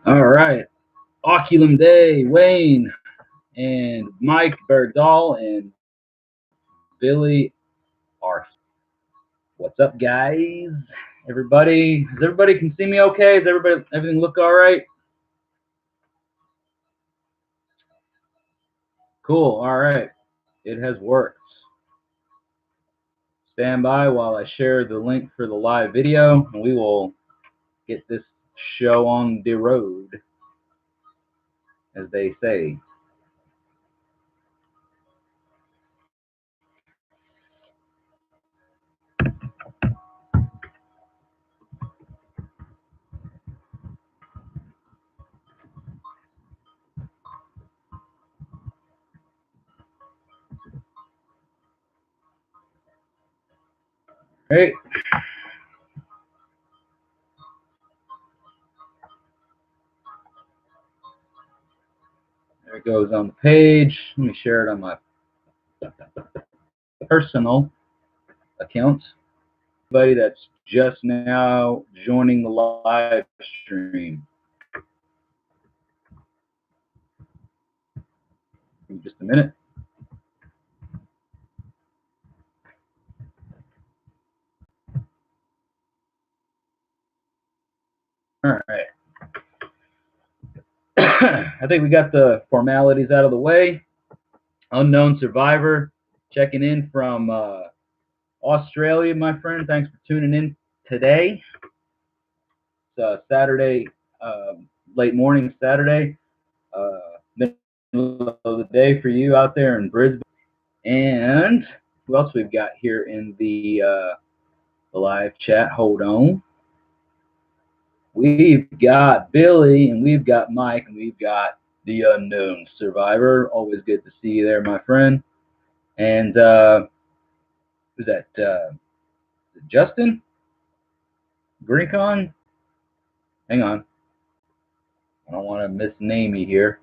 All right. Oculum Day, Wayne, and Mike Bergdahl, and Billy are. What's up, guys? Everybody, does everybody can see me okay? Does everything look all right? Cool. All right. It has worked. Stand by while I share the link for the live video, and we will get this show on the road, as they say. Hey. There it goes on the page. Let me share it on my personal account. Everybody that's just now joining the live stream. In just a minute. All right. I think we got the formalities out of the way. Unknown survivor checking in from Australia, my friend. Thanks for tuning in today. It's Saturday, late morning Saturday, middle of the day for you out there in Brisbane. And who else we've got here in the live chat? Hold on. We've got Billy, and we've got Mike, and we've got the unknown survivor. Always good to see you there, my friend. And who's that? Justin? Grincon? Hang on. I don't want to misname you here.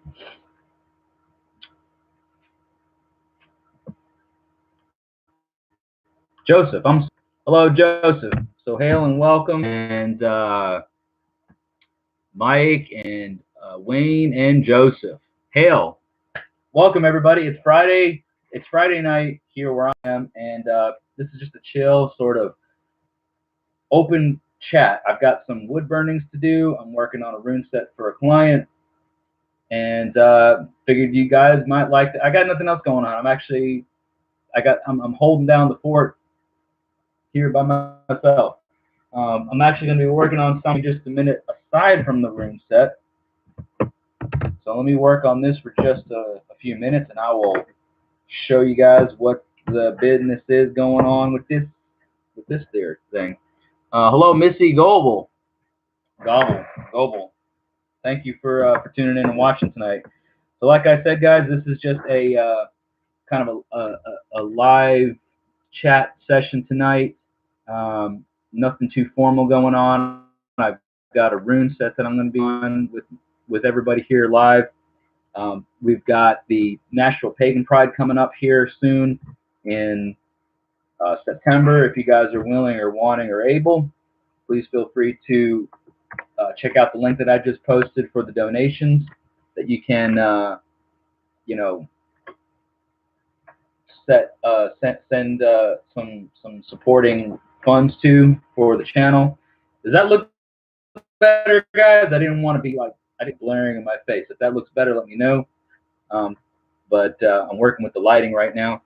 Joseph. Hello, Joseph. So hail and welcome. And Mike and Wayne and Joseph. Hail. Welcome, everybody. It's Friday. It's Friday night here where I am, and this is just a chill sort of open chat. I've got some wood burnings to do. I'm working on a rune set for a client, and figured you guys might like it. I got nothing else going on. I'm holding down the fort here by myself. I'm actually going to be working on something just a minute aside from the rune set. So let me work on this for just a few minutes, and I will show you guys what the business is going on with this there thing. Hello, Missy Gobble. Thank you for tuning in and watching tonight. So like I said, guys, this is just a kind of a live chat session tonight. Nothing too formal going on. I've got a rune set that I'm going to be on with everybody here live. We've got the National Pagan Pride coming up here soon in September. If you guys are willing or wanting or able, please feel free to check out the link that I just posted for the donations that you can, send some supporting funds to for the channel. Does that look better, guys? I didn't want to be blaring in my face. If that looks better, let me know. But I'm working with the lighting right now.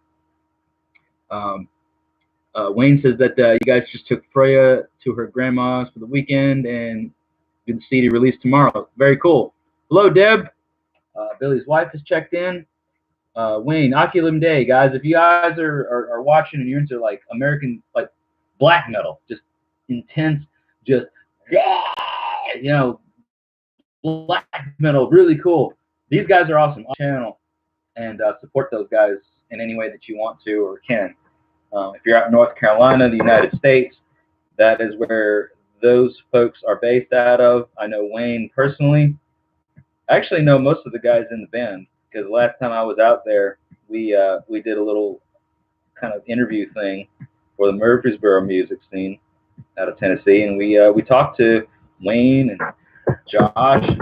Wayne says that you guys just took Freya to her grandma's for the weekend and good CD release tomorrow. Very cool. Hello, Deb. Billy's wife has checked in. Wayne, Oculum Day, guys. If you guys are watching and you're into like American black metal, just intense, just black metal, really cool. These guys are awesome on the channel, and support those guys in any way that you want to or can. If you're out in North Carolina, the United States, that is where those folks are based out of. I know Wayne personally. I actually know most of the guys in the band because the last time I was out there, we did a little kind of interview thing for the Murfreesboro music scene out of Tennessee, and we talked to Wayne and Josh, and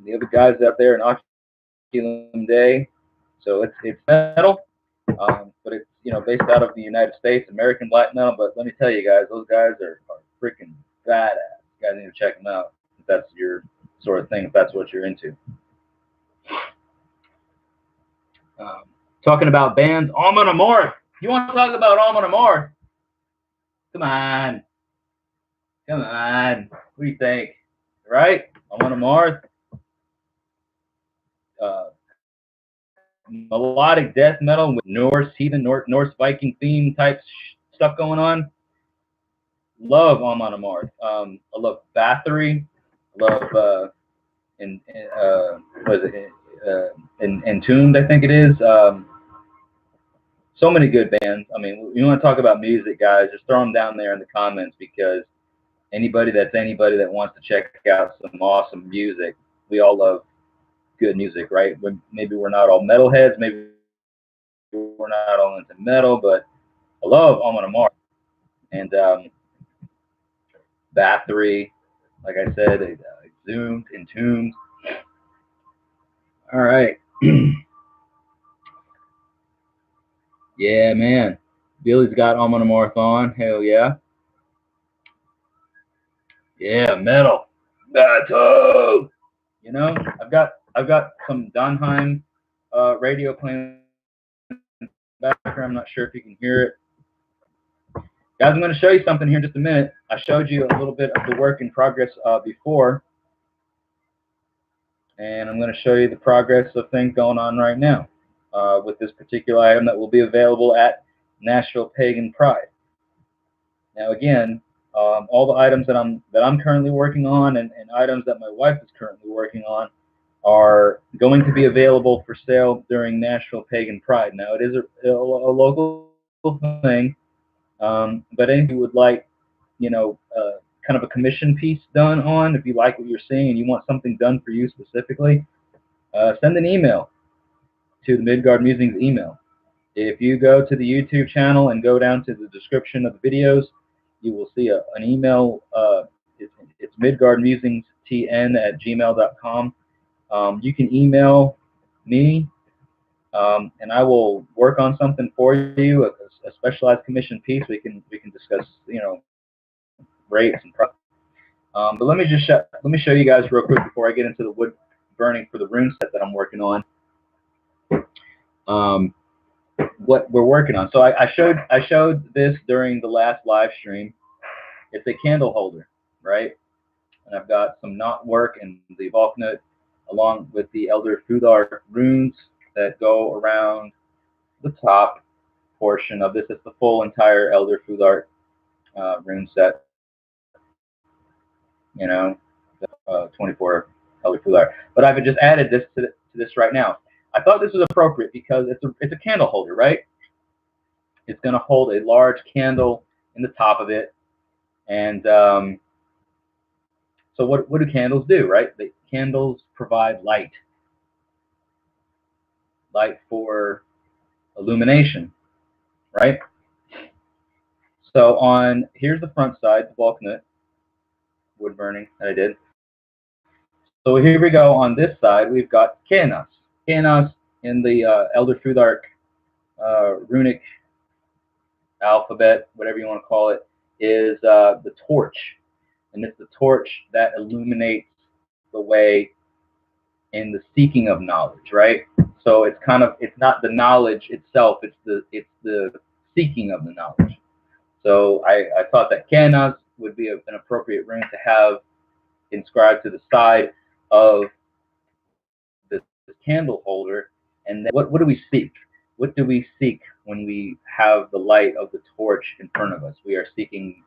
the other guys out there in Oculum Day. So it's metal, but it's based out of the United States, American black metal. But let me tell you guys, those guys are freaking badass. You guys need to check them out if that's your sort of thing, if that's what you're into. Talking about bands, Almond Amorth. You want to talk about Almond Amorth? Come on. What do you think? Right? Almond Amorth. Melodic death metal with Norse, heathen, Norse Viking theme type stuff going on. Love Almond Amorth. I love Bathory. Love what is it? Entombed, I think it is. So many good bands. I mean, you want to talk about music, guys? Just throw them down there in the comments, because anybody that wants to check out some awesome music, we all love good music, right? Maybe we're not all metalheads, maybe we're not all into metal, but I love Almond Amorth and Bathory, like I said, Entombed. All right. Yeah, man. Billy's got Almond Amorth on. Hell yeah. Yeah, metal. You know, I've got some Donheim radio playing in the background. I'm not sure if you can hear it. Guys, I'm going to show you something here in just a minute. I showed you a little bit of the work in progress before, and I'm going to show you the progress of things going on right now with this particular item that will be available at Nashville Pagan Pride. Now, again, all the items that I'm currently working on and items that my wife is currently working on are going to be available for sale during Nashville Pagan Pride. Now, it is a local thing, but anything you would like, kind of a commission piece done on, if you like what you're seeing and you want something done for you specifically, send an email to the Midgard Musings email. If you go to the YouTube channel and go down to the description of the videos, you will see an email. It's midgardmusingstn@gmail.com. You can email me, and I will work on something for you, a specialized commission piece. We can discuss, rates and price. But let me show you guys real quick before I get into the wood burning for the rune set that I'm working on. What we're working on. So I showed this during the last live stream. It's a candle holder, right? And I've got some knot work and the Volknut along with the Elder Fudar runes that go around the top portion of this. It's the full entire Elder Fudar rune set. 24 Elder Fudar. But I've just added this to this right now. I thought this was appropriate because it's a candle holder, right? It's going to hold a large candle in the top of it, and so what do candles do, right? The candles provide light for illumination, right? So here's the front side, the Volknut wood burning that I did. So here we go. On this side, we've got Kanos. Kanos in the Elder Futhark runic alphabet, whatever you want to call it, is the torch. And it's the torch that illuminates the way in the seeking of knowledge, right? So it's not the knowledge itself, it's the seeking of the knowledge. So I thought that Kanos would be an appropriate rune to have inscribed to the side of the candle holder. And then what do we seek? What do we seek when we have the light of the torch in front of us? We are seeking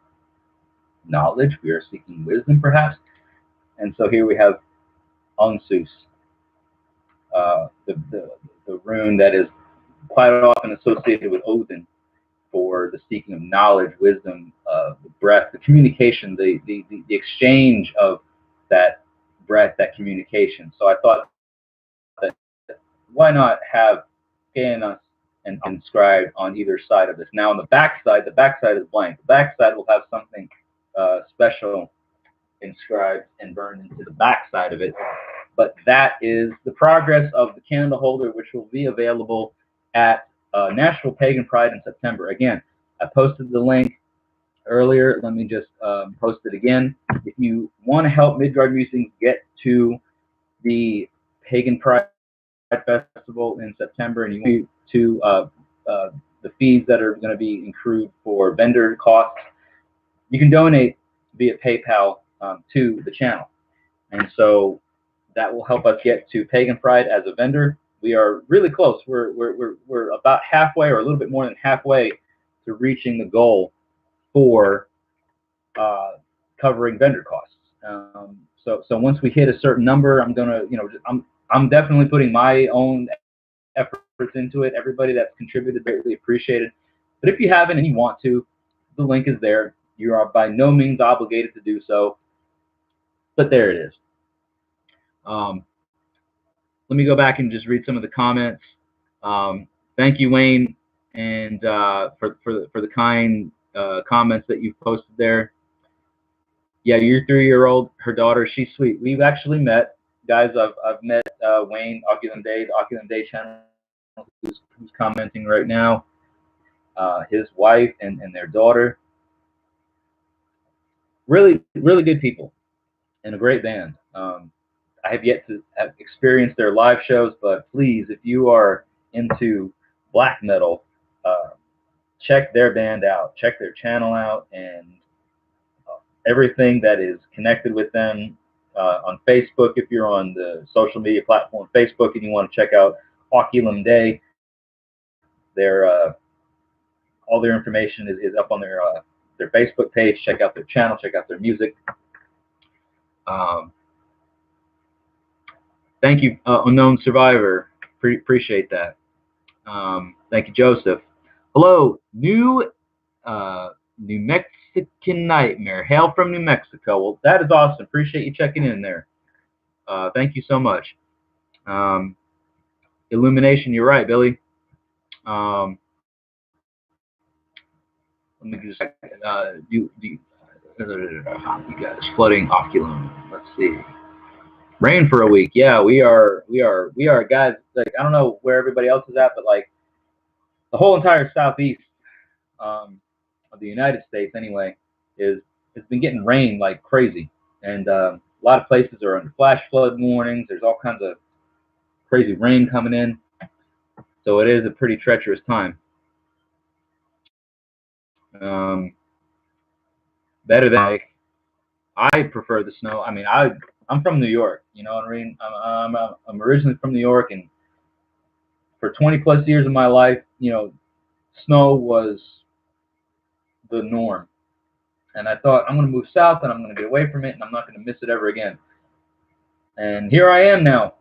knowledge. We are seeking wisdom, perhaps. And so here we have Ungsus, the rune that is quite often associated with Odin for the seeking of knowledge, wisdom, the breath, the communication, the exchange of that breath, that communication. So I thought that why not have Kanos and inscribed on either side of this. Now on the back side is blank. The back side will have something special inscribed and burned into the back side of it. But that is the progress of the candle holder, which will be available at Nashville Pagan Pride in September. Again, I posted the link earlier. Let me just post it again. If you want to help Midgard Musings get to the Pagan Pride Festival in September, and you want to the fees that are going to be accrued for vendor costs, you can donate via PayPal to the channel, and so that will help us get to Pagan Pride as a vendor. We are really close. We're about halfway, or a little bit more than halfway, to reaching the goal for covering vendor costs. So once we hit a certain number, I'm definitely putting my own efforts into it. Everybody that's contributed, greatly appreciated. But if you haven't and you want to, the link is there. You are by no means obligated to do so, but there it is. Let me go back and just read some of the comments. Thank you, Wayne, and for the kind comments that you've posted there. Yeah, your 3-year-old, her daughter, she's sweet. We've actually met, guys. I've met Wayne, Oculum Day, the Oculum Day channel, who's commenting right now. His wife and their daughter. Really, really good people, and a great band. I have yet to have experienced their live shows, but please, if you are into black metal, check their band out, check their channel out, and everything that is connected with them on Facebook. If you're on the social media platform Facebook and you want to check out Oculum Day, all their information is up on their Facebook page. Check out their channel, check out their music. Thank you, Unknown Survivor. Appreciate that. Thank you, Joseph. Hello, New Mexican Nightmare. Hail from New Mexico. Well, that is awesome. Appreciate you checking in there. Thank you so much. Illumination, you're right, Billy. Let me just you guys flooding Oculum. Let's see. Rain for a week. Yeah, we are guys. Like, I don't know where everybody else is at, but like the whole entire southeast of the United States, anyway, it's been getting rain like crazy, and a lot of places are under flash flood warnings. There's all kinds of crazy rain coming in, so it is a pretty treacherous time. Better than I prefer the snow. I mean, I'm from New York. You know what I mean? I'm originally from New York, and for 20 plus years of my life, snow was the norm. And I thought, I'm going to move south, and I'm going to get away from it, and I'm not going to miss it ever again. And here I am now,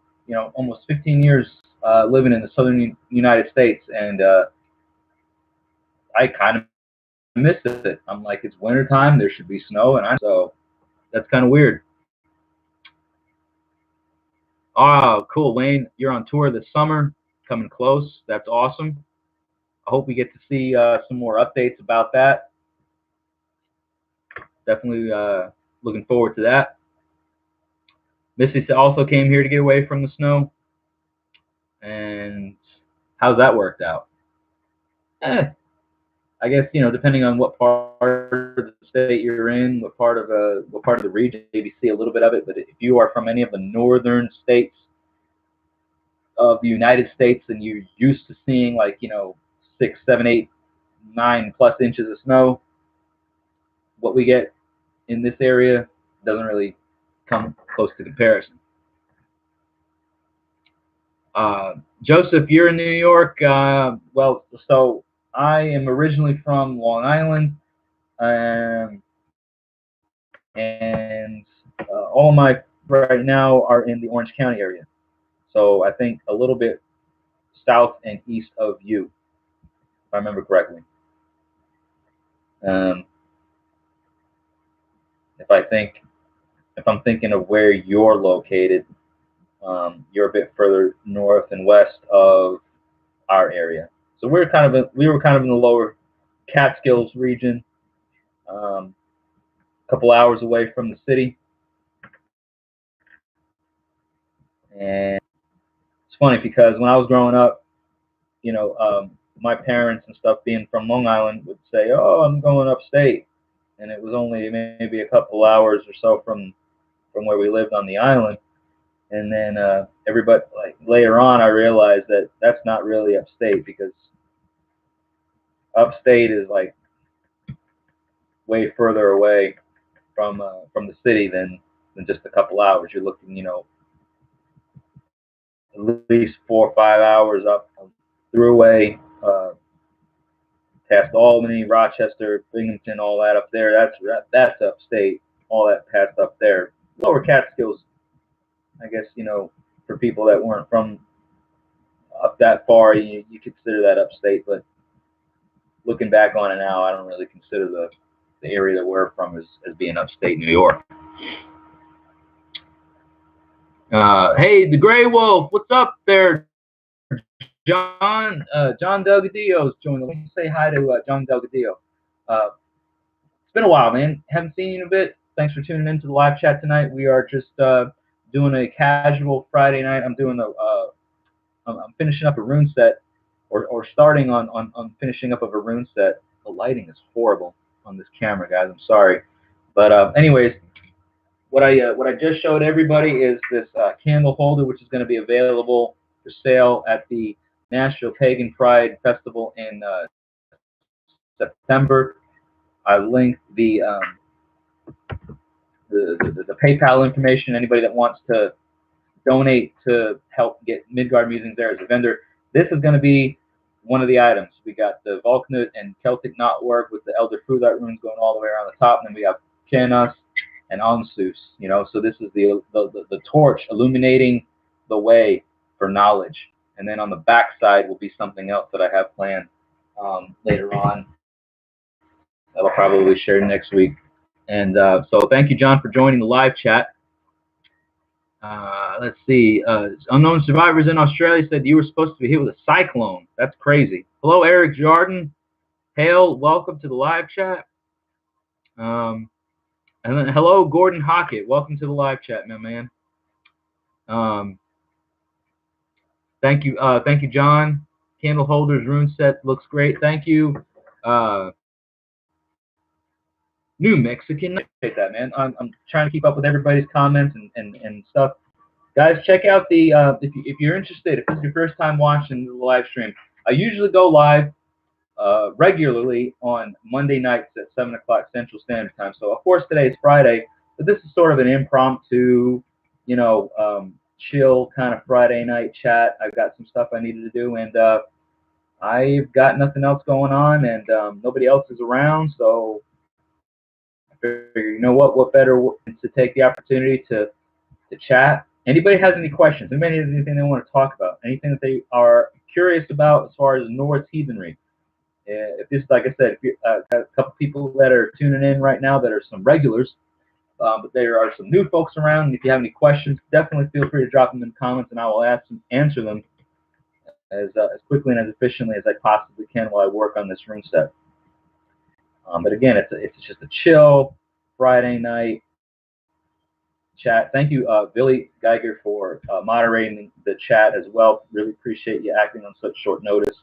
almost 15 years living in the southern United States, and I kind of miss it. I'm like, it's wintertime, there should be snow, so that's kind of weird. Oh, cool, Wayne. You're on tour this summer, coming close. That's awesome. I hope we get to see some more updates about that. Definitely looking forward to that. Missy also came here to get away from the snow. And how's that worked out? I guess, depending on what part of the state you're in, what part of the region, maybe see a little bit of it. But if you are from any of the northern states of the United States and you're used to seeing 6, 7, 8, 9 plus inches of snow, what we get in this area doesn't really come close to comparison. Joseph, you're in New York. Well, so I am originally from Long Island, and all of my right now are in the Orange County area. So I think a little bit south and east of you, if I remember correctly. If I'm thinking of where you're located, you're a bit further north and west of our area. So we were kind of in the lower Catskills region, a couple hours away from the city. And it's funny because when I was growing up, my parents and stuff being from Long Island would say, "Oh, I'm going upstate," and it was only maybe a couple hours or so from where we lived on the island. And then everybody, like later on, I realized that that's not really upstate, because upstate is like way further away from the city than just a couple hours. You're looking, at least 4 or 5 hours up throughway, past Albany, Rochester, Binghamton, all that up there. That's upstate. All that past up there. Lower Catskills, I guess, for people that weren't from up that far, you consider that upstate. But looking back on it now, I don't really consider the area that we're from as being upstate New York. Hey, the Gray Wolf, what's up there? John Delgadillo's joined. Let me say hi to John Delgadillo. It's been a while, man. Haven't seen you in a bit. Thanks for tuning into the live chat tonight. We are just doing a casual Friday night. I'm finishing up a rune set, or starting on finishing up of a rune set. The lighting is horrible on this camera, guys. I'm sorry, but anyways, what I just showed everybody is this candle holder, which is going to be available for sale at the Nashville Pagan Pride Festival in September. I linked the PayPal information. Anybody that wants to donate to help get Midgard Musings there as a vendor. This is going to be one of the items. We got the Volknut and Celtic knotwork with the Elder Fruthart runes going all the way around the top, and then we have Kenas and Onsus. So this is the torch illuminating the way for knowledge. And then on the back side will be something else that I have planned later on that I'll probably share next week. And so thank you, John, for joining the live chat. Let's see. Unknown Survivors in Australia said you were supposed to be hit with a cyclone. That's crazy. Hello, Eric Jordan. Hail, welcome to the live chat. And then hello, Gordon Hockett. Welcome to the live chat, my man. Thank you, John. Candle holders, rune set looks great. Thank you. New Mexican. I appreciate that, man. I'm trying to keep up with everybody's comments and stuff. Guys, check out the if you're interested, if this is your first time watching the live stream, I usually go live regularly on Monday nights at 7 o'clock Central Standard Time. So of course today is Friday, but this is sort of an impromptu, chill kind of Friday night chat. I've got some stuff I needed to do, and I've got nothing else going on, and nobody else is around, so I figure, what better to take the opportunity to chat. Anybody has any questions? Anybody has anything they want to talk about? Anything that they are curious about as far as Norse heathenry? If this, like I said, if you got a couple people that are tuning in right now that are some regulars, but there are some new folks around. And if you have any questions, definitely feel free to drop them in the comments, and I will answer them as quickly and as efficiently as I possibly can while I work on this room set. But again, it's just a chill Friday night chat. Thank you, Billy Geiger, for moderating the chat as well. Really appreciate you acting on such short notice.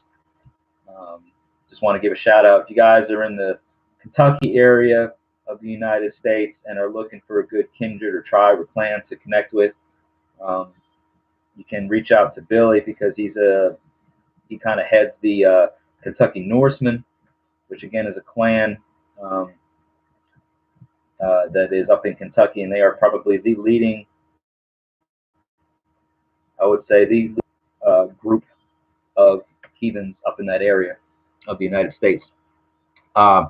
Just want to give a shout out. If you guys are in the Kentucky area of the United States and are looking for a good kindred or tribe or clan to connect with, you can reach out to Billy, because he kind of heads the Kentucky Norsemen, which again is a clan that is up in Kentucky, and they are probably the leading, I would say, the group of heathens up in that area of the United States. New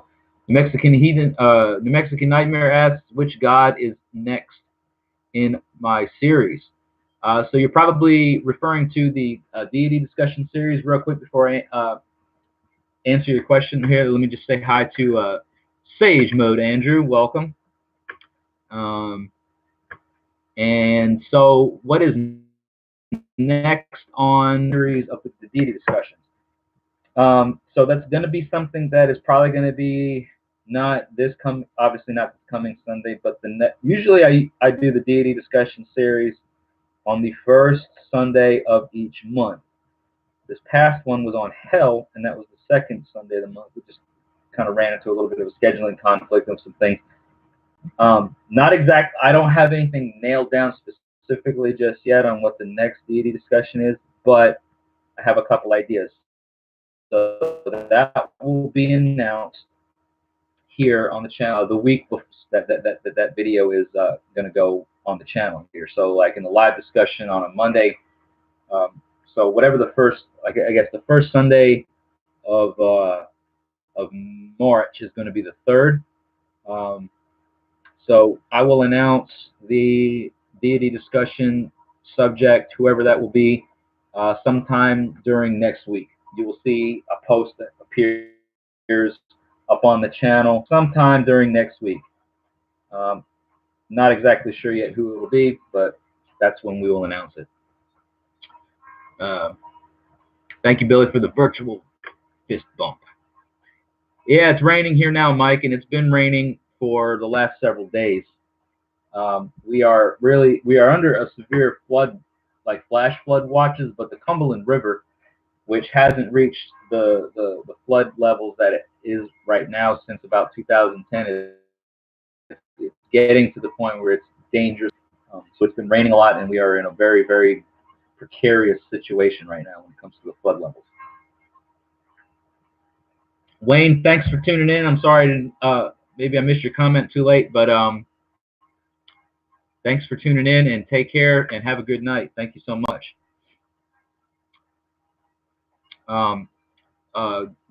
Mexican Nightmare asks, which god is next in my series? So you're probably referring to the deity discussion series. Real quick before I answer your question here, let me just say hi to Sage Mode Andrew. Welcome. And so what is next on series of the deity discussions? So that's going to be something that is probably going to be obviously not this coming Sunday, but usually I do the deity discussion series on the first Sunday of each month. This past one was on Hell, and that was the second Sunday of the month. We just kind of ran into a little bit of a scheduling conflict of some things. Not exact. I don't have anything nailed down specifically just yet on what the next deity discussion is, but I have a couple ideas. So that will be announced here on the channel the week before that video is going to go on the channel here. So like in the live discussion on a Monday. So whatever the first, I guess the first Sunday of March is going to be the 3rd. So I will announce the deity discussion subject, whoever that will be, sometime during next week. You will see a post that appears up on the channel sometime during next week. Not exactly sure yet who it will be, but that's when we will announce it. Thank you, Billy, for the virtual fist bump. Yeah, it's raining here now, Mike, and it's been raining for the last several days. We are under a severe flood, like flash flood watches, but the Cumberland River, which hasn't reached the flood levels that it is right now since about 2010, it's getting to the point where it's dangerous. So it's been raining a lot, and we are in a very, very precarious situation right now when it comes to the flood levels. Wayne, thanks for tuning in. I'm sorry, maybe I missed your comment too late, but thanks for tuning in, and take care and have a good night. Thank you so much.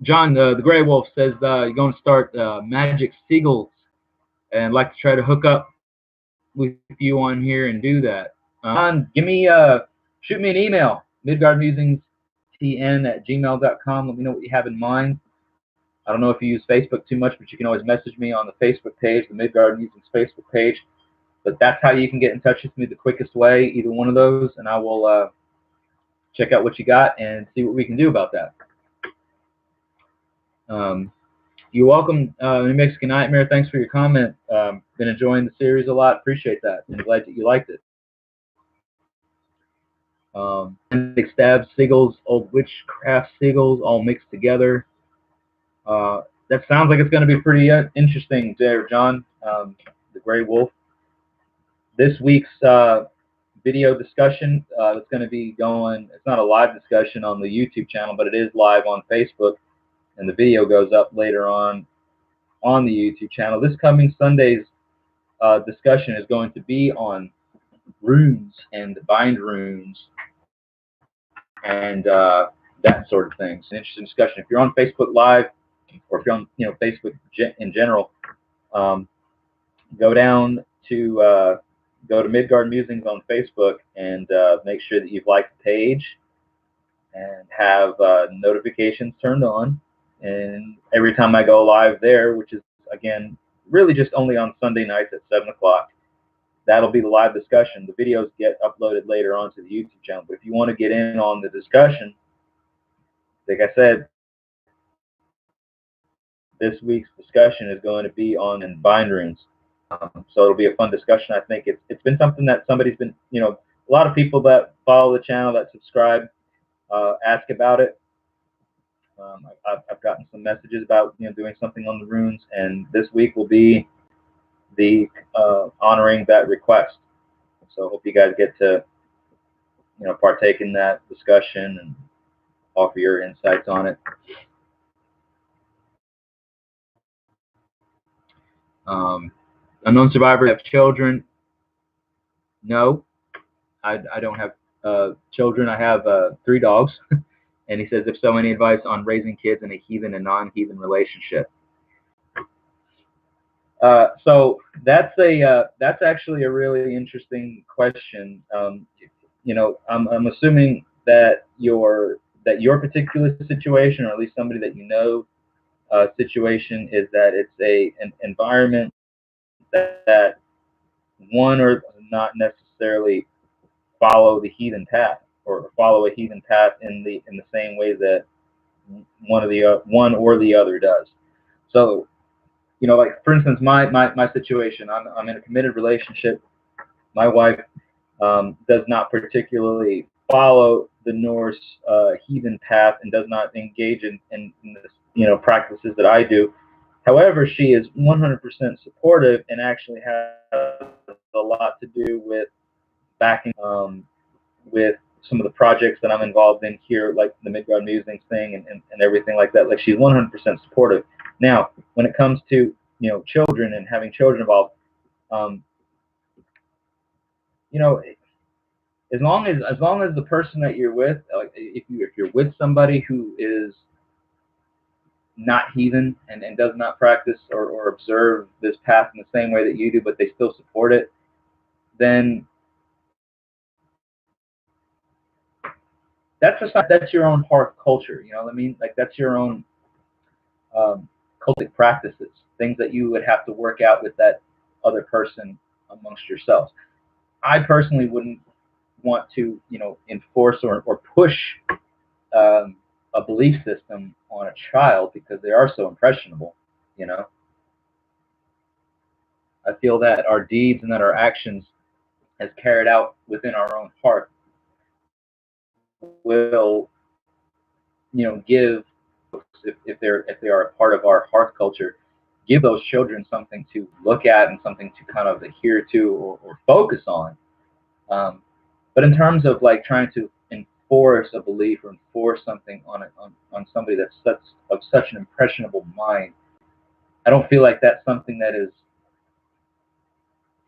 John, the Gray Wolf says you're going to start Magic Seagulls, and like to try to hook up with you on here and do that. John, shoot me an email, midgardmusingstn@gmail.com. Let me know what you have in mind. I don't know if you use Facebook too much, but you can always message me on the Facebook page, the Midgard Musings Facebook page. But that's how you can get in touch with me the quickest way, either one of those, and I will check out what you got and see what we can do about that. You're welcome, New Mexican Nightmare. Thanks for your comment. Been enjoying the series a lot. Appreciate that. I'm glad that you liked it. Stab seagulls, old witchcraft seagulls, all mixed together. That sounds like it's going to be pretty interesting there, John. The Gray Wolf. This week's video discussion that's going to be going, it's not a live discussion on the YouTube channel, but it is live on Facebook, and the video goes up later on the YouTube channel. This coming Sunday's discussion is going to be on runes and bind runes and that sort of thing. It's an interesting discussion. If you're on Facebook Live, or if you're on Facebook in general, go to Midgard Musings on Facebook and make sure that you've liked the page and have notifications turned on. And every time I go live there, which is, again, really just only on Sunday nights at 7 o'clock, that'll be the live discussion. The videos get uploaded later onto the YouTube channel. But if you want to get in on the discussion, like I said, this week's discussion is going to be on bind runes. So it'll be a fun discussion. I think it's been something that somebody's been, a lot of people that follow the channel, that subscribe, ask about it. I've gotten some messages about doing something on the runes, and this week will be the honoring that request. So I hope you guys get to partake in that discussion and offer your insights on it. Unknown survivor, have children? No, I don't have children. I have 3 dogs. And he says, if so, any advice on raising kids in a heathen and non-heathen relationship? So that's actually a really interesting question. I'm assuming that your particular situation, or at least somebody that situation, is that it's an environment that one or not necessarily follow the heathen path, or follow a heathen path in the same way that one or the other does. So, like for instance, my situation, I'm in a committed relationship. My wife does not particularly follow the Norse heathen path and does not engage in this, practices that I do. However, she is 100% supportive and actually has a lot to do with backing with some of the projects that I'm involved in here, like the Midgard Musings thing and everything like that. Like she's 100% supportive. Now, when it comes to children and having children involved, um, you know, as long as the person that you're with, like if you're with somebody who is not heathen and does not practice or observe this path in the same way that you do, but they still support it, then that's your own hearth culture. You know what I mean? Like that's your own cultic practices, things that you would have to work out with that other person amongst yourselves. I personally wouldn't want to, enforce or push um, a belief system on a child because they are so impressionable. You know, I feel that our deeds and that our actions, as carried out within our own heart, will, give if they are a part of our hearth culture, give those children something to look at and something to kind of adhere to or focus on. But in terms of like trying to enforce a belief or enforce something on somebody that's such an impressionable mind, I don't feel like that's something that is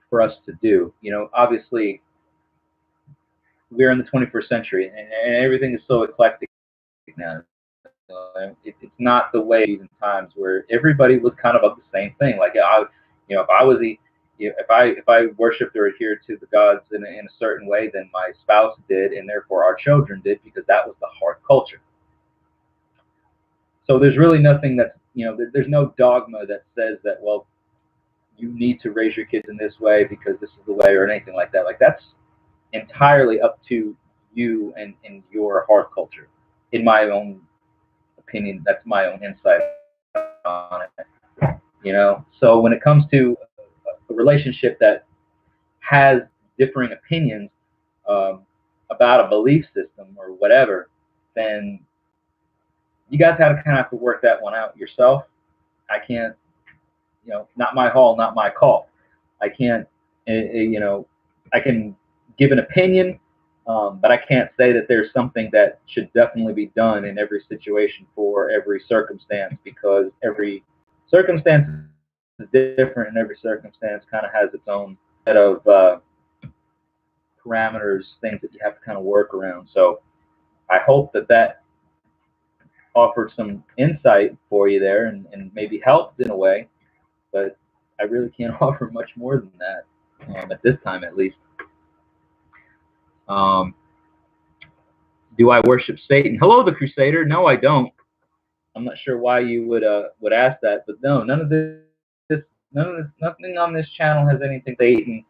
for us to do. Obviously we're in the 21st century and everything is so eclectic now. It's not the way in times where everybody was kind of the same thing. Like if I was if I worshipped or adhered to the gods in a certain way, then my spouse did, and therefore our children did, because that was the hearth culture. So there's really nothing that's there's no dogma that says that, well, you need to raise your kids in this way because this is the way, or anything like that. Like that's entirely up to you and your hearth culture. In my own opinion, that's my own insight on it. So when it comes to a relationship that has differing opinions about a belief system or whatever, then you guys have to work that one out yourself. I can't, not my hall, not my call. I can't, I can give an opinion, but I can't say that there's something that should definitely be done in every situation for every circumstance, because every circumstance is different and every circumstance kind of has its own set of parameters, things that you have to kind of work around. So I hope that offered some insight for you there and maybe helped in a way, but I really can't offer much more than that at this time, at least. Um, do I worship Satan? Hello, the Crusader. No, I don't. I'm not sure why you would ask that, but no, nothing on this channel has anything Satan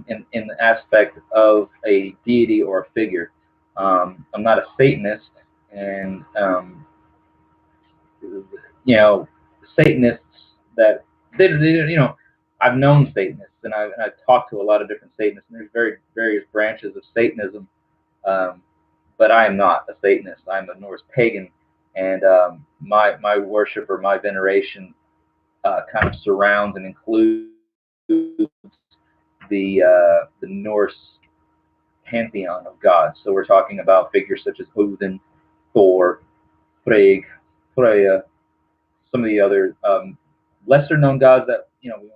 in the aspect of a deity or a figure. I'm not a Satanist, and Satanists that I've known Satanists, and I've talked to a lot of different Satanists, and there's various branches of Satanism. Um, but I am not a Satanist. I'm a Norse pagan, and my worship or my veneration kind of surrounds and includes the Norse pantheon of gods. So we're talking about figures such as Odin, Thor, Frigg, Freya, some of the other lesser known gods that we won't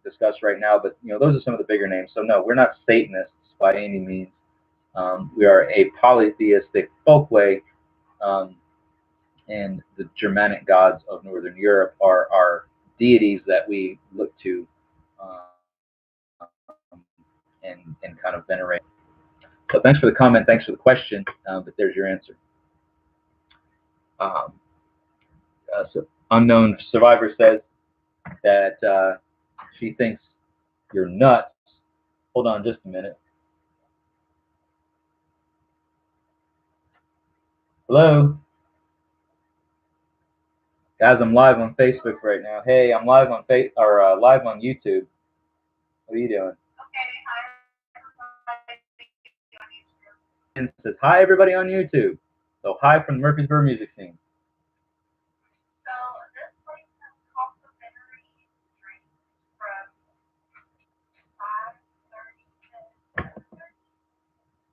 discuss right now. But those are some of the bigger names. So no, we're not Satanists by any means. We are a polytheistic folkway, and the Germanic gods of Northern Europe are deities that we look to and kind of venerate. So thanks for the comment, thanks for the question, but there's your answer. Um, so Unknown Survivor says that she thinks you're nuts. Hold on just a minute. Hello? Guys, I'm live on Facebook right now. Hey, I'm live on live on YouTube. What are you doing? says, hi, everybody on YouTube. So hi from the Murfreesboro music scene.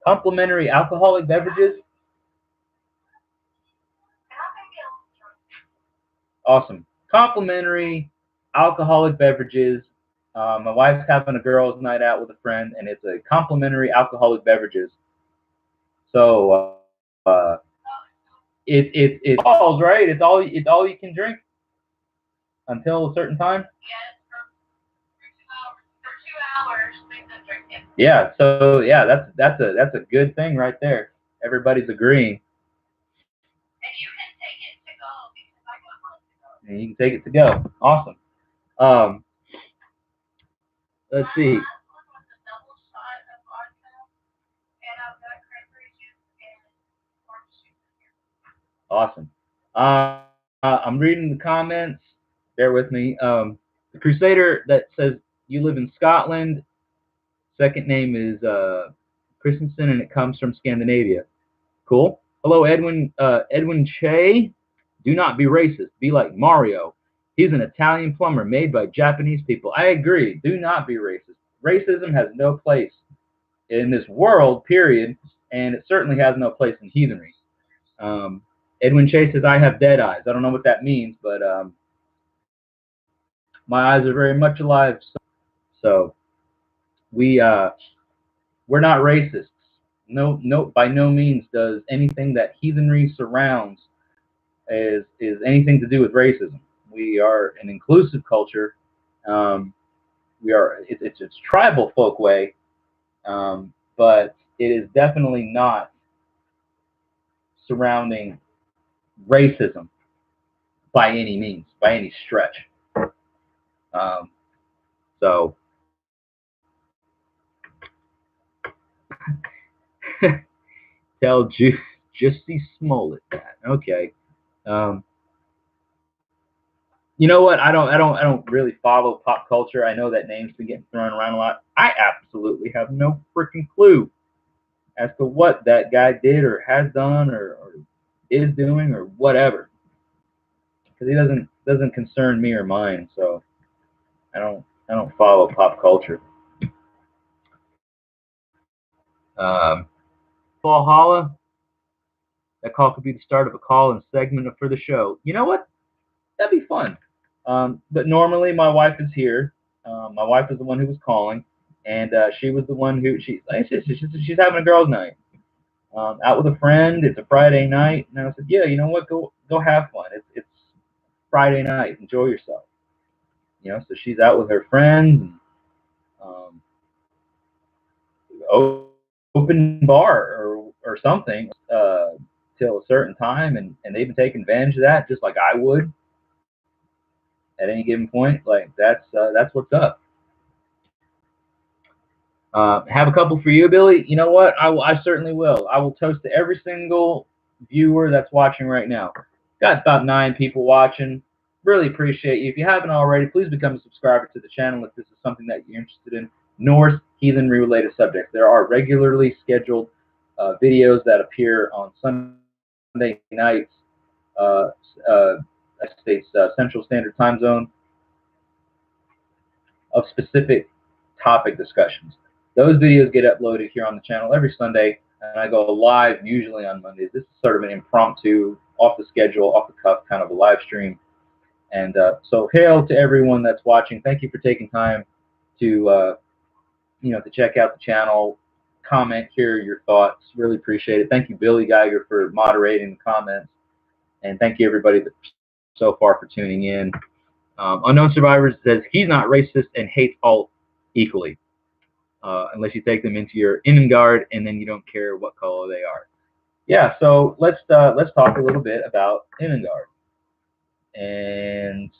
Complimentary alcoholic beverages. Awesome. Complimentary alcoholic beverages. My wife's having a girls' night out with a friend, and it's a complimentary alcoholic beverages. So it's all right. It's all you can drink until a certain time. Yeah. So yeah, that's a good thing right there. Everybody's agreeing. And you can take it to go. Awesome. Um, let's see. Awesome. I'm reading the comments. Bear with me. The Crusader that says you live in Scotland. Second name is Christensen, and it comes from Scandinavia. Cool. Hello, Edwin. Edwin Che. Do not be racist. Be like Mario. He's an Italian plumber made by Japanese people. I agree. Do not be racist. Racism has no place in this world, period, and it certainly has no place in heathenry. Um, Edwin Chase says, I have dead eyes. I don't know what that means, but my eyes are very much alive. So we, we're not racists. No, no, by no means does anything that heathenry surrounds is anything to do with racism. We are an inclusive culture. We are it's tribal folk way, but it is definitely not surrounding racism by any means, by any stretch. Um, so tell Jussie Smollett that. Okay. Um, you know what? I don't really follow pop culture. I know that name's been getting thrown around a lot. I absolutely have no freaking clue as to what that guy did or has done or is doing or whatever. Because he doesn't concern me or mine. So I don't follow pop culture. Um, Valhalla. That call could be the start of a call and segment for the show. You know what? That'd be fun. But normally my wife is here. My wife is the one who was calling, and she was the one who she's having a girls' night out with a friend. It's a Friday night, and I said, yeah, you know what? Go have fun. It's Friday night. Enjoy yourself. You know, so she's out with her friends. And, open bar or something till a certain time, and they've been taking advantage of that just like I would at any given point. Like that's what's up. Have a couple for you, Billy. You know what? I certainly will. I will toast to every single viewer that's watching right now. Got about 9 people watching. Really appreciate you. If you haven't already, please become a subscriber to the channel if this is something that you're interested in. Norse heathenry related subjects. There are regularly scheduled videos that appear on Sunday nights, uh, uh, States Central Standard Time Zone, of specific topic discussions. Those videos get uploaded here on the channel every Sunday, and I go live usually on Mondays. This is sort of an impromptu, off the schedule, off the cuff kind of a live stream. And so hail to everyone that's watching. Thank you for taking time to to check out the channel, comment, hear your thoughts. Really appreciate it. Thank you, Billy Geiger, for moderating the comments, and thank you everybody so far for tuning in. Unknown Survivors says he's not racist and hates all equally, unless you take them into your Midgard and then you don't care what color they are. Yeah, so let's talk a little bit about Midgard. And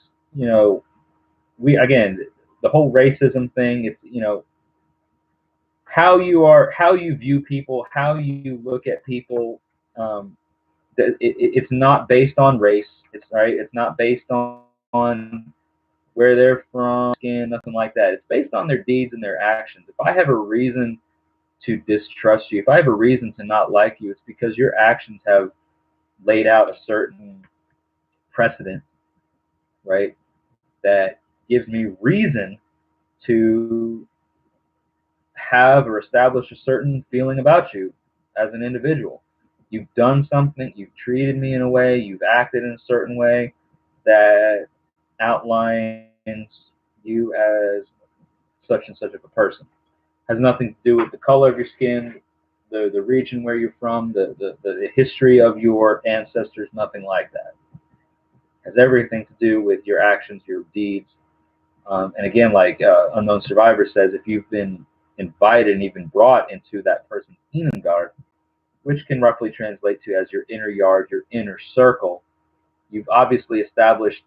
we again, the whole racism thing. It's how you view people, how you look at people. It's not based on race. It's right. It's not based on where they're from, skin, nothing like that. It's based on their deeds and their actions. If I have a reason to distrust you, if I have a reason to not like you, it's because your actions have laid out a certain precedent, right? That gives me reason to have or establish a certain feeling about you as an individual. You've done something, you've treated me in a way, you've acted in a certain way that outlines you as such and such of a person. Has nothing to do with the color of your skin, the region where you're from, the history of your ancestors, nothing like that. Has everything to do with your actions, your deeds. And again, like Unknown Survivor says, if you've been invited and even brought into that person's Midgard, which can roughly translate to as your inner yard, your inner circle, you've obviously established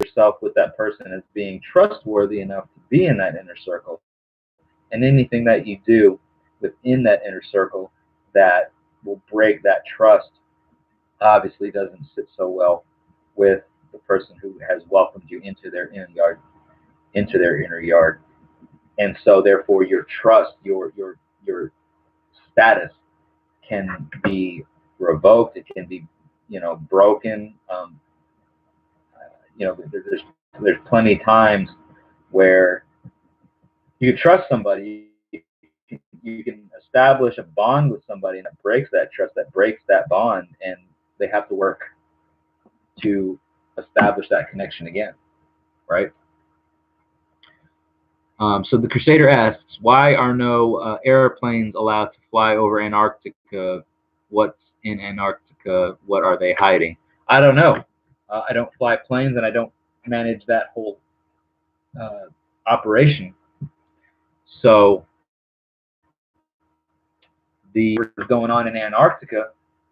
yourself with that person as being trustworthy enough to be in that inner circle. And anything that you do within that inner circle that will break that trust obviously doesn't sit so well with the person who has welcomed you into their inner yard, and so therefore your trust, your status can be revoked. It can be, broken. There's plenty of times where you trust somebody, you can establish a bond with somebody, and it breaks that trust, that breaks that bond, and they have to work to establish that connection again, right? So the Crusader asks, why are no airplanes allowed to fly over Antarctica? What's in Antarctica? What are they hiding? I don't know. I don't fly planes, and I don't manage that whole operation. So the what's going on in Antarctica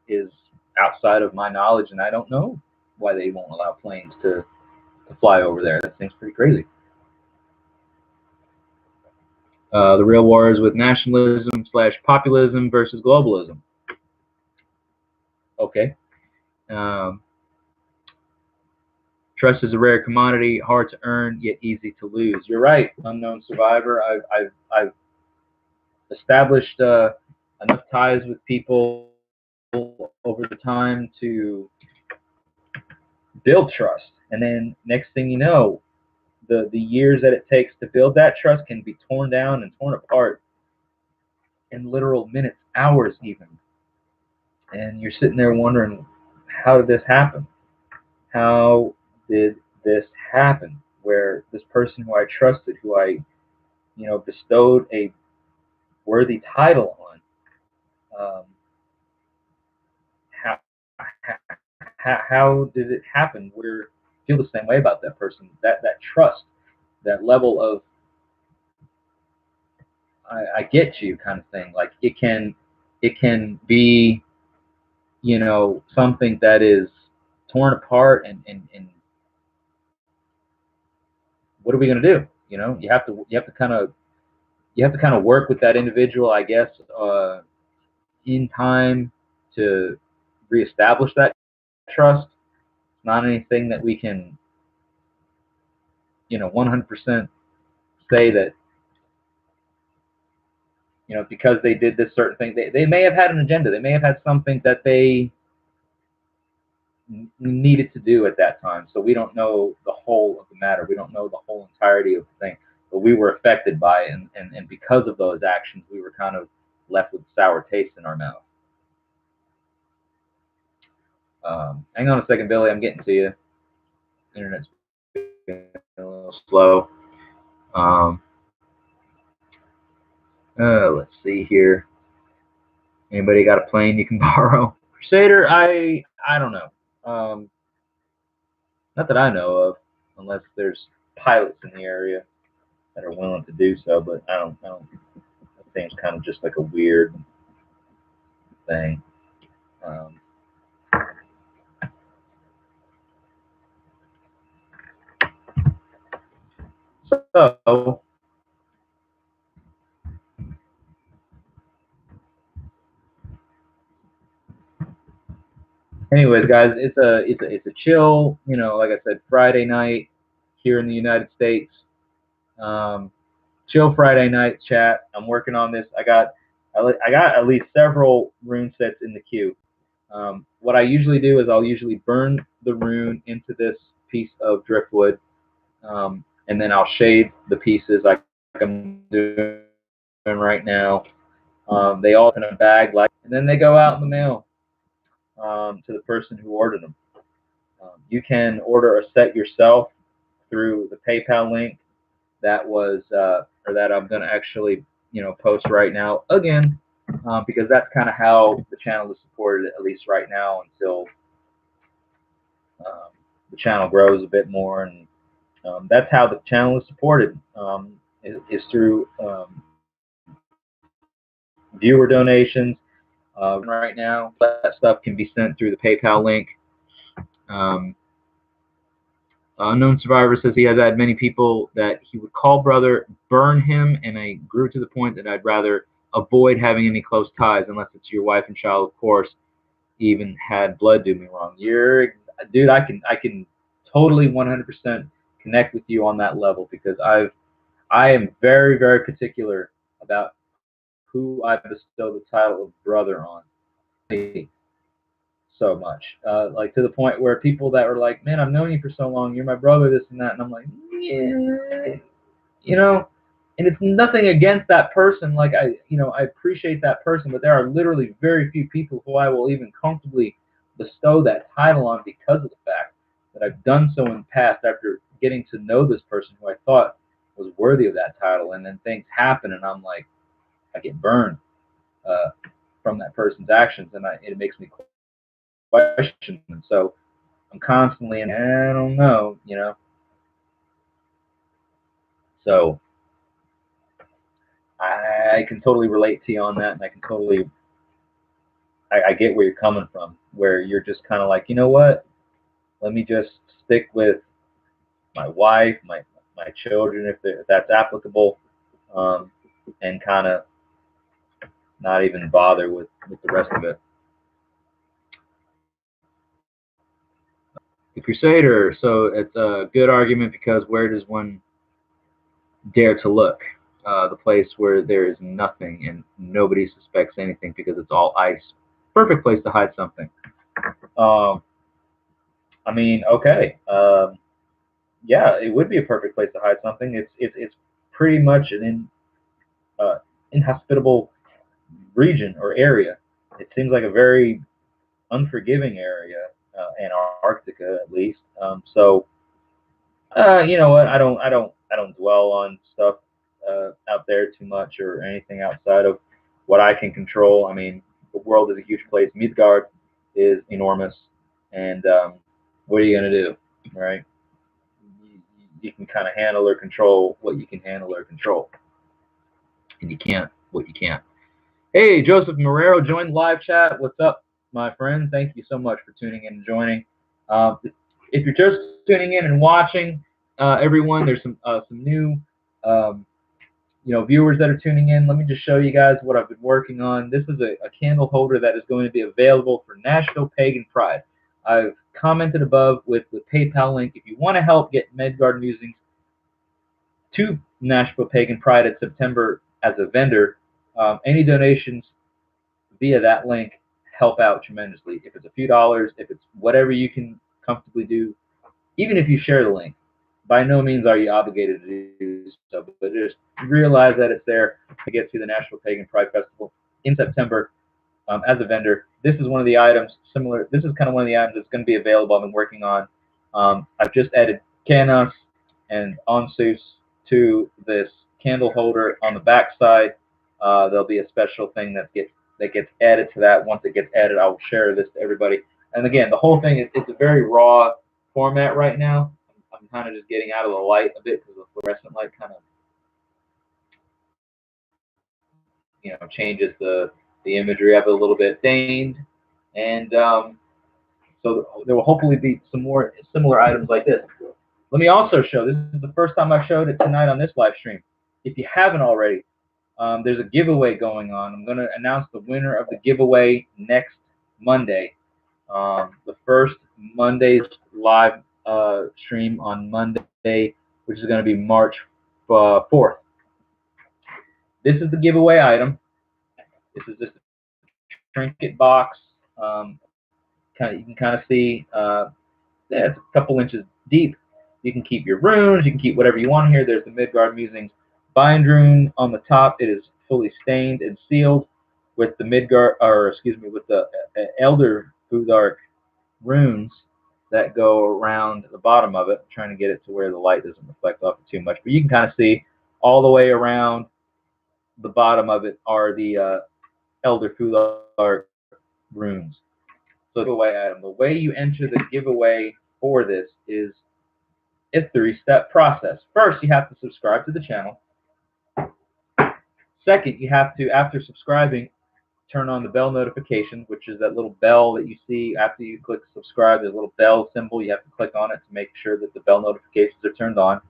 is outside of my knowledge, and I don't know why they won't allow planes to fly over there. That thing's pretty crazy. The real war is with nationalism / populism versus globalism. Okay. Trust is a rare commodity, hard to earn, yet easy to lose. You're right, Unknown Survivor. I've established enough ties with people over the time to build trust. And then next thing you know, the years that it takes to build that trust can be torn down and torn apart in literal minutes, hours even. And you're sitting there wondering, how did this happen? How did this happen? Where this person who I trusted, who I, bestowed a worthy title on, how, how did it happen? We feel the same way about that person. That trust, that level of I get you kind of thing. Like it can be, something that is torn apart, and what are we going to do? You have to kind of work with that individual, I guess, in time to reestablish that trust. It's not anything that we can, 100% say that, because they did this certain thing, they may have had an agenda. They may have had something that they needed to do at that time. So we don't know the whole of the matter. We don't know the whole entirety of the thing. But we were affected by it, and because of those actions, we were kind of left with a sour taste in our mouth. Hang on a second, Billy. I'm getting to you. Internet's been a little slow. Let's see here. Anybody got a plane you can borrow? Crusader, I don't know. Not that I know of, unless there's pilots in the area that are willing to do so. But I don't. That seems kind of just like a weird thing. So, anyways, guys, it's a chill, like I said, Friday night here in the United States. Chill Friday night chat. I'm working on this. I got I got at least several rune sets in the queue. What I usually do is I'll usually burn the rune into this piece of driftwood, and then I'll shade the pieces like I'm doing right now. They all in a bag, and then they go out in the mail to the person who ordered them. You can order a set yourself through the PayPal link that was or that I'm going to actually post right now again, because that's kind of how the channel is supported, at least right now, until the channel grows a bit more. And that's how the channel is supported, is through viewer donations. Right now, that stuff can be sent through the PayPal link. Um, Unknown Survivor says he has had many people that he would call brother burn him, and I grew to the point that I'd rather avoid having any close ties, unless it's your wife and child, of course. Even had blood do me wrong. Dude, I can totally 100% connect with you on that level, because I am very, very particular about who I bestow the title of brother on. So much, like to the point where people that were like, "Man, I've known you for so long. You're my brother," this and that, and I'm like, "Yeah, you know." And it's nothing against that person. Like I appreciate that person, but there are literally very few people who I will even comfortably bestow that title on, because of the fact that I've done so in the past after getting to know this person who I thought was worthy of that title, and then things happen, and I'm like, I get burned from that person's actions, and it makes me question. And so I'm constantly in, I don't know. So I can totally relate to you on that, and I can totally, I get where you're coming from, where you're just kind of like, you know what? Let me just stick with my wife, my children, if that's applicable, um, and kind of not even bother with the rest of it. The Crusader, so it's a good argument, because where does one dare to look? The place where there is nothing and nobody suspects anything because it's all ice. Perfect place to hide something. Um, I mean, okay, yeah, it would be a perfect place to hide something. It's pretty much an inhospitable region or area. It seems like a very unforgiving area, Antarctica at least. So you know what? I don't dwell on stuff out there too much, or anything outside of what I can control. I mean, the world is a huge place. Midgard is enormous, and what are you gonna do, right? You can kind of handle or control what you can handle or control, and you can't what you can't. Hey, Joseph Marrero joined the live chat. What's up, my friend? Thank you so much for tuning in and joining. If you're just tuning in and watching, everyone, there's some new um, viewers that are tuning in. Let me just show you guys what I've been working on. This is a candle holder that is going to be available for Nashville Pagan Pride. I've commented above with the PayPal link. If you want to help get Midgard Musings to Nashville Pagan Pride at September as a vendor, any donations via that link help out tremendously. If it's a few dollars, if it's whatever you can comfortably do, even if you share the link, by no means are you obligated to do so, but just realize that it's there to get to the National Pagan Pride Festival in September as a vendor. This is one of the items similar. This is kind of one of the items that's going to be available. I've been working on. I've just added canas and onsus to this candle holder on the back side. There'll be a special thing that gets added to that. Once it gets added, I will share this to everybody. And again, the whole thing it's a very raw format right now. I'm kind of just getting out of the light a bit, because the fluorescent light kind of changes the imagery of it a little bit, stained, and so there will hopefully be some more similar items like this. Let me also show, this is the first time I've showed it tonight on this live stream. If you haven't already, there's a giveaway going on. I'm going to announce the winner of the giveaway next Monday. The first Monday's live stream on Monday, which is going to be March 4th. This is the giveaway item. This is just a trinket box. You can kind of see, yeah, it's a couple inches deep. You can keep your runes. You can keep whatever you want here. There's the Midgard Musings bind rune on the top. It is fully stained and sealed with the with the Elder Futhark runes that go around the bottom of it. I'm trying to get it to where the light doesn't reflect off it too much, but you can kind of see all the way around the bottom of it are the Elder Futhark runes. So the giveaway item. The way you enter the giveaway for this is a 3-step process. First, you have to subscribe to the channel. Second, you have to, after subscribing, turn on the bell notification, which is that little bell that you see after you click subscribe. There's a little bell symbol. You have to click on it to make sure that the bell notifications are turned on.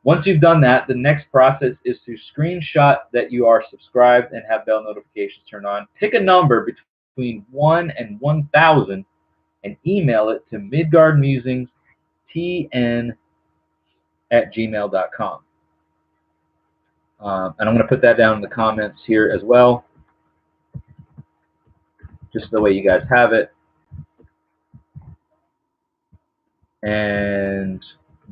Once you've done that, the next process is to screenshot that you are subscribed and have bell notifications turned on. Pick a number between 1 and 1,000 and email it to midgardmusingstn@gmail.com. And I'm going to put that down in the comments here as well, just the way you guys have it. And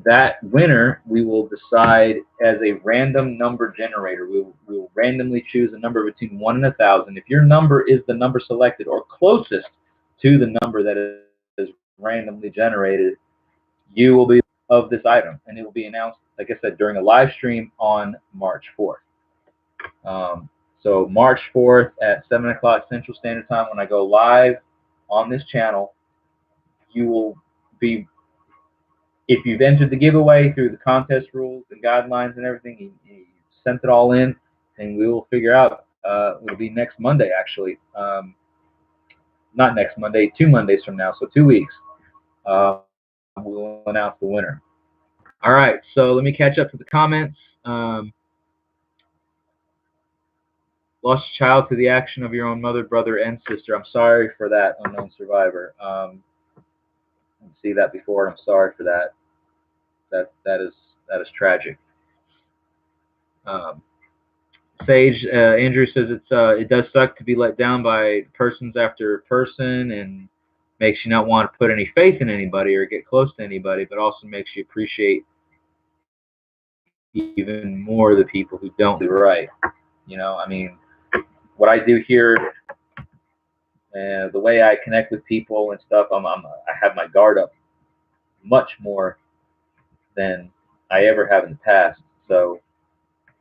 that winner we will decide as a random number generator. We will randomly choose a number between 1 and 1,000. If your number is the number selected or closest to the number that is randomly generated, you will be of this item, and it will be announced, like I said, during a live stream on March 4th. So March 4th at 7 o'clock Central Standard Time, when I go live on this channel, you will be, if you've entered the giveaway through the contest rules and guidelines and everything, you sent it all in, and we will figure out. It'll be next Monday, actually. Not next Monday, 2 Mondays from now, so 2 weeks. We'll announce the winner. All right, so let me catch up to the comments. Lost a child to the action of your own mother, brother, and sister. I'm sorry for that, unknown survivor. I didn't see that before, and I'm sorry for that. That is tragic. Sage Andrew says it does suck to be let down by persons after person, and makes you not want to put any faith in anybody or get close to anybody, but also makes you appreciate even more the people who don't do right. You know, I mean, what I do here, the way I connect with people and stuff, I have my guard up much more than I ever have in the past. So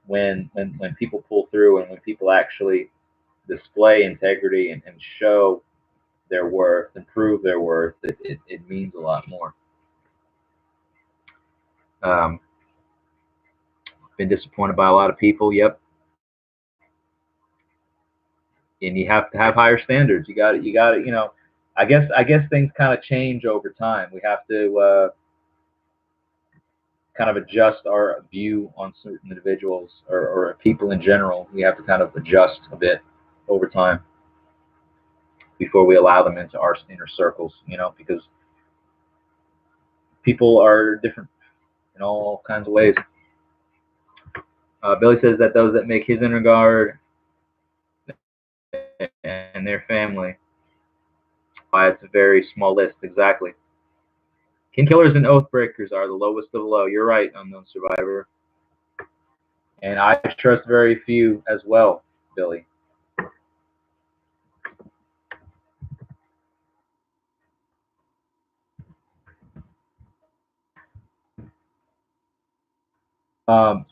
when people pull through and when people actually display integrity and show their worth and prove their worth, it means a lot more. Been disappointed by a lot of people. Yep. And you have to have higher standards. You got to, you know, I guess things kind of change over time. We have to kind of adjust our view on certain individuals or people in general. We have to kind of adjust a bit over time before we allow them into our inner circles, you know, because people are different in all kinds of ways. Billy says that those that make his inner guard and their family, why it's a very small list. Exactly. Kin killers and oath breakers are the lowest of the low. You're right, unknown survivor. And I trust very few as well, Billy.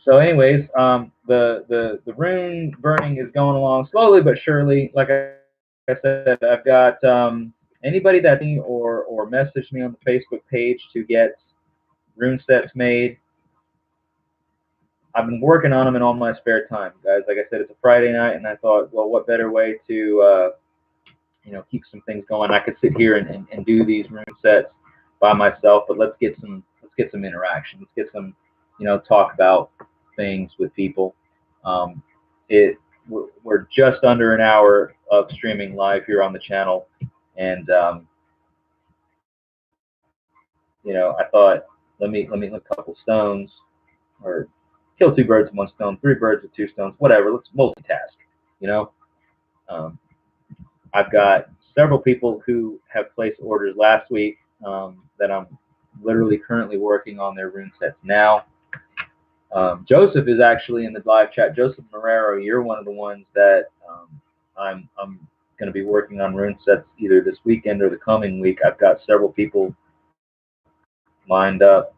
So anyways, the rune burning is going along slowly but surely. Like I said, I've got anybody that or message me on the Facebook page to get rune sets made. I've been working on them in all my spare time, guys. Like I said, it's a Friday night, and I thought, well, what better way to you know, keep some things going? I could sit here and do these rune sets by myself, but let's get some interaction. Let's get some, you know, talk about things with people. We're just under an hour of streaming live here on the channel, and you know, I thought, let me look a couple stones, or kill 2 birds with 1 stone, 3 birds with 2 stones, whatever. Let's multitask, you know. I've got several people who have placed orders last week that I'm literally currently working on their rune sets now. Joseph is actually in the live chat. Joseph Marrero, you're one of the ones that I'm going to be working on rune sets either this weekend or the coming week. I've got several people lined up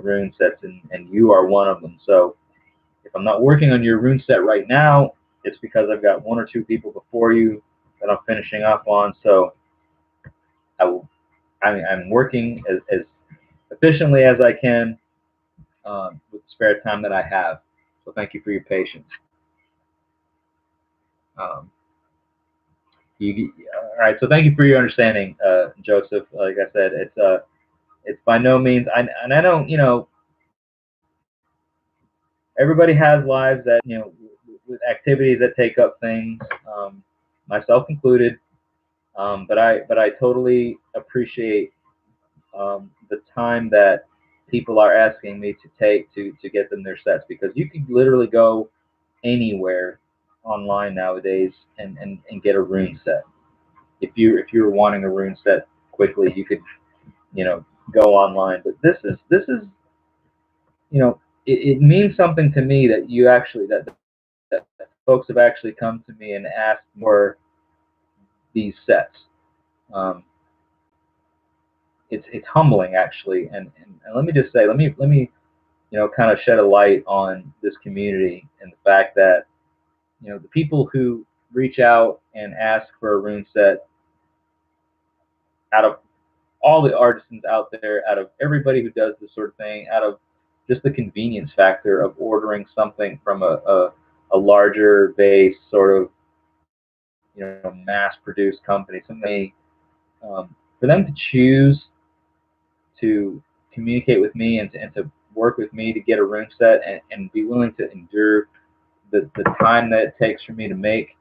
rune sets, and you are one of them. So if I'm not working on your rune set right now, it's because I've got one or two people before you that I'm finishing up on. So I'm working as efficiently as I can with the spare time that I have. So thank you for your patience. Um, all right. So thank you for your understanding, Joseph. Like I said, it's by no means. And I don't. Everybody has lives that with activities that take up things, myself included. But I totally appreciate the time that people are asking me to take to get them their sets, because you can literally go anywhere online nowadays and get a rune set. If you're wanting a rune set quickly, you could go online. But this is it means something to me that you actually that folks have actually come to me and asked for these sets. Um, it's humbling actually, and let me just say, let me kind of shed a light on this community and the fact that the people who reach out and ask for a rune set, out of all the artisans out there, out of everybody who does this sort of thing, out of just the convenience factor of ordering something from a larger base sort of mass produced company, somebody for them to choose to communicate with me and to work with me to get a rune set and be willing to endure the time that it takes for me to make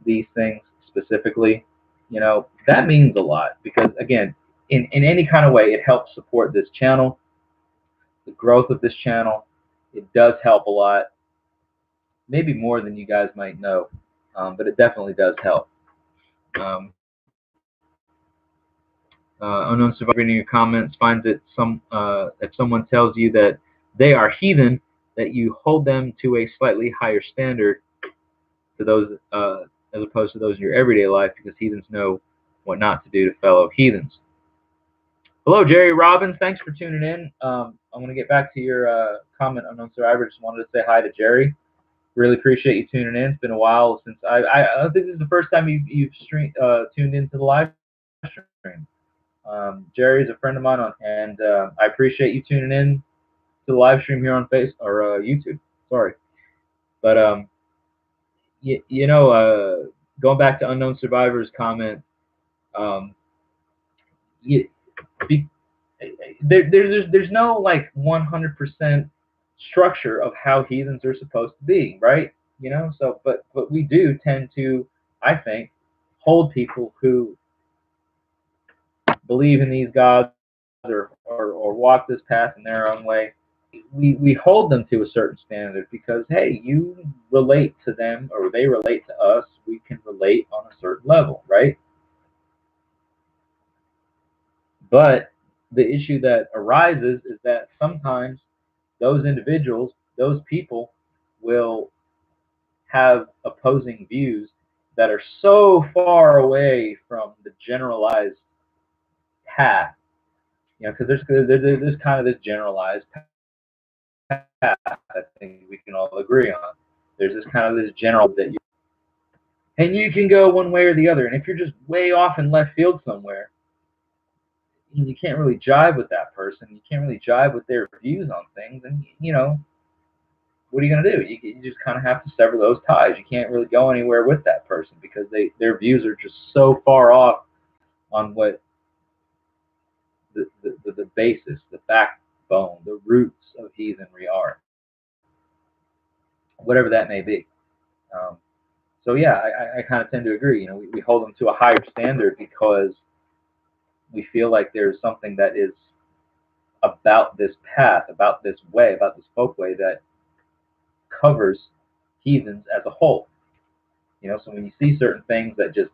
these things specifically, that means a lot, because again, in any kind of way, it helps support this channel, the growth of this channel. It does help a lot, maybe more than you guys might know, but it definitely does help. Um, Unknown Survivor, in your comments, finds that if someone tells you that they are heathen, that you hold them to a slightly higher standard to those as opposed to those in your everyday life, because heathens know what not to do to fellow heathens. Hello, Jerry Robbins. Thanks for tuning in. I'm going to get back to your comment, Unknown Survivor. Just wanted to say hi to Jerry. Really appreciate you tuning in. It's been a while since I think this is the first time you've tuned into the live stream. Jerry's a friend of mine, and I appreciate you tuning in to the live stream here on Facebook or YouTube. Sorry, but going back to Unknown Survivor's comment, you, there's no like 100% structure of how heathens are supposed to be, right? So but we do tend to, I think, hold people who believe in these gods or walk this path in their own way. We hold them to a certain standard because, hey, you relate to them or they relate to us. We can relate on a certain level, right? But the issue that arises is that sometimes those individuals, those people, will have opposing views that are so far away from the generalized path. Because there's kind of this generalized path I think we can all agree on. There's this kind of this general that you can go one way or the other. And if you're just way off in left field somewhere, you can't really jive with that person. You can't really jive with their views on things. And, what are you going to do? You just kind of have to sever those ties. You can't really go anywhere with that person because their views are just so far off on what the basis, the backbone, the roots of heathenry are, whatever that may be. So yeah, I kind of tend to agree. We hold them to a higher standard because we feel like there's something that is about this path, about this way, about this folkway that covers heathens as a whole. So when you see certain things that just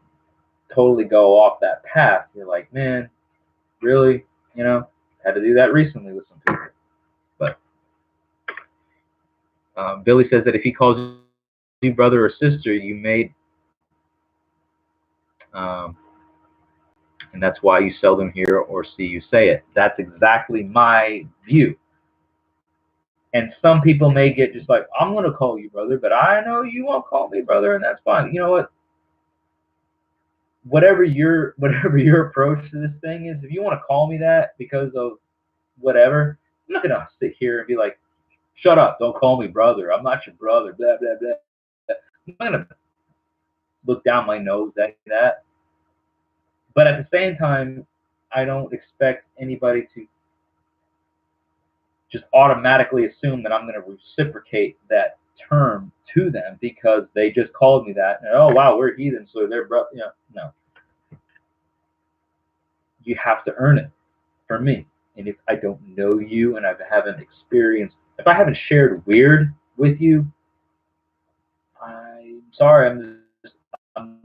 totally go off that path, you're like, man, really? Had to do that recently with some people. But Billy says that if he calls you brother or sister, you made, and that's why you seldom hear or see you say it. That's exactly my view. And some people may get just like, I'm going to call you brother, but I know you won't call me brother, and that's fine. You know what? Whatever your approach to this thing is, if you want to call me that because of whatever, I'm not going to sit here and be like, shut up, don't call me brother. I'm not your brother, blah, blah, blah. I'm not going to look down my nose at that. But at the same time, I don't expect anybody to just automatically assume that I'm going to reciprocate that term to them because they just called me that. And, oh, wow, we're heathens, so they're brother. No. You have to earn it for me. And if I don't know you and I haven't experienced, if I haven't shared weird with you, I'm sorry. I'm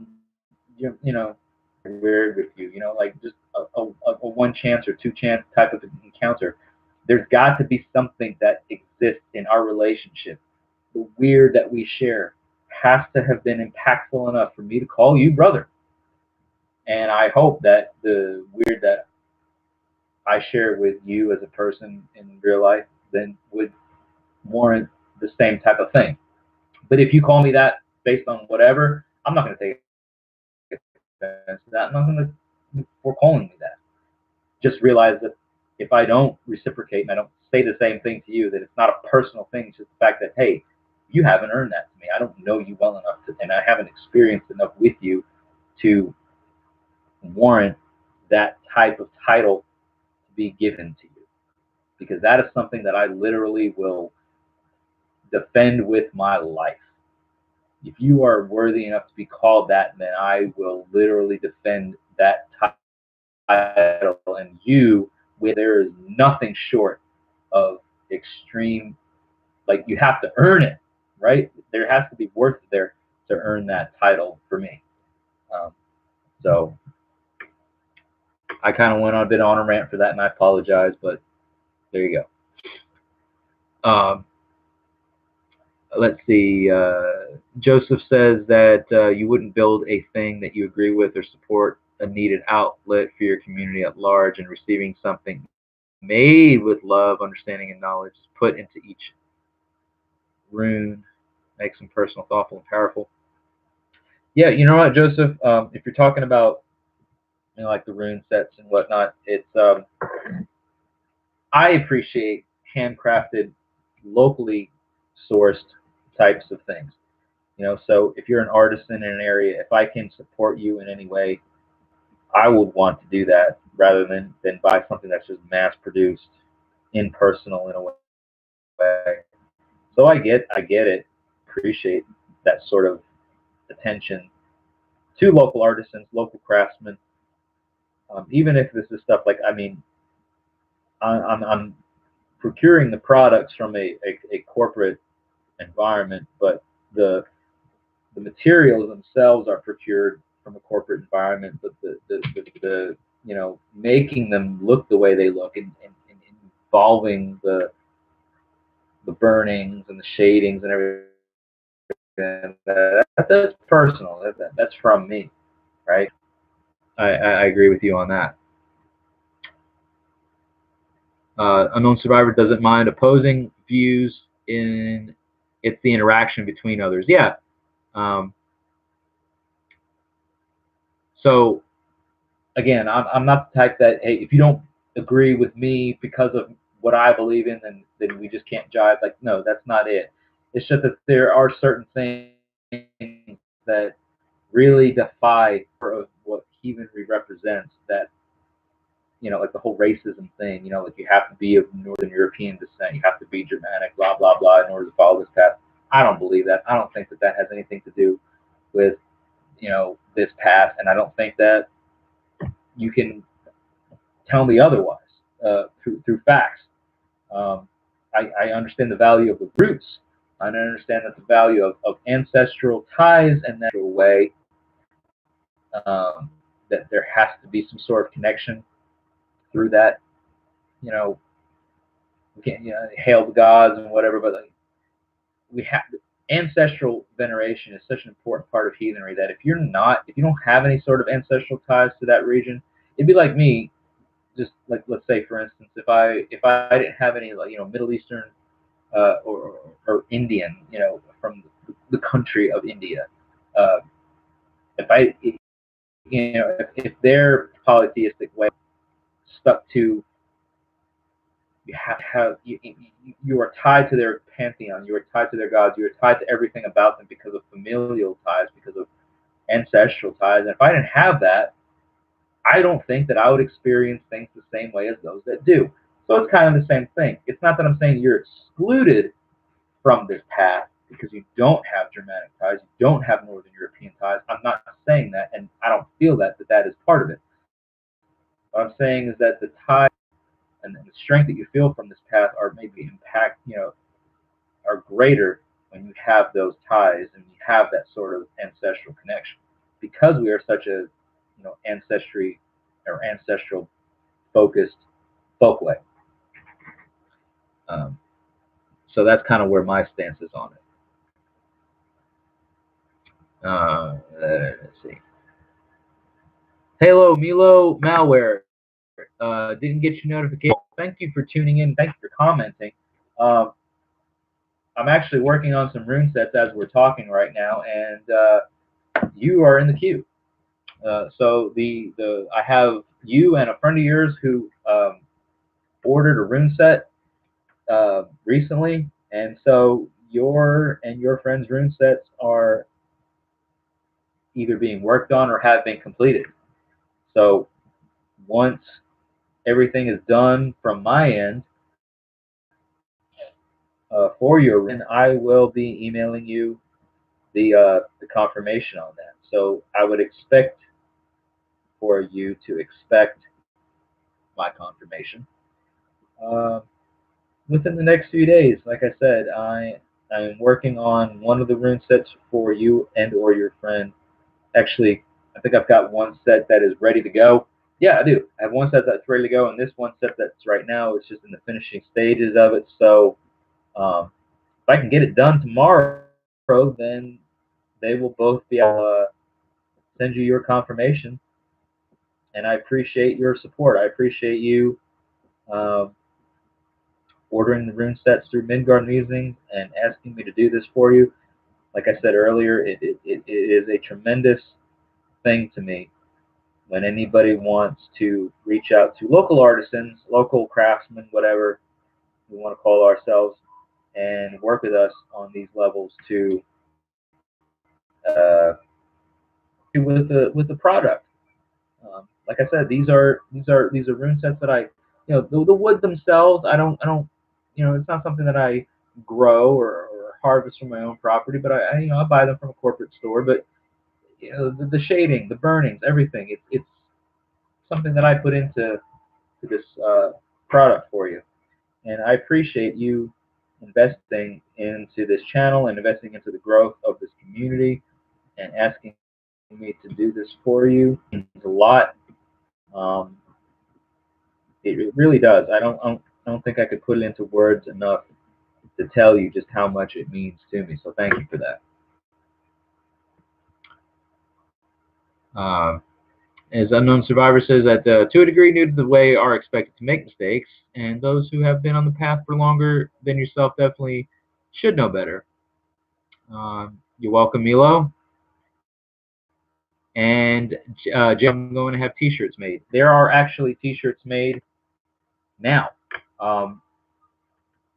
weird with you. Like just a one chance or two chance type of encounter. There's got to be something that exists in our relationship. The weird that we share has to have been impactful enough for me to call you brother. And I hope that the weird that I share with you as a person in real life then would warrant the same type of thing. But if you call me that based on whatever, I'm not going to take offense to that. I'm not going to for calling me that. Just realize that if I don't reciprocate and I don't say the same thing to you, that it's not a personal thing. It's just the fact that, hey, you haven't earned that to me. I don't know you well enough and I haven't experienced enough with you to warrant that type of title to be given to you. Because that is something that I literally will defend with my life. If you are worthy enough to be called that, then I will literally defend that title and you where there is nothing short of extreme, like you have to earn it, right? There has to be work there to earn that title for me. So I kind of went on a bit on a rant for that, and I apologize, but there you go. Let's see. Joseph says that you wouldn't build a thing that you agree with or support a needed outlet for your community at large, and receiving something made with love, understanding, and knowledge is put into each rune, makes them personal, thoughtful, and powerful. Yeah, you know what, Joseph? If you're talking about like the rune sets and whatnot, it's I appreciate handcrafted, locally sourced types of things. So if you're an artisan in an area, if I can support you in any way, I would want to do that rather than buy something that's just mass produced, impersonal in a way. So I get it, appreciate that sort of attention to local artisans, local craftsmen. Even if this is stuff like, I'm procuring the products from a corporate environment, but the materials themselves are procured from a corporate environment, but the making them look the way they look and involving the burnings and the shadings and everything, that's personal. That's from me, right? I agree with you on that. Unknown Survivor doesn't mind opposing views in it's the interaction between others. Yeah. So again, I'm not the type that, hey, if you don't agree with me because of what I believe in, then we just can't jive. Like, no, that's not it. It's just that there are certain things that really defy what heathenry represents. That like the whole racism thing. Like you have to be of Northern European descent, you have to be Germanic, blah blah blah, in order to follow this path. I don't believe that. I don't think that has anything to do with this path, and I don't think that you can tell me otherwise through facts. I understand the value of the roots, and I understand that the value of ancestral ties and that way, that there has to be some sort of connection through that. You know, we can't hail the gods and whatever, but like, we have ancestral veneration is such an important part of heathenry that if you don't have any sort of ancestral ties to that region, it'd be like me. Just like, let's say for instance, if I didn't have any, like, Middle Eastern, or Indian, from the country of India, uh, if I if their polytheistic way stuck to, you have to have you are tied to their pantheon, you are tied to their gods, you are tied to everything about them because of familial ties, because of ancestral ties. And if I didn't have that, I don't think that I would experience things the same way as those that do. So it's kind of the same thing. It's not that I'm saying you're excluded from this path because you don't have Germanic ties, you don't have Northern European ties. I'm not saying that, and I don't feel that is part of it. What I'm saying is that the ties and the strength that you feel from this path are maybe are greater when you have those ties and you have that sort of ancestral connection, because we are such a ancestry or ancestral focused folkway. Um, so that's kind of where my stance is on it. Let's see. Hello, Milo Malware. Didn't get your notification. Thank you for tuning in. Thank you for commenting. Um, I'm actually working on some rune sets as we're talking right now, and you are in the queue. So I have you and a friend of yours who ordered a rune set recently, and so your friend's rune sets are either being worked on or have been completed. So once everything is done from my end for your rune, I will be emailing you the confirmation on that. So I would expect for you to expect my confirmation uh, within the next few days. Like I said, I am working on one of the rune sets for you and or your friend. Actually, I think I've got one set that is ready to go. Yeah, I do. I have one set that's ready to go, and this one set that's right now is just in the finishing stages of it. So if I can get it done tomorrow, then they will both be able to send you your confirmation. And I appreciate your support. I appreciate you um, ordering the rune sets through Midgard Musings and asking me to do this for you. Like I said earlier, it is a tremendous thing to me when anybody wants to reach out to local artisans, local craftsmen, whatever we want to call ourselves, and work with us on these levels to uh, with the product. Like I said, these are rune sets that the wood themselves. I don't it's not something that I grow or harvest from my own property, but I buy them from a corporate store. But the shading, the burnings, everything. It's something that I put into this product for you, and I appreciate you investing into this channel and investing into the growth of this community and asking me to do this for you. It means a lot. Um, it really does. I don't think I could put it into words enough to tell you just how much it means to me. So thank you for that. Uh, as Unknown Survivor says that to a degree, new to the way are expected to make mistakes, and those who have been on the path for longer than yourself definitely should know better. You're welcome, Milo. And I'm going to have T-shirts made. There are actually T-shirts made now. Um,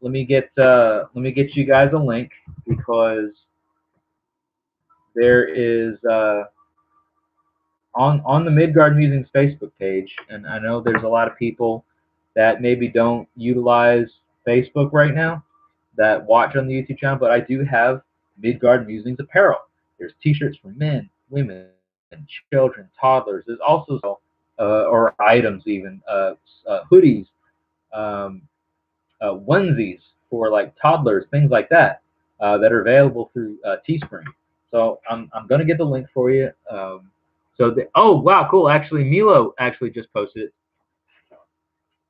let me get you guys a link because there is on the Midgard Musings Facebook page, and I know there's a lot of people that maybe don't utilize Facebook right now that watch on the YouTube channel, but I do have Midgard Musings apparel. There's T-shirts for men, women, children, toddlers. There's also or items even hoodies, onesies for like toddlers, things like that. that are available through Teespring. So I'm gonna get the link for you. Oh wow, cool. Actually, Milo actually just posted it.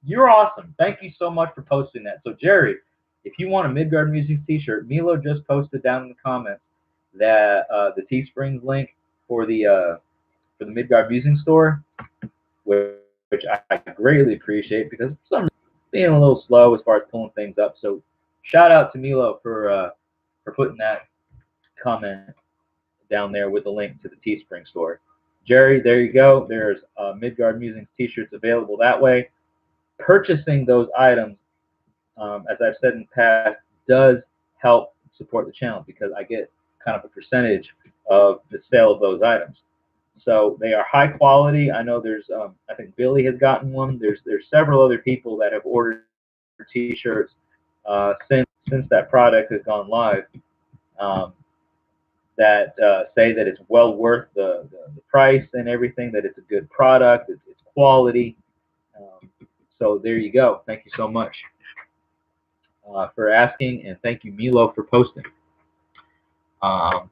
You're awesome. Thank you so much for posting that. So Jerry, if you want a Midgard Musings t-shirt, Milo just posted down in the comments that the Teespring link for the Midgard Musings store, which I greatly appreciate because for some reason being a little slow as far as pulling things up. So shout out to Milo for putting that comment down there with the link to the Teespring store. Jerry, there you go. There's Midgard Musings t-shirts available that way. Purchasing those items, as I've said in the past, does help support the channel because I get kind of a percentage of the sale of those items. So they are high quality. I know there's, I think Billy has gotten one. There's several other people that have ordered T-shirts since that product has gone live. That say that it's well worth the price and everything. That it's a good product. It's quality. So there you go. Thank you so much for asking, and thank you Milo for posting. Milo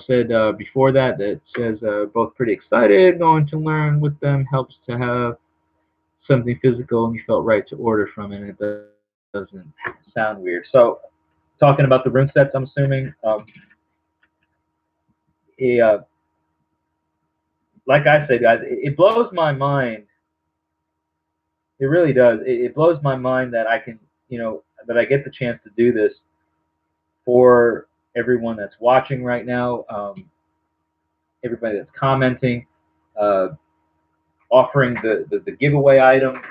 said before that says both pretty excited, going to learn with them helps to have something physical and you felt right to order from it. And it doesn't sound weird. So talking about the rune sets, I'm assuming. Like I said, guys, it blows my mind. It really does. It blows my mind that I can, that I get the chance to do this for everyone that's watching right now, everybody that's commenting, offering the giveaway item,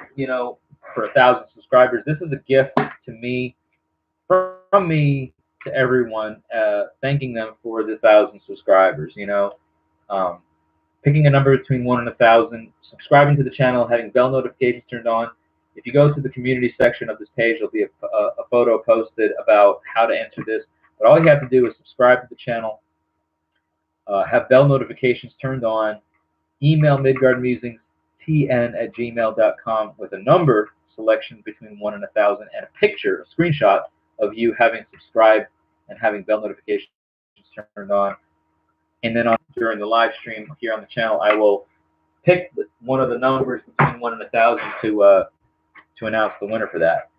for 1,000 subscribers. This is a gift to me, from me to everyone, thanking them for the 1,000 subscribers. Picking a number between 1 and 1,000, subscribing to the channel, having bell notifications turned on. If you go to the community section of this page, there'll be a photo posted about how to enter this. But all you have to do is subscribe to the channel, have bell notifications turned on, email midgardmusingstn@gmail.com with a number selection between 1 and 1,000 and a picture, a screenshot of you having subscribed and having bell notifications turned on. And then during the live stream here on the channel, I will pick one of the numbers between 1 and 1,000 to announce the winner for that.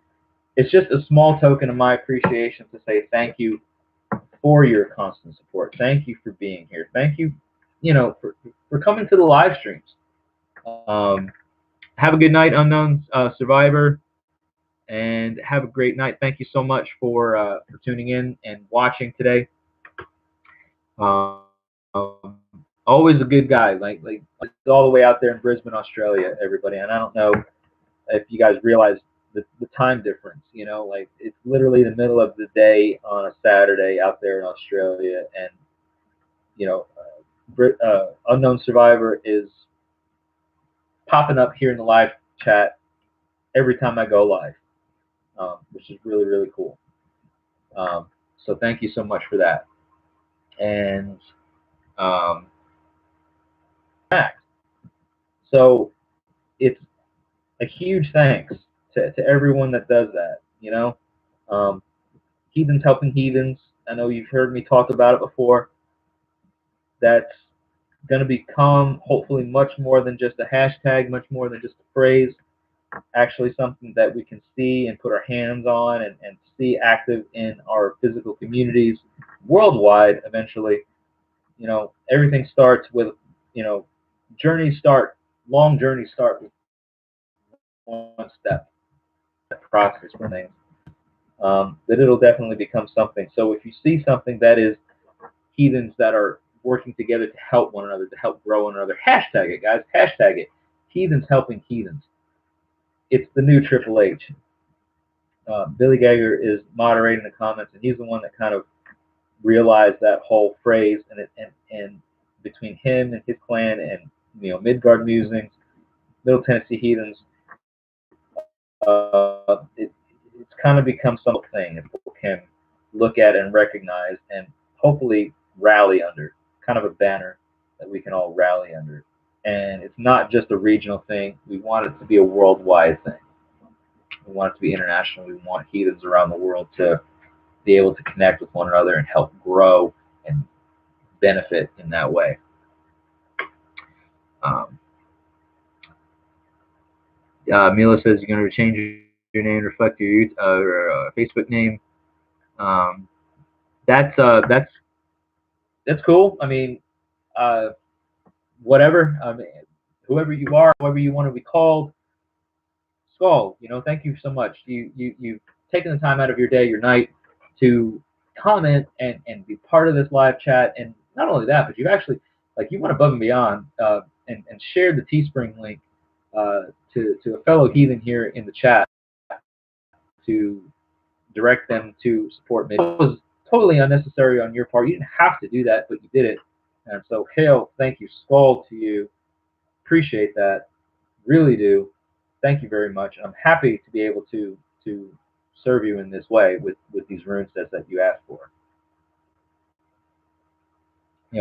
It's just a small token of my appreciation to say thank you for your constant support. Thank you for being here. Thank you, for coming to the live streams. Have a good night, Unknown Survivor, and have a great night. Thank you so much for tuning in and watching today. Always a good guy, like all the way out there in Brisbane, Australia, everybody. And I don't know if you guys realize the time difference. Like it's literally the middle of the day on a Saturday out there in Australia, and Unknown Survivor is popping up here in the live chat every time I go live, which is really, really cool. So thank you so much for that. And so it's a huge thanks to everyone that does that. Heathens helping heathens. I know you've heard me talk about it before. That's going to become hopefully much more than just a hashtag, much more than just a phrase. Actually something that we can see and put our hands on and see active in our physical communities worldwide eventually. Everything starts with, long journeys start with one step, that process for things. That it'll definitely become something. So if you see something that is heathens that are working together to help one another, to help grow one another, hashtag it, guys. Hashtag it. Heathens helping heathens. It's the new Triple H. Billy Geiger is moderating the comments, and he's the one that kind of realized that whole phrase. And between him and his clan, and Midgard Musings, Middle Tennessee Heathens, it's kind of become something that people can look at and recognize, and hopefully rally under. Kind of a banner that we can all rally under. And it's not just a regional thing. We want it to be a worldwide thing. We want it to be international. We want heathens around the world to be able to connect with one another and help grow and benefit in that way. Um, Mila says you're going to change your name to reflect your Facebook name. Um, that's cool. I mean, uh, whatever. I mean, whoever you are, whoever you want to be called, Skull. Thank you so much. You've taken the time out of your day, your night, to comment and be part of this live chat. And not only that, but you've actually you went above and beyond and shared the Teespring link to a fellow heathen here in the chat to direct them to support me. It was totally unnecessary on your part. You didn't have to do that, but you did it. And so, hail, thank you, Skull, to you. Appreciate that. Really do. Thank you very much. I'm happy to be able to serve you in this way with these rune sets that you asked for.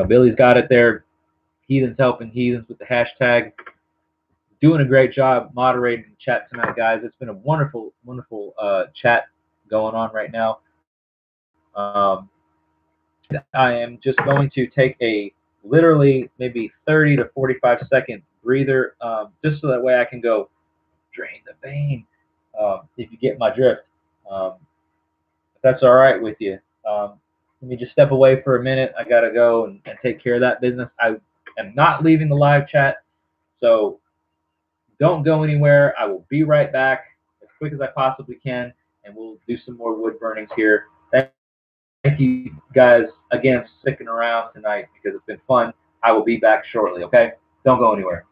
Billy's got it there. Heathens helping heathens with the hashtag. Doing a great job moderating the chat tonight, guys. It's been a wonderful, wonderful chat going on right now. I am just going to take a literally maybe 30 to 45-second breather, just so that way I can go drain the vein. If you get my drift, if that's all right with you. Let me just step away for a minute. I gotta go and take care of that business. I am not leaving the live chat, so don't go anywhere. I will be right back as quick as I possibly can, and we'll do some more wood burnings here. Thank you guys again for sticking around tonight because it's been fun. I will be back shortly, okay? Don't go anywhere.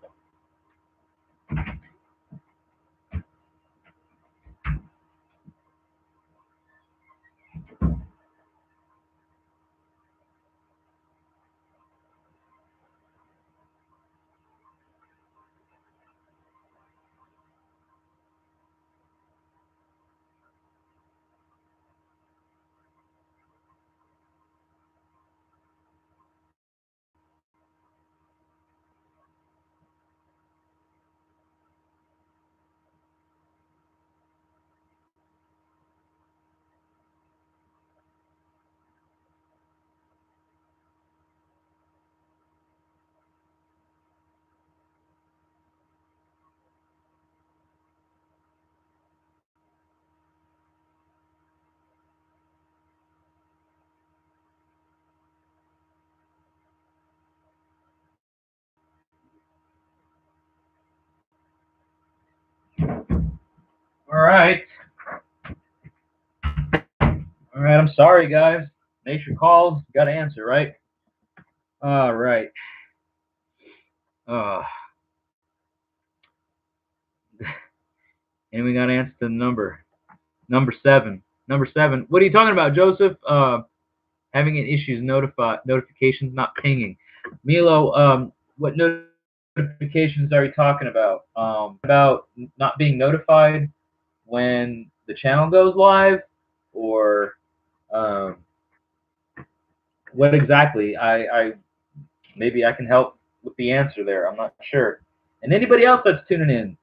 All right. All right, I'm sorry, guys. Nature calls. Got to answer, right? All right. Uh, and we got to answer the number. Number 7. Number 7. What are you talking about, Joseph? Having an issues notifications not pinging. Milo, what notifications are you talking about? About not being notified when the channel goes live, or um, what exactly? I maybe I can help with the answer there. I'm not sure. And anybody else that's tuning in,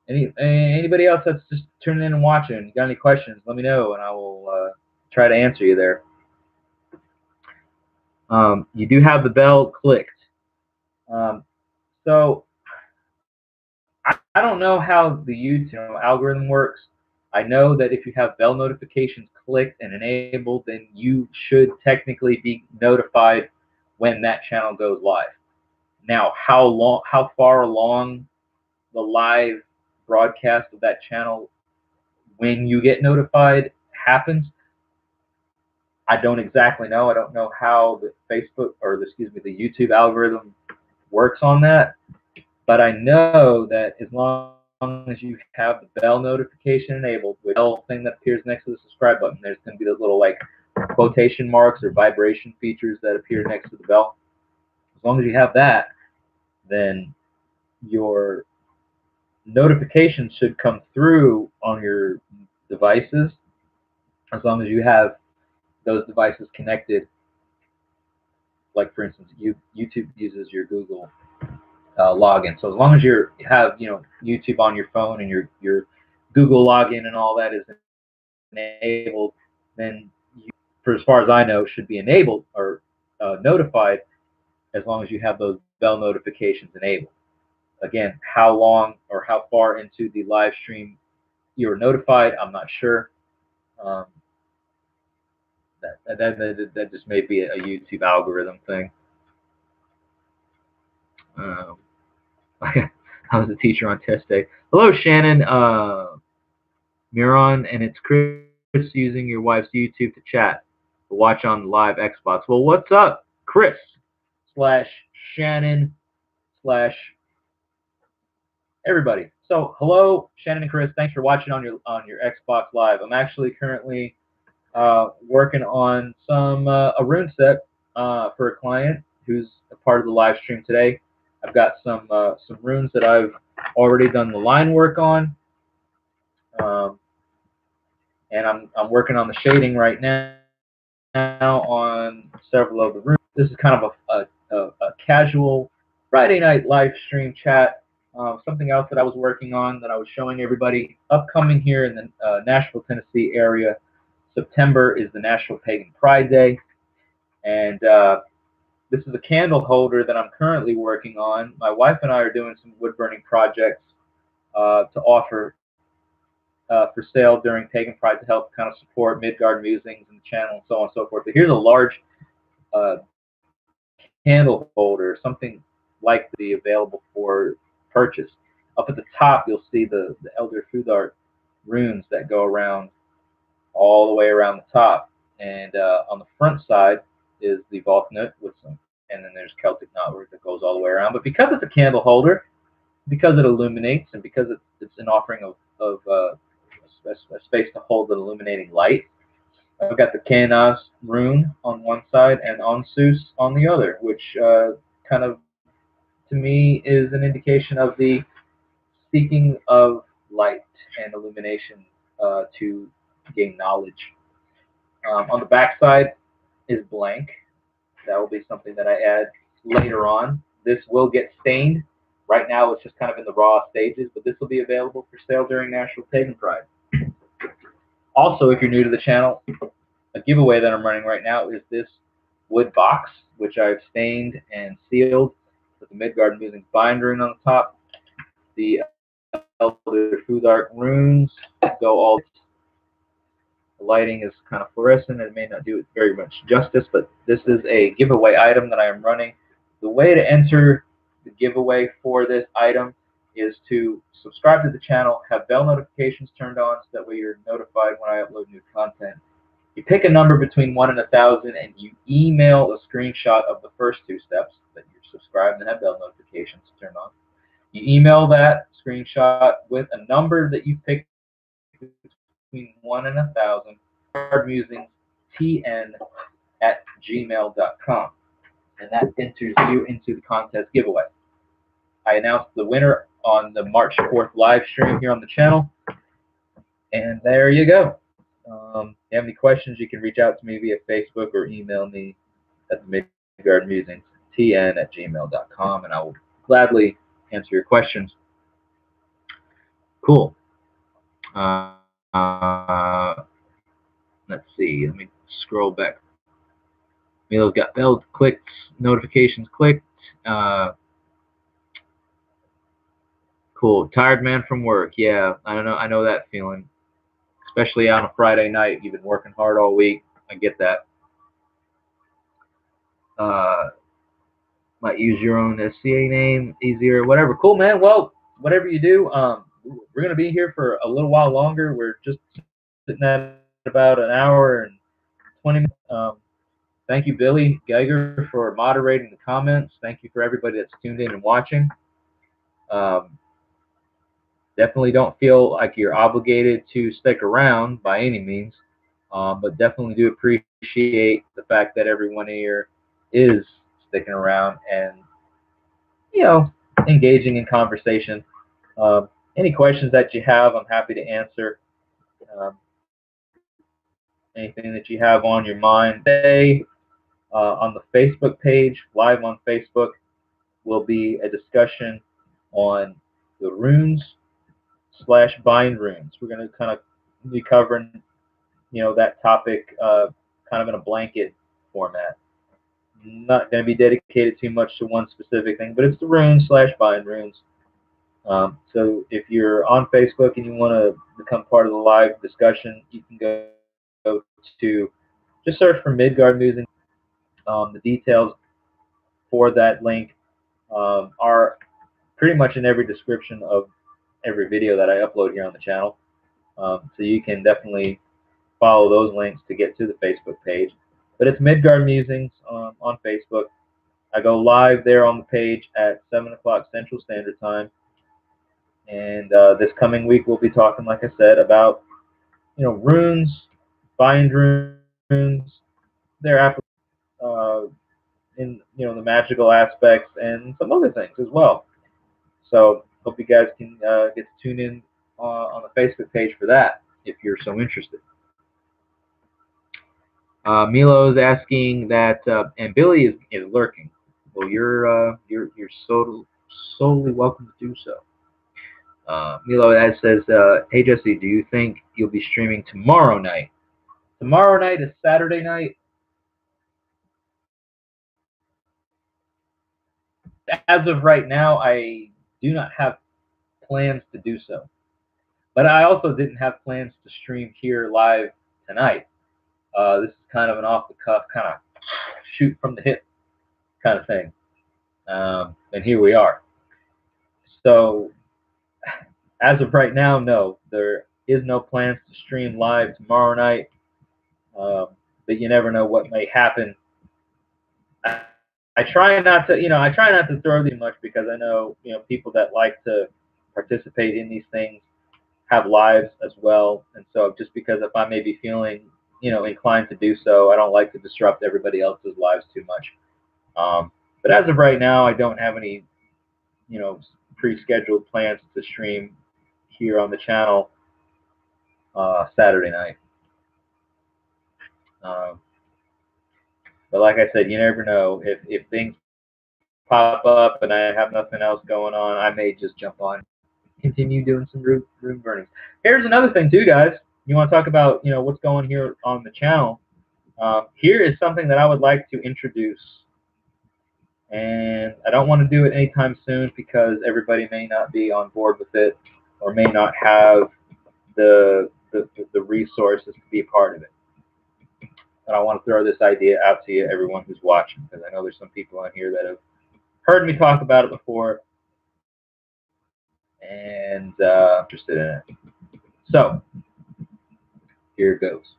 anybody else that's just tuning in and watching, you got any questions? Let me know, and I will try to answer you there. You do have the bell clicked. So I don't know how the YouTube algorithm works. I know that if you have bell notifications clicked and enabled, then you should technically be notified when that channel goes live. Now, how far along the live broadcast of that channel when you get notified happens, I don't exactly know. I don't know how the Facebook or the YouTube algorithm works on that. But I know that as long as you have the bell notification enabled, with the bell thing that appears next to the subscribe button, there's going to be those little quotation marks or vibration features that appear next to the bell. As long as you have that, then your notifications should come through on your devices, as long as you have those devices connected. Like for instance, YouTube uses your Google login. So as long as you have YouTube on your phone and you're Google login and all that is enabled, then you, for as far as I know, should be enabled or notified as long as you have those bell notifications enabled. Again, how long or how far into the live stream you were notified, I'm not sure. Um, that just may be a YouTube algorithm thing. Um, I was a teacher on test day. Hello, Shannon Miron, and it's Chris using your wife's YouTube to chat, to watch on live Xbox. Well, what's up, Chris slash Shannon slash everybody? So, hello, Shannon and Chris. Thanks for watching on your Xbox Live. I'm actually currently working on a rune set for a client who's a part of the live stream today. I've got some runes that I've already done the line work on, and I'm working on the shading right now on several of the runes. This is kind of a casual Friday night live stream chat. Something else that I was working on that I was showing everybody upcoming here in the Nashville, Tennessee area. September is the National Pagan Pride Day, and this is a candle holder that I'm currently working on. My wife and I are doing some wood burning projects to offer for sale during Pagan Pride to help kind of support Midgard Musings and the channel and so on and so forth. But here's a large uh, candle holder, something like to be available for purchase. Up at the top, you'll see the Elder Futhark runes that go around all the way around the top. And on the front side is the Volknut with some, and then there's Celtic knotwork that goes all the way around. But because it's a candle holder, because it illuminates, and because it's an offering of a space to hold an illuminating light, I've got the Canas rune on one side and Onsus on the other, which kind of, to me, is an indication of the seeking of light and illumination to gain knowledge. On the back side is blank. That will be something that I add later on. This will get stained. Right now it's just kind of in the raw stages, but this will be available for sale during National Pagan Pride. Also, if you're new to the channel, a giveaway that I'm running right now is this wood box, which I've stained and sealed with the Midgard Musings binder on the top. The Elder Futhark runes go all. The lighting is kind of fluorescent and it may not do it very much justice, but this is a giveaway item that I am running. The way to enter the giveaway for this item is to subscribe to the channel, have bell notifications turned on so that way you're notified when I upload new content. You pick a number between 1 and 1,000 and you email a screenshot of the first two steps that you're subscribed and have bell notifications turned on. You email that screenshot with a number that you picked between 1 and 1,000, musingtn@gmail.com, and that enters you into the contest giveaway. I announced the winner on the March 4th live stream here on the channel, and there you go. If you have any questions, you can reach out to me via Facebook or email me at the Midgard Musings, tn@gmail.com, and I will gladly answer your questions. Cool. Let's see. Let me scroll back. Milo's got bells clicked, notifications clicked. Cool. Tired man from work. Yeah, I don't know. I know that feeling, especially on a Friday night. You've been working hard all week. I get that. Might use your own SCA name, easier, whatever. Cool, man. Well, whatever you do, we're gonna be here for a little while longer. We're just sitting at about an hour and 20 minutes. Thank you, Billy Geiger, for moderating the comments. Thank you for everybody that's tuned in and watching. Definitely don't feel like you're obligated to stick around by any means, but definitely do appreciate the fact that everyone here is sticking around and, you know, engaging in conversation. Any questions that you have, I'm happy to answer. Anything that you have on your mind today, on the Facebook page, live on Facebook, will be a discussion on the runes, runes/bind runes. We're going to kind of be covering, that topic kind of in a blanket format. Not going to be dedicated too much to one specific thing, but it's the runes/bind runes. So if you're on Facebook and you want to become part of the live discussion, you can go to just search for Midgard Musings. The details for that link are pretty much in every description of every video that I upload here on the channel. So you can definitely follow those links to get to the Facebook page. But it's Midgard Musings on Facebook. I go live there on the page at 7 o'clock Central Standard Time. And this coming week we'll be talking, like I said, about runes, bind runes, their application in the magical aspects, and some other things as well. So hope you guys can get to tune in on the Facebook page for that if you're so interested. Milo is asking that, and Billy is lurking. Well, you're solely welcome to do so. Milo says, hey Jesse, do you think you'll be streaming tomorrow night? Tomorrow night is Saturday night. As of right now, I do not have plans to do so. But I also didn't have plans to stream here live tonight. This is kind of an off-the-cuff, kind of shoot from the hip kind of thing. And here we are. So as of right now, no, there is no plans to stream live tomorrow night. But you never know what may happen. I try not to throw too much, because I know people that like to participate in these things have lives as well, and so just because if I may be feeling inclined to do so, I don't like to disrupt everybody else's lives too much. But as of right now, I don't have any pre-scheduled plans to stream here on the channel Saturday night. But like I said, you never know. If things pop up and I have nothing else going on, I may just jump on, continue doing some room burnings. Here's another thing too, guys. You want to talk about what's going here on the channel. Here is something that I would like to introduce, and I don't want to do it anytime soon because everybody may not be on board with it or may not have the resources to be a part of it. But I want to throw this idea out to you, everyone who's watching, because I know there's some people on here that have heard me talk about it before and interested in it. So here it goes.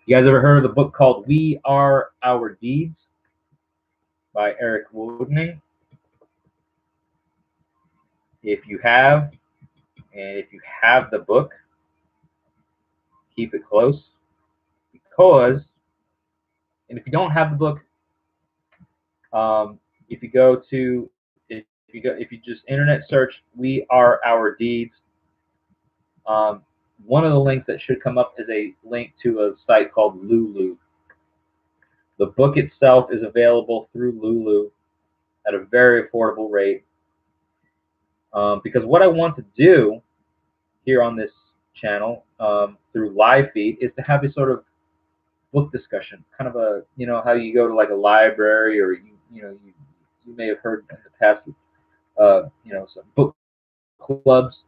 You guys ever heard of the book called We Are Our Deeds by Eric Woodning? If you have, and if you have the book, keep it close, because, and if you don't have the book, if you just internet search "We Are Our Deeds," one of the links that should come up is a link to a site called Lulu. The book itself is available through Lulu at a very affordable rate. Because what I want to do here on this channel through live feed is to have a sort of book discussion, kind of a how you go to like a library, or you may have heard in the past some book clubs,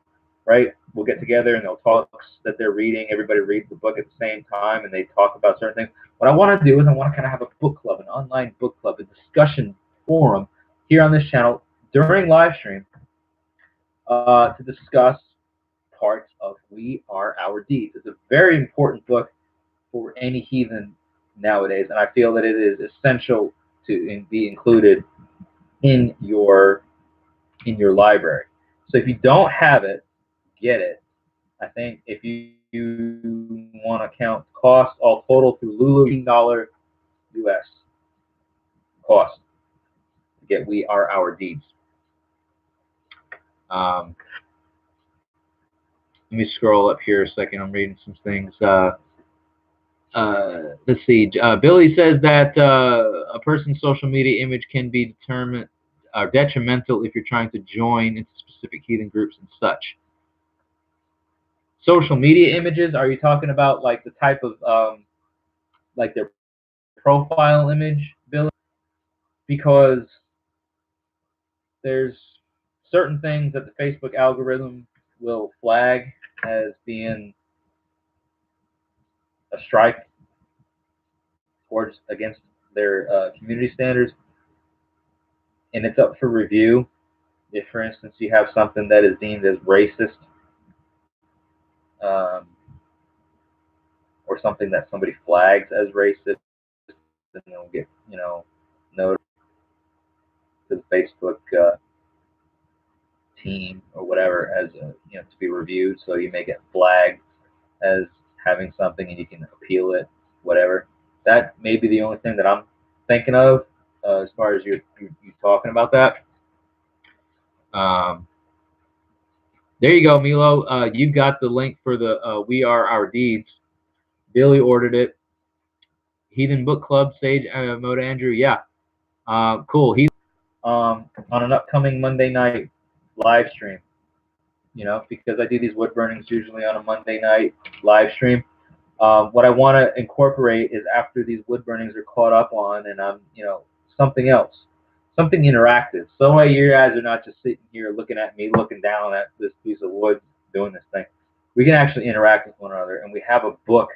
right? We'll get together and they'll talk that they're reading. Everybody reads the book at the same time and they talk about certain things. What I want to do is I want to kind of have a book club, an online book club, a discussion forum here on this channel during live stream to discuss parts of We Are Our Deeds. It's a very important book for any heathen nowadays, and I feel that it is essential to be included in your library. So if you don't have it, get it. I think if you want to count cost all total through Lulu, $18 US cost to get We Are Our Deeds. Let me scroll up here a second. I'm reading some things. Let's see. Billy says that a person's social media image can be determined. are detrimental if you're trying to join into specific heathen groups and such. Social media images, are you talking about like the type of like their profile image, Billy? Because there's certain things that the Facebook algorithm will flag as being a strike towards against their community standards, and it's up for review. If, for instance, you have something that is deemed as racist, um, or something that somebody flags as racist, then you'll get, notified to the Facebook team or whatever as to be reviewed. So you may get flagged as having something, and you can appeal it, whatever. That may be the only thing that I'm thinking of as far as you talking about that. Um, there you go, Milo. You got the link for the We Are Our Deeds. Billy ordered it. Heathen Book Club, Sage, Mode Andrew. Yeah. Cool. He on an upcoming Monday night live stream, because I do these wood burnings usually on a Monday night live stream. What I want to incorporate is after these wood burnings are caught up on, and I'm, something else, something interactive. So you guys are not just sitting here looking at me, looking down at this piece of wood doing this thing. We can actually interact with one another, and we have a book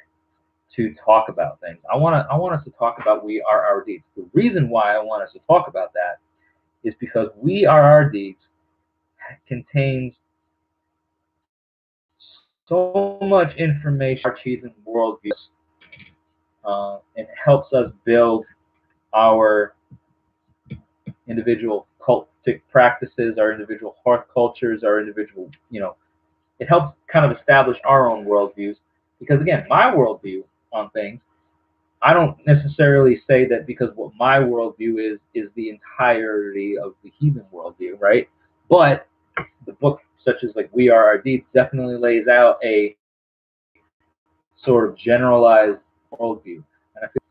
to talk about things. I want us to talk about We Are Our Deeds. The reason why I want us to talk about that is because We Are Our Deeds contains so much information about heathen worldviews, and helps us build our individual cultic practices, our individual hearth cultures, our individual, it helps kind of establish our own worldviews. Because again, my worldview on things, I don't necessarily say that because what my worldview is the entirety of the heathen worldview, right? But the book, such as like We Are Our Deeds, definitely lays out a sort of generalized worldview. And I feel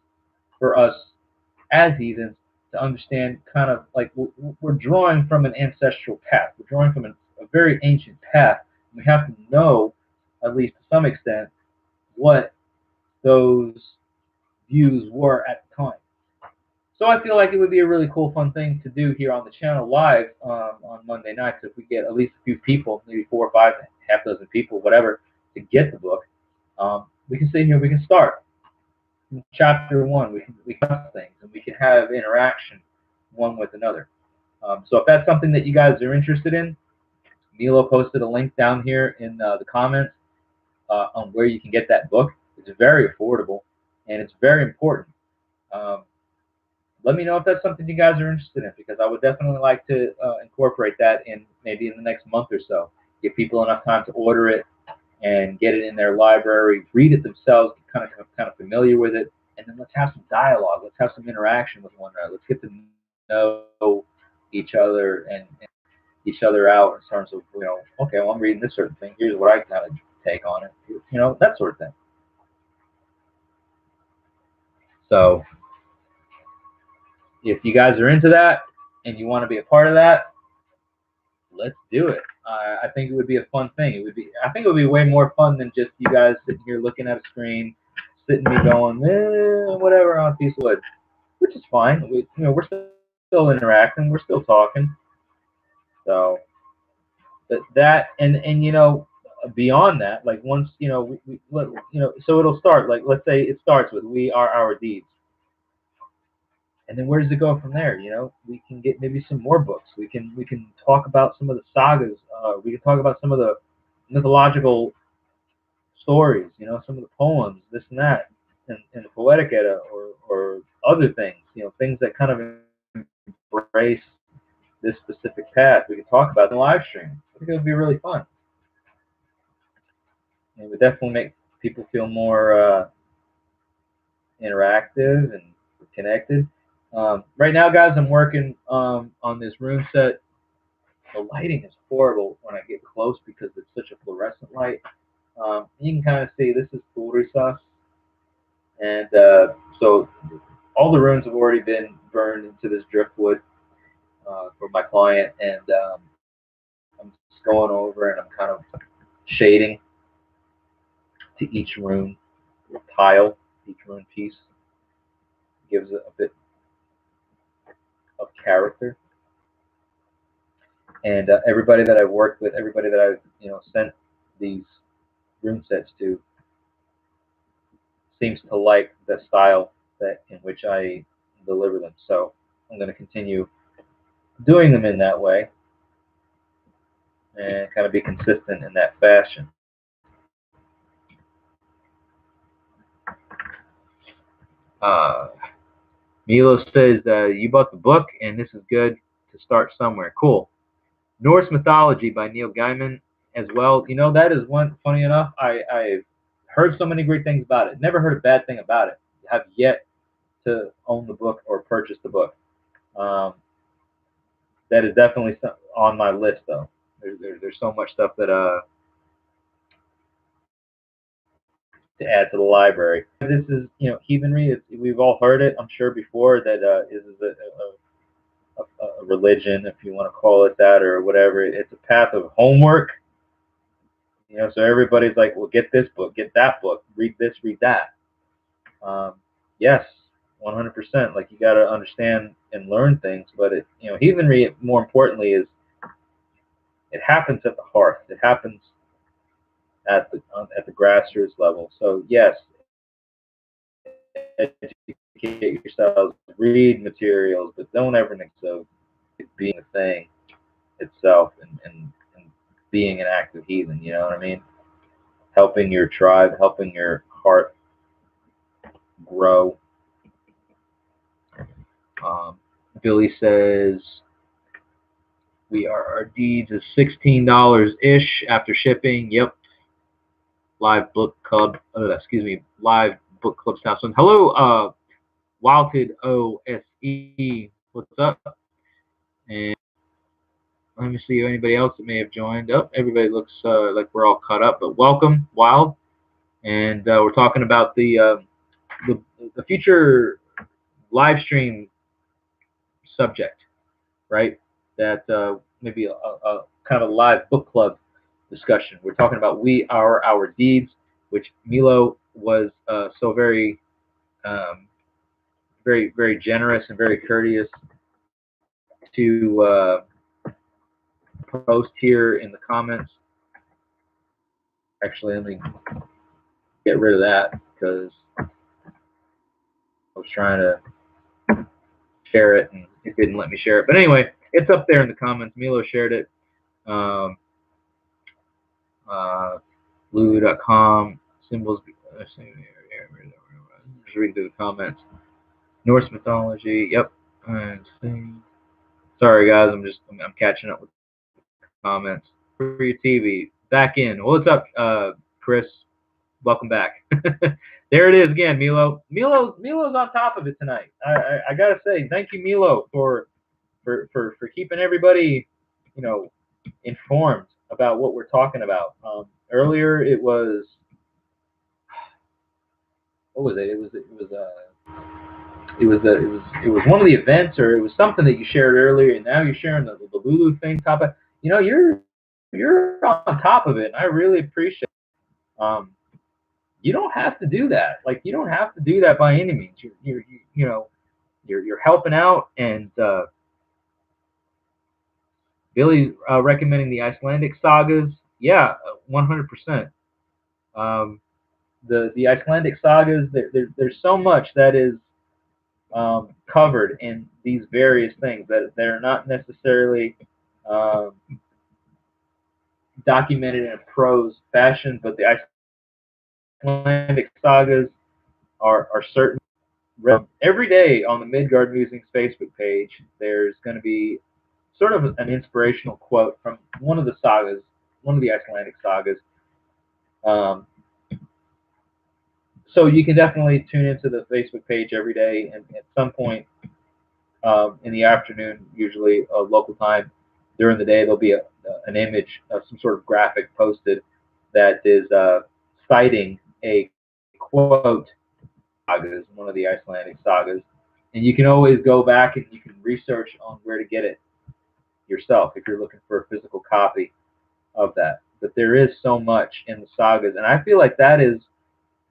for us as heathens to understand kind of like we're drawing from an ancestral path. We're drawing from a very ancient path. We have to know, at least to some extent, what those views were at the time. So I feel like it would be a really cool, fun thing to do here on the channel live on Monday nights. If we get at least a few people, maybe 4 or 5, half dozen people, whatever, to get the book, we can sit here, we can start in chapter 1. We can discuss things, and we can have interaction one with another. So if that's something that you guys are interested in, Milo posted a link down here in the comments on where you can get that book. It's very affordable, and it's very important. Let me know if that's something you guys are interested in, because I would definitely like to incorporate that in maybe in the next month or so. Give people enough time to order it and get it in their library, read it themselves, get kind of familiar with it, and then let's have some dialogue. Let's have some interaction with one another. Let's get to know each other and each other out in terms of, okay, well, I'm reading this certain thing. Here's what I kind of take on it. That sort of thing. So if you guys are into that and you want to be a part of that, let's do it. I think it would be a fun thing. I think it would be way more fun than just you guys sitting here looking at a screen, sitting me going, whatever on a piece of wood, which is fine. We're still interacting, we're still talking. So that and beyond that, like once so it'll start. Like let's say it starts with We Are Our Deeds. And then where does it go from there? We can get maybe some more books. We can talk about some of the sagas. We can talk about some of the mythological stories. Some of the poems, this and that, and the Poetic Edda, or other things. Things that kind of embrace this specific path. We can talk about in the live stream. I think it would be really fun. It would definitely make people feel more interactive and connected. Right now, guys, I'm working on this room set. The lighting is horrible when I get close because it's such a fluorescent light. You can kind of see this is Sauce, and so all the rooms have already been burned into this driftwood. for my client, and I'm just going over and I'm kind of shading to each rune tile, each rune piece gives it a bit of character. And everybody that I've worked with, everybody that I've sent these rune sets to, seems to like the style that in which I deliver them. So I'm going to continue doing them in that way and kind of be consistent in that fashion. Uh, Milo says you bought the book, and this is good to start somewhere. Cool. Norse Mythology by Neil Gaiman as well. That is one. Funny enough, I've heard so many great things about it. Never heard a bad thing about it. Have yet to own the book or purchase the book. That is definitely on my list, though. There's so much stuff that to add to the library. This is heathenry. We've all heard it, I'm sure, before. That is a religion, if you want to call it that, or whatever. It's a path of homework. So everybody's like, well, get this book, get that book, read this, read that. Yes, 100%. Like, you got to understand and learn things, but heathenry, more importantly, is it happens at the hearth. It happens at the grassroots level. So yes, educate yourselves, read materials, but don't ever think so being a thing itself and being an active heathen. You know what I mean? Helping your tribe, helping your heart grow. Billy says our deeds is $16 ish after shipping. Yep. Live book club. Live book club staff. So hello, Wilded OSE. What's up? And let me see anybody else that may have joined. Oh, everybody looks like we're all caught up. But welcome, Wild. And we're talking about the future live stream subject, right? That maybe a kind of a live book club discussion. We're talking about we are our deeds, which Milo was so very, very, very generous and very courteous to post here in the comments. Actually, let me get rid of that because I was trying to share it and it didn't let me share it. But anyway, it's up there in the comments. Milo shared it. Lulu.com, symbols. Just reading through the comments. Norse mythology. Yep. Sorry guys, I'm catching up with comments. For your TV, back in. Well, what's up, Chris? Welcome back. There it is again, Milo. Milo's on top of it tonight. I gotta say, thank you, Milo, for keeping everybody, informed about what we're talking about. Earlier, it was what was it? It was one of the events, or it was something that you shared earlier, and now you're sharing the Lulu thing topic. You're on top of it, and I really appreciate it. You don't have to do that. Like, you don't have to do that by any means. You're helping out, and Billy recommending the Icelandic sagas. Yeah, 100%. The Icelandic sagas. There's so much that is covered in these various things that they're not necessarily documented in a prose fashion, but the Icelandic sagas are certain. Every day on the Midgard Musings Facebook page, there's going to be sort of an inspirational quote from one of the sagas, one of the Icelandic sagas. So you can definitely tune into the Facebook page every day, and at some point in the afternoon, usually local time, during the day, there'll be an image of some sort of graphic posted that is citing a quote sagas, one of the Icelandic sagas, and you can always go back and you can research on where to get it. yourself if you're looking for a physical copy of that. But there is so much in the sagas, and I feel like that is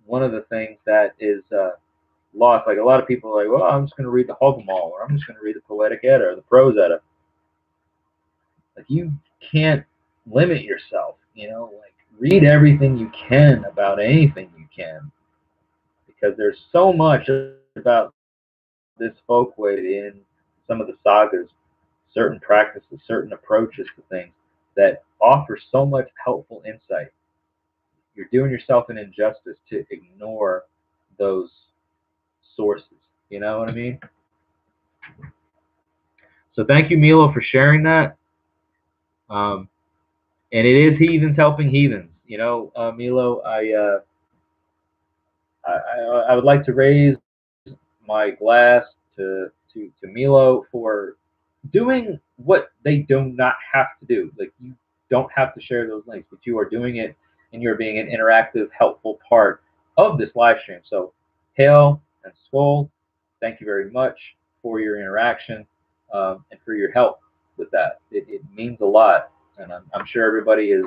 one of the things that is lost. Like a lot of people are like, well, I'm just going to read the Hoggermall, or I'm just going to read the Poetic Edda or the Prose Edda. Like you can't limit yourself, like read everything you can about anything you can, because there's so much about this folkways in some of the sagas, certain practices, certain approaches to things that offer so much helpful insight. You're doing yourself an injustice to ignore those sources. You know what I mean? So thank you, Milo, for sharing that. Um, and it is heathens helping heathens. Milo, I would like to raise my glass to Milo for doing what they do not have to do. Like you don't have to share those links, but you are doing it, and you're being an interactive, helpful part of this live stream. So, Hail and Skull, thank you very much for your interaction and for your help with that. It means a lot, and I'm sure everybody is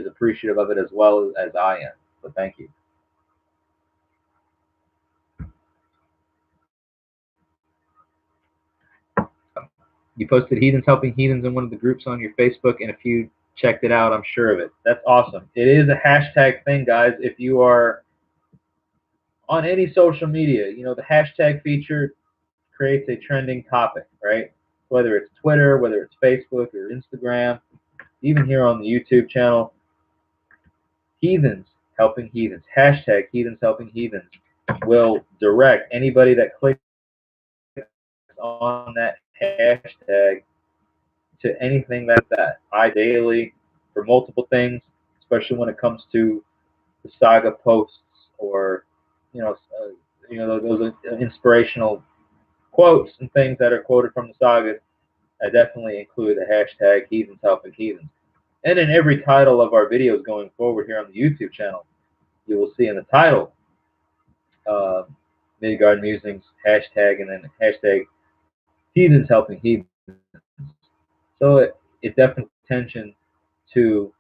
appreciative of it as well as I am. So, thank you. You posted Heathens Helping Heathens in one of the groups on your Facebook, and if you checked it out, I'm sure of it. That's awesome. It is a hashtag thing, guys. If you are on any social media, the hashtag feature creates a trending topic, right? Whether it's Twitter, whether it's Facebook or Instagram, even here on the YouTube channel, Heathens Helping Heathens, hashtag Heathens Helping Heathens will direct anybody that clicks on that hashtag to anything like that. I daily for multiple things, especially when it comes to the saga posts or those inspirational quotes and things that are quoted from the sagas. I definitely include the hashtag Heathens Helping Heathens. And in every title of our videos going forward here on the YouTube channel, you will see in the title uh, Midgard Musings hashtag and then hashtag Heathens Helping Heathens. So it definitely attention to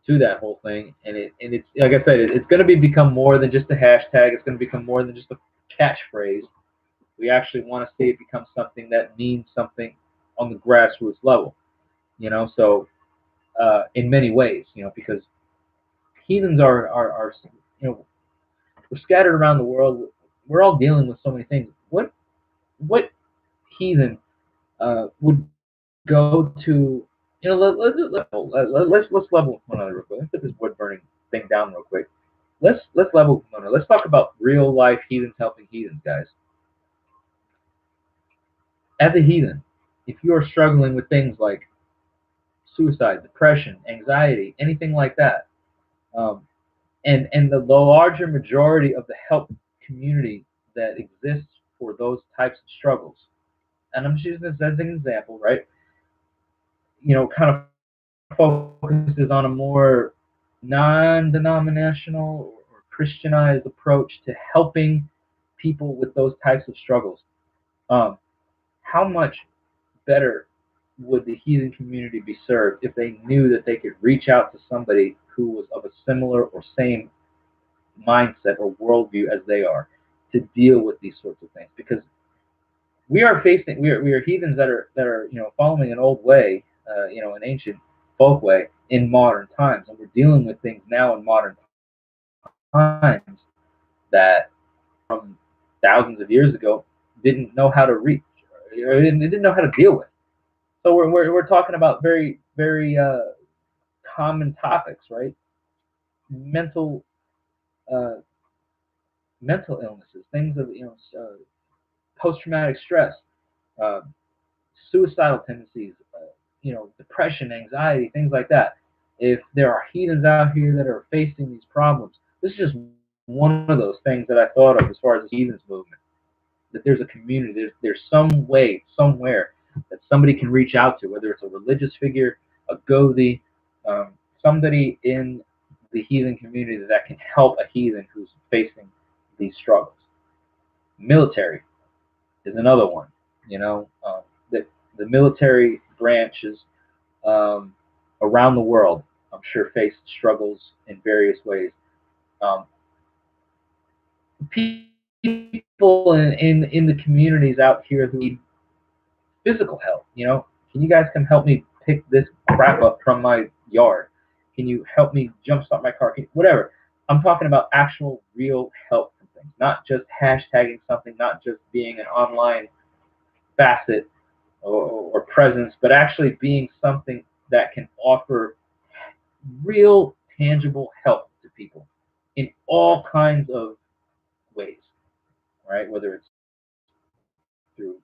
that whole thing, and it's like I said, it's going to become more than just a hashtag. It's going to become more than just a catchphrase. We actually want to see it become something that means something on the grassroots level. So in many ways, because heathens are we're scattered around the world. We're all dealing with so many things. What heathen would go to let's level one another real quick. Let's put this wood burning thing down real quick. Let's level one another. Let's talk about real life heathens helping heathens, guys. As a heathen, if you are struggling with things like suicide, depression, anxiety, anything like that, and the larger majority of the help community that exists for those types of struggles, and I'm just using this as an example, right? Kind of focuses on a more non-denominational or Christianized approach to helping people with those types of struggles. How much better would the heathen community be served if they knew that they could reach out to somebody who was of a similar or same mindset or worldview as they are to deal with these sorts of things? Because we are heathens that are following an old way, an ancient folk way in modern times, and we're dealing with things now in modern times that from thousands of years ago didn't know how to reach, or didn't know how to deal with. So we're talking about very very common topics, right? Mental uh, mental illnesses, things of post traumatic stress, uh, suicidal tendencies, depression, anxiety, things like that. If there are heathens out here that are facing these problems, this is just one of those things that I thought of as far as the heathens movement. That there's a community, there's some way, somewhere that somebody can reach out to, whether it's a religious figure, a gothi, somebody in the heathen community that can help a heathen who's facing these struggles. Military is another one, that the military branches um, around the world, I'm sure, face struggles in various ways. Um, People in the communities out here who need physical help, can you guys come help me pick this crap up from my yard? Can you help me jumpstart my car? Whatever. I'm talking about actual, real help from things, not just hashtagging something, not just being an online facet or presence, but actually being something that can offer real, tangible help to people in all kinds of ways, right? Whether it's through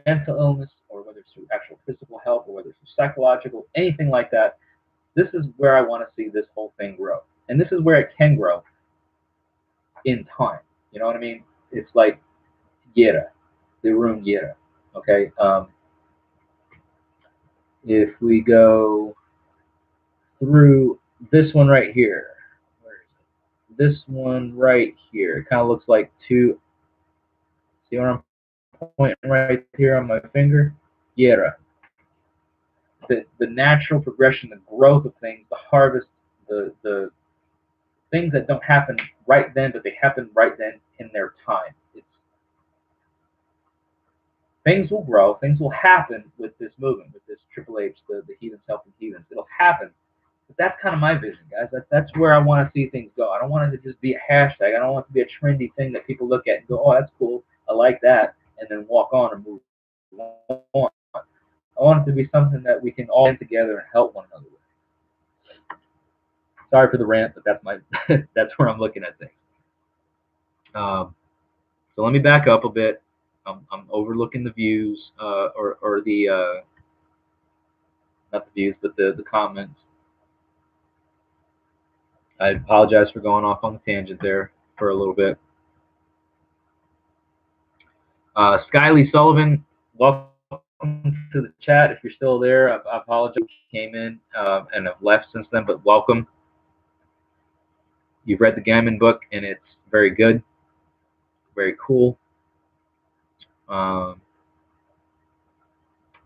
mental illness, or whether it's through actual physical help, or whether it's through psychological, anything like that. This is where I want to see this whole thing grow, and this is where it can grow in time. You know what I mean? It's like Yera, the room Yera. Okay. If we go through this one right here, where is it? This one right here, it kind of looks like two. See what I'm pointing right here on my finger? Yera. The natural progression, the growth of things, the harvest, the things that don't happen right then, but they happen right then in their time. Things will grow, things will happen with this movement, with this Triple H, the Heathens Helping Heathens. It'll happen. But that's kind of my vision, guys. That's where I want to see things go. I don't want it to just be a hashtag. I don't want it to be a trendy thing that people look at and go, oh, that's cool. I like that. And then walk on and move on. I want it to be something that we can all get together and help one another with. Sorry for the rant, but that's where I'm looking at things. So let me back up a bit. I'm overlooking the views, or the not the views, but the comments. I apologize for going off on the tangent there for a little bit. Skyly Sullivan, welcome to the chat. If you're still there, I apologize. You came in and have left since then, but welcome. You've read the Gaiman book, and it's very good, very cool.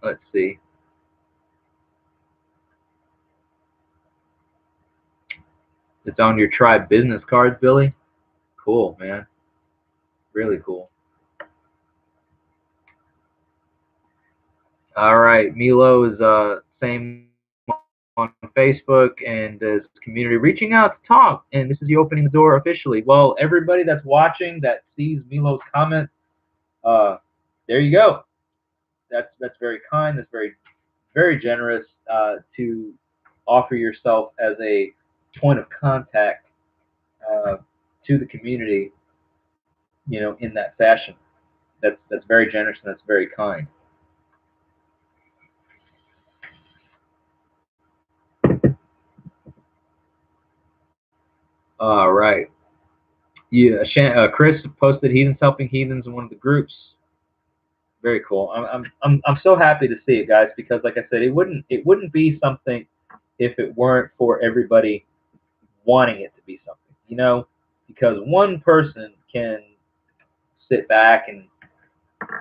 Let's see. It's on your tribe business cards, Billy. Cool, man. Really cool. All right, Milo is same on Facebook and his community reaching out to talk, and this is you opening the door officially. Well, everybody that's watching that sees Milo's comment, there you go. That's very kind. That's very generous to offer yourself as a point of contact to the community, in that fashion. That's very generous and that's very kind. All right. Yeah, Chris posted Heathens Helping Heathens in one of the groups. Very cool. I'm so happy to see it, guys, because like I said, it wouldn't be something if it weren't for everybody wanting it to be something, because one person can sit back and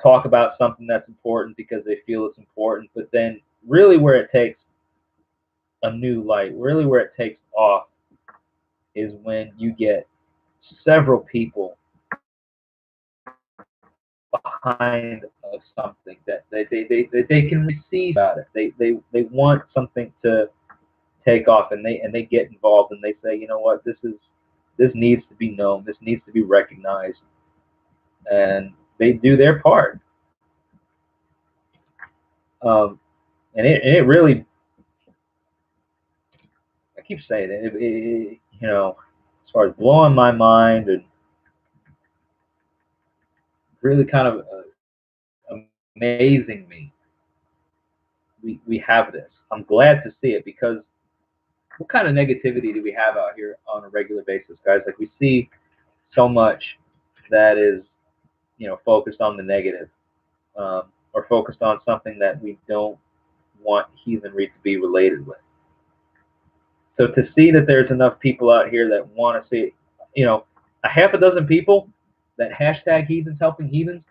talk about something that's important because they feel it's important, but then really where it takes a new light, really where it takes off, is when you get several people behind something that they can receive out of it. They want something to take off, and they get involved, and they say, you know what, this needs to be known, this needs to be recognized, and they do their part. And it really, I keep saying it, as far as blowing my mind and really kind of amazing me. We have this. I'm glad to see it, because what kind of negativity do we have out here on a regular basis, guys? Like, we see so much that is, focused on the negative, or focused on something that we don't want heathenry to be related with. So to see that there's enough people out here that want to see, a half a dozen people that hashtag Heathens Helping Heathens,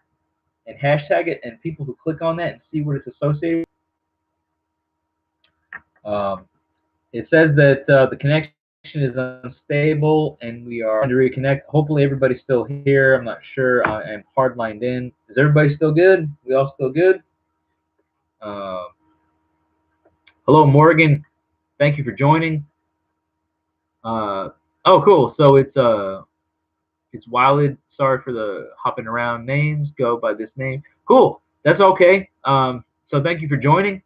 and hashtag it, and people who click on that and see what it's associated with. It says that the connection is unstable and we are trying to reconnect. Hopefully everybody's still here. I'm not sure. I am hard lined in. Is everybody still good? We all still good? Uh, Hello, Morgan. Thank you for joining. Oh, cool. So it's Wiled. Sorry for the hopping around names. Go by this name. Cool. That's okay. So thank you for joining.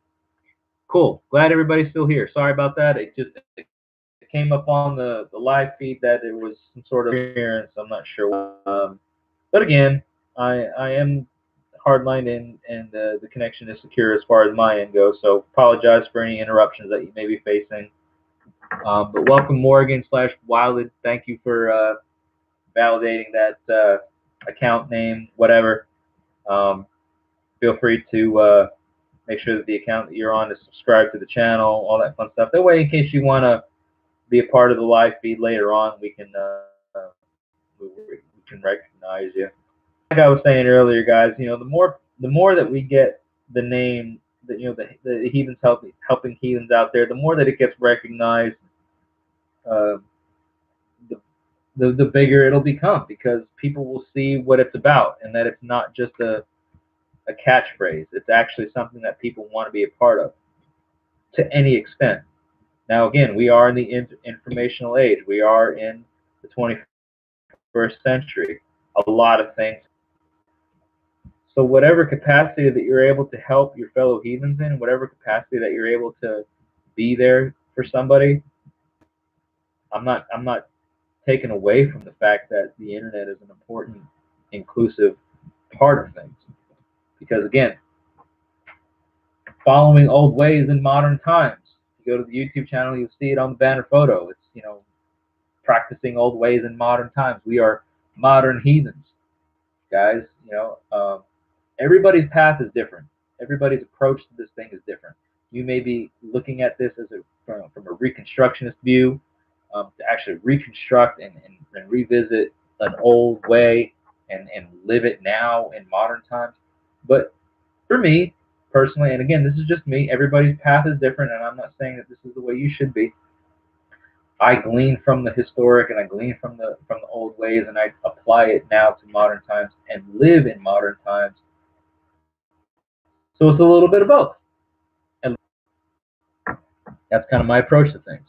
Cool. Glad everybody's still here. Sorry about that. It came up on the live feed that it was some sort of interference. I'm not sure. But again, I am hardlined in, and the connection is secure as far as my end goes. So apologize for any interruptions that you may be facing. But welcome Morgan / Wiled. Thank you for validating that account name, whatever. Feel free to make sure that the account that you're on is subscribed to the channel, all that fun stuff. That way, in case you want to be a part of the live feed later on, we can recognize you. Like I was saying earlier, guys, the more that we get the name that the heathens helping heathens out there, the more that it gets recognized, uh, the bigger it'll become, because people will see what it's about, and that it's not just a catchphrase. It's actually something that people want to be a part of to any extent. Now, again, we are in the informational age. We are in the 21st century. A lot of things. So whatever capacity that you're able to help your fellow heathens in, whatever capacity that you're able to be there for somebody, I'm not taken away from the fact that the internet is an important, inclusive part of things. Because again, following old ways in modern times. You go to the YouTube channel, you'll see it on the banner photo. It's practicing old ways in modern times. We are modern heathens, guys. Everybody's path is different. Everybody's approach to this thing is different. You may be looking at this as from a reconstructionist view, to actually reconstruct and revisit an old way and live it now in modern times. But for me, personally, and again, this is just me, everybody's path is different, and I'm not saying that this is the way you should be. I glean from the historic and I glean from the old ways, and I apply it now to modern times and live in modern times. So it's a little bit of both. And that's kind of my approach to things.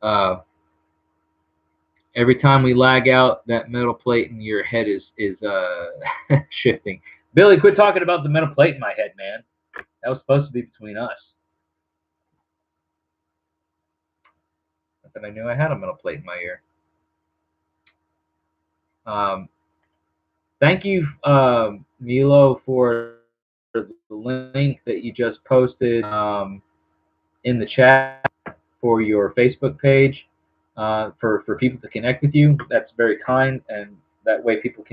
Uh, every time we lag out, that metal plate in your head is shifting. Billy, quit talking about the metal plate in my head, man. That was supposed to be between us. But I knew I had a metal plate in my ear. Thank you, Milo, for the link that you just posted in the chat for your Facebook page for people to connect with you. That's very kind, and that way people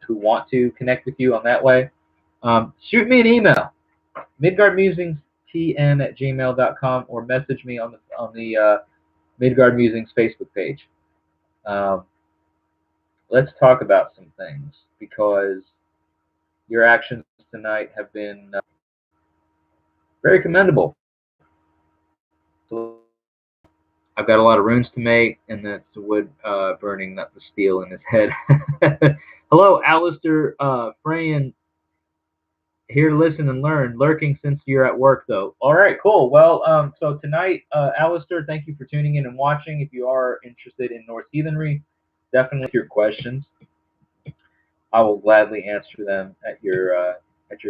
who want to connect with you on that way. Shoot me an email, midgardmusingstn@gmail.com, or message me on the Midgard Musings Facebook page. Let's talk about some things, because your actions tonight have been very commendable. So I've got a lot of runes to make, and that's the wood burning, not the steel in his head. Hello, Alistair Frayan. Here to listen and learn. Lurking since you're at work, though. All right, cool. Well, so tonight, Alistair, thank you for tuning in and watching. If you are interested in Norse heathenry, definitely your questions. I will gladly answer them at your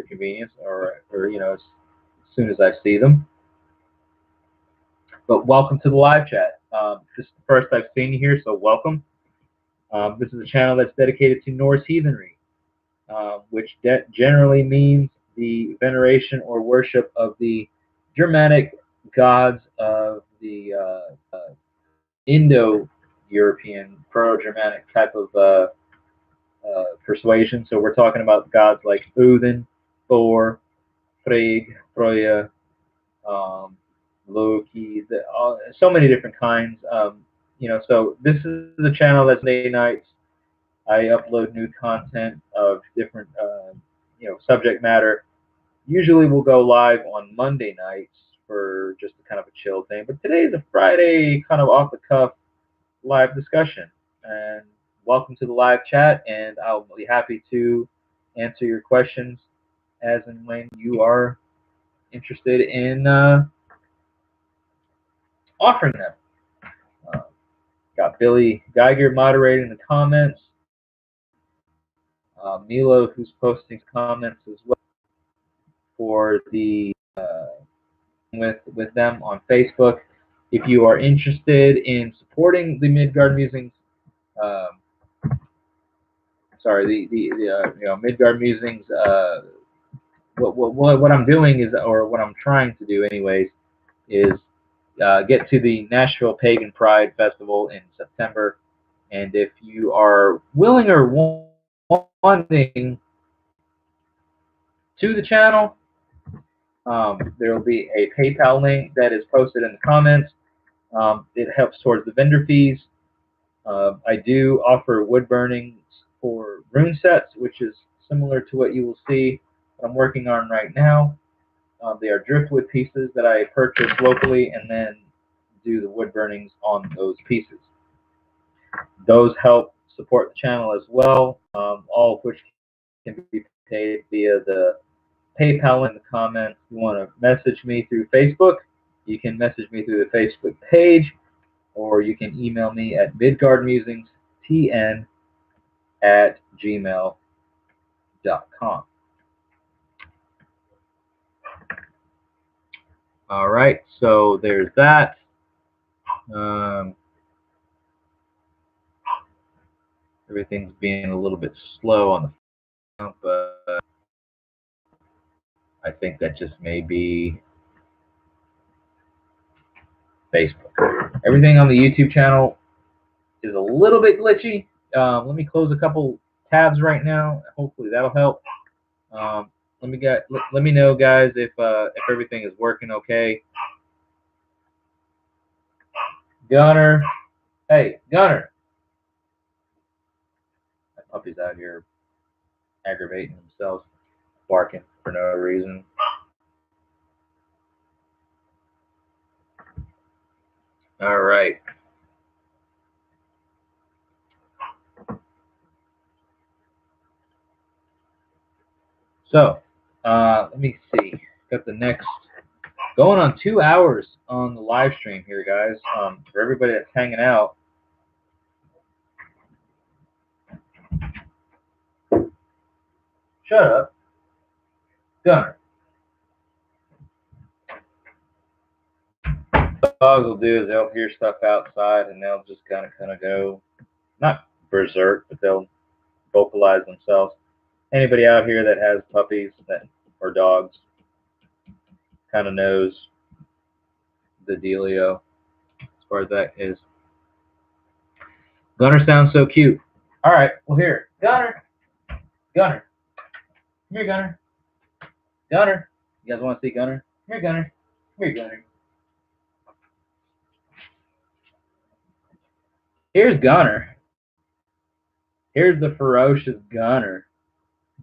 convenience, or as soon as I see them. But welcome to the live chat. This is the first I've seen you here, so welcome. This is a channel that's dedicated to Norse heathenry, which generally means the veneration or worship of the Germanic gods of the Indo-European, Proto-Germanic type of persuasion. So we're talking about gods like Odin, Thor, Frigg, Freya, Loki, so many different kinds. So this is the channel that's Monday nights. I upload new content of different, subject matter. Usually we'll go live on Monday nights for just a kind of a chill thing. But today is a Friday kind of off the cuff live discussion. And welcome to the live chat. And I'll be happy to answer your questions as and when you are interested in offering them. Uh, got Billy Geiger moderating the comments. Milo, who's posting comments as well for the with them on Facebook. If you are interested in supporting the Midgard Musings, um, Midgard Musings. What I'm doing is, or what I'm trying to do, anyways, is get to the Nashville Pagan Pride Festival in September. And if you are willing or wanting to the channel, there will be a PayPal link that is posted in the comments. It helps towards the vendor fees. I do offer wood burnings for rune sets, which is similar to what you will see I'm working on right now. They are driftwood pieces that I purchase locally and then do the wood burnings on those pieces. Those help support the channel as well, all of which can be paid via the PayPal in the comments. If you want to message me through Facebook, you can message me through the Facebook page, or you can email me at midgardmusingstn@gmail.com. All right, so there's that. Everything's being a little bit slow on the phone, but I think that just may be Facebook. Everything on the YouTube channel is a little bit glitchy. Let me close a couple tabs right now. Hopefully that'll help. Let me know, guys, if everything is working okay. Gunner, hey Gunner, that puppy's out here aggravating themselves, barking for no reason. All right. So, let me see. Got the next going on 2 hours on the live stream here, guys. For everybody that's hanging out. Shut up, Gunner. Dogs will do is they'll hear stuff outside and they'll just kind of go, not berserk, but they'll vocalize themselves. Anybody out here that has puppies or dogs kind of knows the dealio as far as that is. Gunner sounds so cute. All right, well here, Gunner, come here, Gunner. You guys want to see Gunner? Come here, Gunner. Come here, Gunner. Here's Gunner. Here's the ferocious Gunner.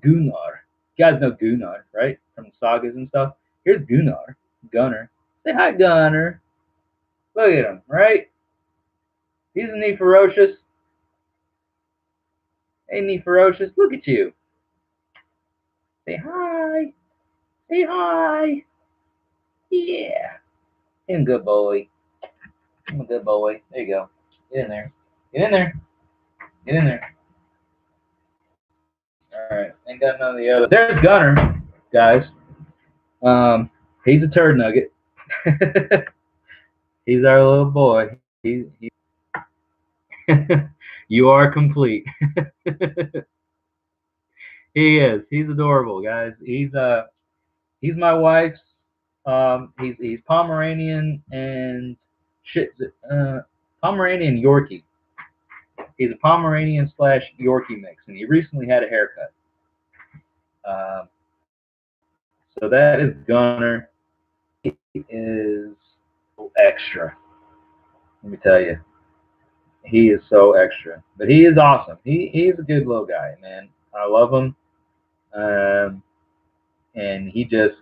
Gunnar. You guys know Gunnar, right? From the sagas and stuff. Here's Gunnar. Gunner. Say hi, Gunner. Look at him, right? Isn't he ferocious? Ain't he ferocious? Look at you. Say hi. Say hi. Yeah. I'm a good boy. I'm a good boy. There you go. Get in there. Get in there. Get in there. Alright. Ain't got none of the other. There's Gunner, guys. He's a turd nugget. He's our little boy. You are complete. He is. He's adorable, guys. He's my wife's. He's Pomeranian and Pomeranian Yorkie. He's a Pomeranian / Yorkie mix, and he recently had a haircut. So that is Gunner. He is extra. Let me tell you. He is so extra, but he is awesome. He's a good little guy, man. I love him, um, and he just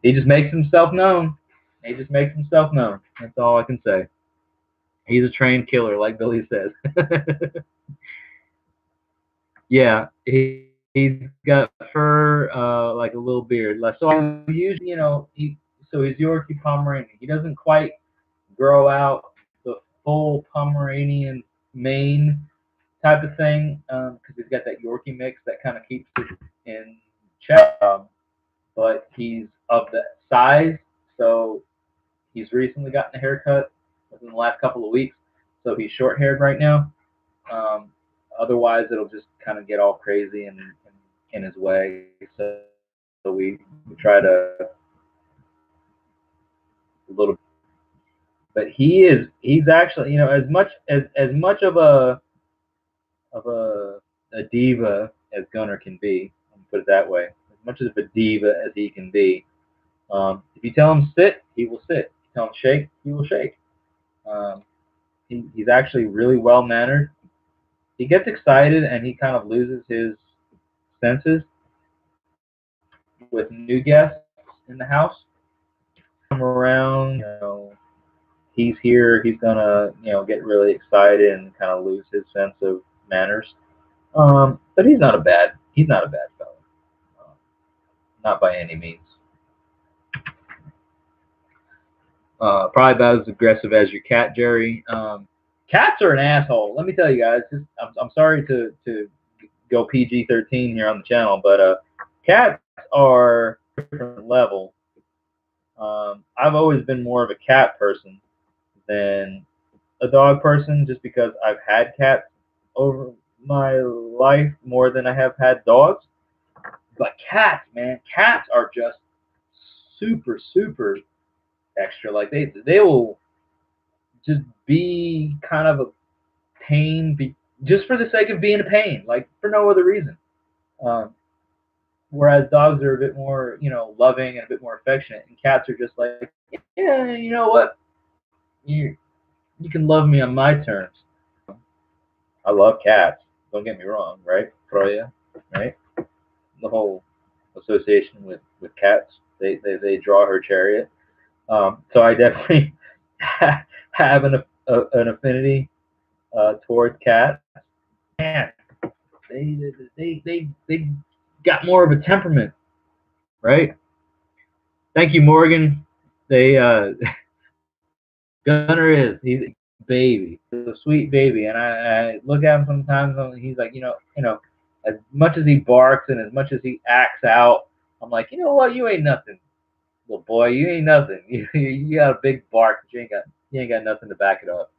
makes himself known. He just makes himself known. That's all I can say. He's a trained killer, like Billy says. Yeah, he's got fur, like a little beard. Like, so I usually, so he's Yorkie Pomeranian. He doesn't quite grow out the full Pomeranian mane type of thing, because he's got that Yorkie mix that kind of keeps it in check. But he's of that size, so he's recently gotten a haircut within the last couple of weeks, so he's short haired right now. Um, Otherwise, it'll just kind of get all crazy and in his way. So we try to a little, but he's actually, as much of a diva as Gunner can be. Let me put it that way. As much of a diva as he can be. If you tell him sit, he will sit. If you tell him shake, he will shake. Um, he's actually really well mannered. He gets excited and he kind of loses his senses with new guests in the house. Come around, he's here. He's gonna, get really excited and kind of lose his sense of manners. But he's not a bad fellow, uh, not by any means. Probably about as aggressive as your cat, Jerry. Cats are an asshole. Let me tell you guys. I'm sorry to go PG-13 here on the channel, but cats are a different level. I've always been more of a cat person than a dog person, just because I've had cats over my life more than I have had dogs. But cats, man, cats are just super, super extra. Like they will just be kind of a pain, just for the sake of being a pain, like for no other reason. Um, Whereas dogs are a bit more, loving and a bit more affectionate, and cats are just like, yeah, you know what, you can love me on my terms. I love cats. Don't get me wrong, right, Troya? Right? The whole association with cats, they draw her chariot. So I definitely have an affinity towards cats. Man, they got more of a temperament, right? Thank you, Morgan. They Gunner he's a baby, he's a sweet baby, and I look at him sometimes and he's like, as much as he barks and as much as he acts out, I'm like, you know what, you ain't nothing, little boy, you ain't nothing. You got a big bark, but you ain't got nothing to back it up.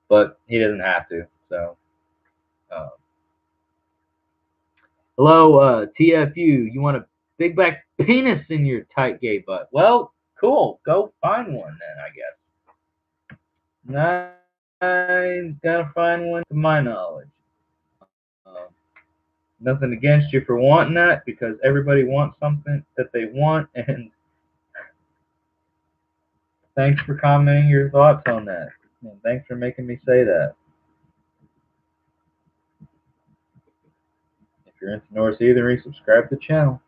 But he doesn't have to. So, uh, hello, TFU. You want a big black penis in your tight gay butt? Well, cool. Go find one then, I guess. I gotta find one to my knowledge. Uh, Nothing against you for wanting that, because everybody wants something that they want, and thanks for commenting your thoughts on that. And thanks for making me say that. If you're into North Eathery, subscribe to the channel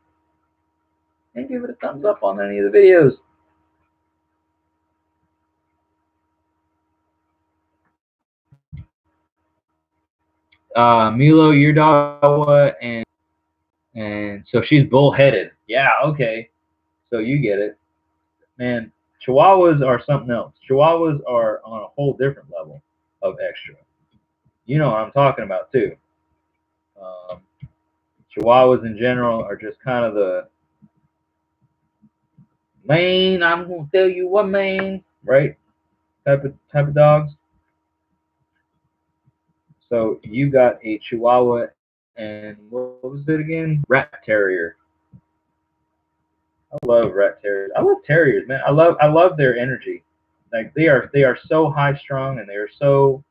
and give it a thumbs up on any of the videos. Milo, your dog, and so she's bullheaded. Yeah, okay. So you get it. Man, Chihuahuas are something else. Chihuahuas are on a whole different level of extra. You know what I'm talking about too. Um, Chihuahuas in general are just kind of the main. I'm gonna tell you what, main, right? Type of dogs. So you got a Chihuahua and what was it again? Rat Terrier. I love rat terriers. I love terriers, man. I love their energy. Like they are so high strung, and they are so.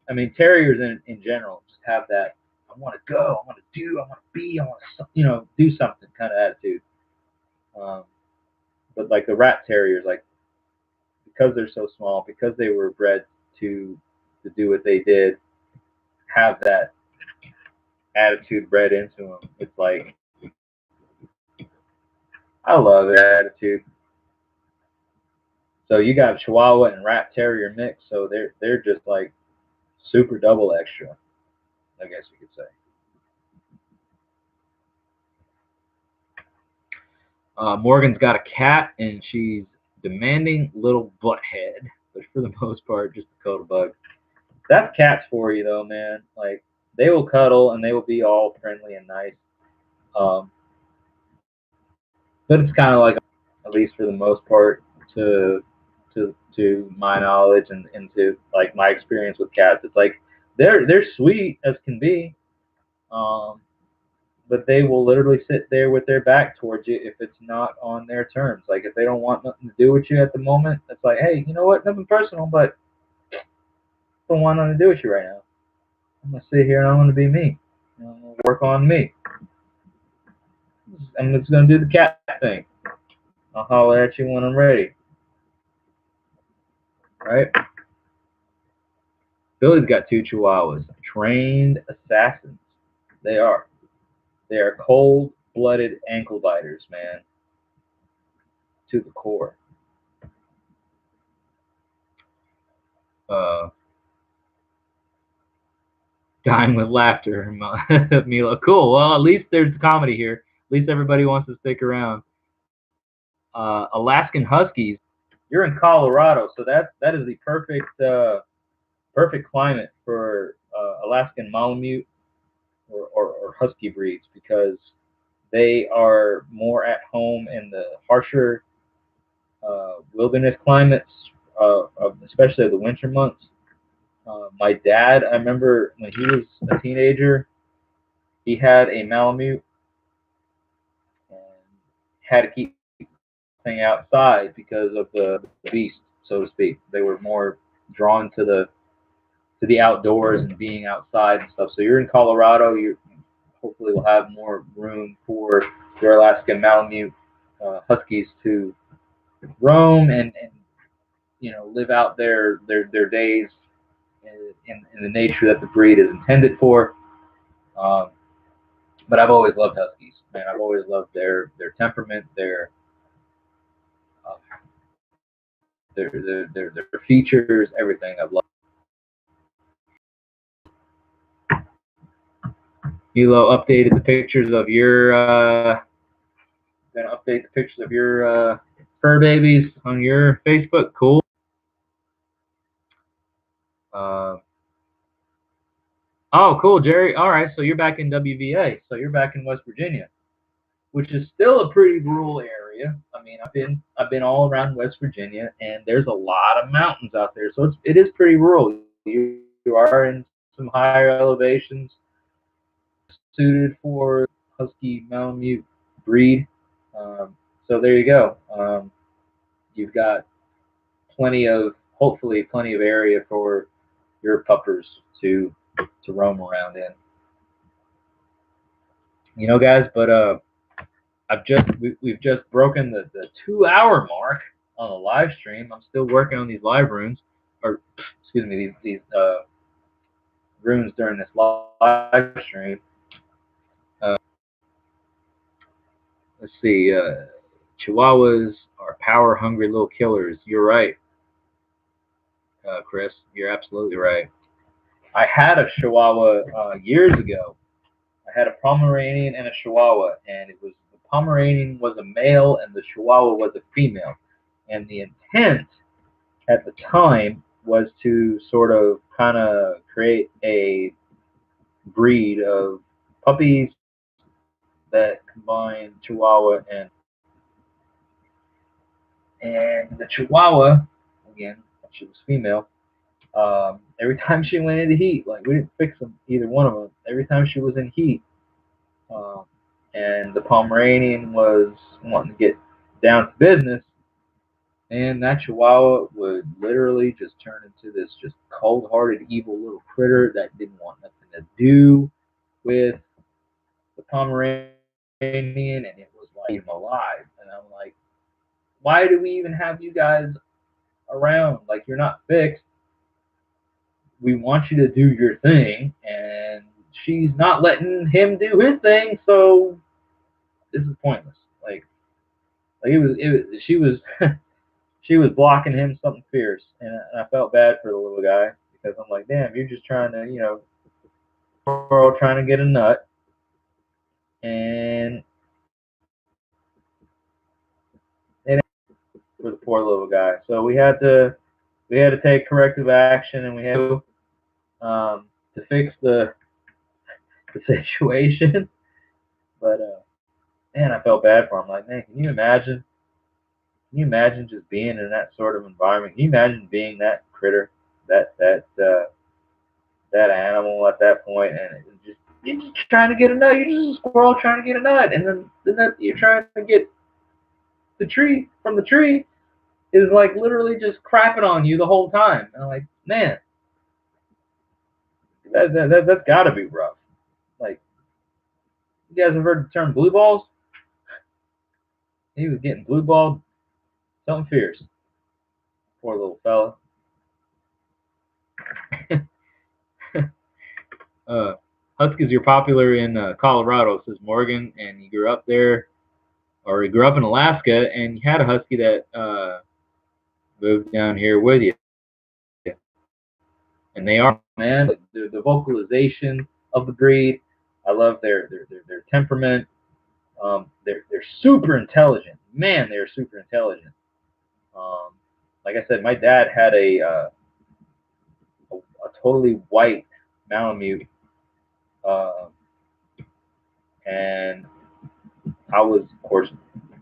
I mean, terriers in general just have that. I want to go. I want to do. I want to be. I want to do something kind of attitude. Um, but like the rat terriers, like because they're so small, because they were bred to do what they did, have that attitude bred into them. It's like, I love that attitude. So you got Chihuahua and Rat Terrier mix, so they're just like super double extra, I guess you could say. Morgan's got a cat, and she's demanding little butthead, but for the most part, just a coat of bug. That's cats for you, though, man. Like, they will cuddle, and they will be all friendly and nice. Um, but it's kind of like, at least for the most part, to to my knowledge and to like my experience with cats, it's like they're sweet as can be. Um, but they will literally sit there with their back towards you if it's not on their terms. Like if they don't want nothing to do with you at the moment, it's like, hey, you know what? Nothing personal, but I don't want nothing to do with you right now. I'm gonna sit here and I'm gonna be me. I'm gonna work on me. I'm just gonna do the cat thing. I'll holler at you when I'm ready. Right? Billy's got two chihuahuas, trained assassins. They are. They are cold-blooded ankle biters, man, to the core. Uh, Dying with laughter, Mila. Cool. Well, at least there's comedy here. At least everybody wants to stick around. Alaskan Huskies. You're in Colorado, so that is the perfect climate for Alaskan Malamute or Husky breeds because they are more at home in the harsher wilderness climates, especially the winter months. My dad, I remember when he was a teenager, he had a Malamute and had to keep thing outside because of the beast, so to speak. They were more drawn to the outdoors and being outside and stuff. So you're in Colorado, you hopefully will have more room for your Alaskan Malamute Huskies to roam and live out their days in the nature that the breed is intended for. Um, but I've always loved Huskies, man. I've always loved their temperament, uh, their features, everything. I've loved. Hilo updated the pictures of your gonna update the pictures of your fur babies on your Facebook. Cool. Uh, oh, cool, Jerry. All right, so you're back in WVA. So you're back in West Virginia, which is still a pretty rural area. I mean, I've been all around West Virginia, and there's a lot of mountains out there, so it is pretty rural. You are in some higher elevations, suited for Husky Malamute breed. So there you go. You've got hopefully plenty of area for your puppers to roam around in. Guys, but we've just broken the 2 hour mark on the live stream. I'm still working on these live runes, or excuse me, these runes during this live stream. Uh, let's see. Chihuahuas are power hungry little killers. You're right, Chris. You're absolutely right. I had a Chihuahua years ago. I had a Pomeranian and a Chihuahua, and the Pomeranian was a male and the Chihuahua was a female. And the intent at the time was to sort of kind of create a breed of puppies that combine Chihuahua and the Chihuahua, again, she was female. Every time she went into heat, like we didn't fix them, either one of them. Every time she was in heat, um, and the Pomeranian was wanting to get down to business, and that Chihuahua would literally just turn into this just cold-hearted, evil little critter that didn't want nothing to do with the Pomeranian, and it was like him alive. And I'm like, why do we even have you guys around. Like, you're not fixed. We want you to do your thing, and she's not letting him do his thing, so this is pointless. She was she was blocking him something fierce, and I felt bad for the little guy because I'm like, damn, you're just trying to, girl trying to get a nut, and it ain't for the poor little guy. So we had to take corrective action, and we had to fix the situation. But man, I felt bad for him. Like, man, can you imagine? Can you imagine just being in that sort of environment? Can you imagine being that critter, that animal at that point, and you're just trying to get a nut. You're just a squirrel trying to get a nut, and then you're trying to get the tree from the tree is like literally just crapping on you the whole time. And I'm like, man, that's got to be rough. Like, you guys have heard the term blue balls? He was getting blue balled, something fierce. Poor little fella. uh, Huskies are popular in Colorado, says Morgan, and he grew up there, or he grew up in Alaska, and you had a husky that moved down here with you. And they are, man, the vocalization of the breed. I love their temperament. They're super intelligent. Man, they're super intelligent. Um, like I said, my dad had a totally white Malamute, uh, and I was, of course,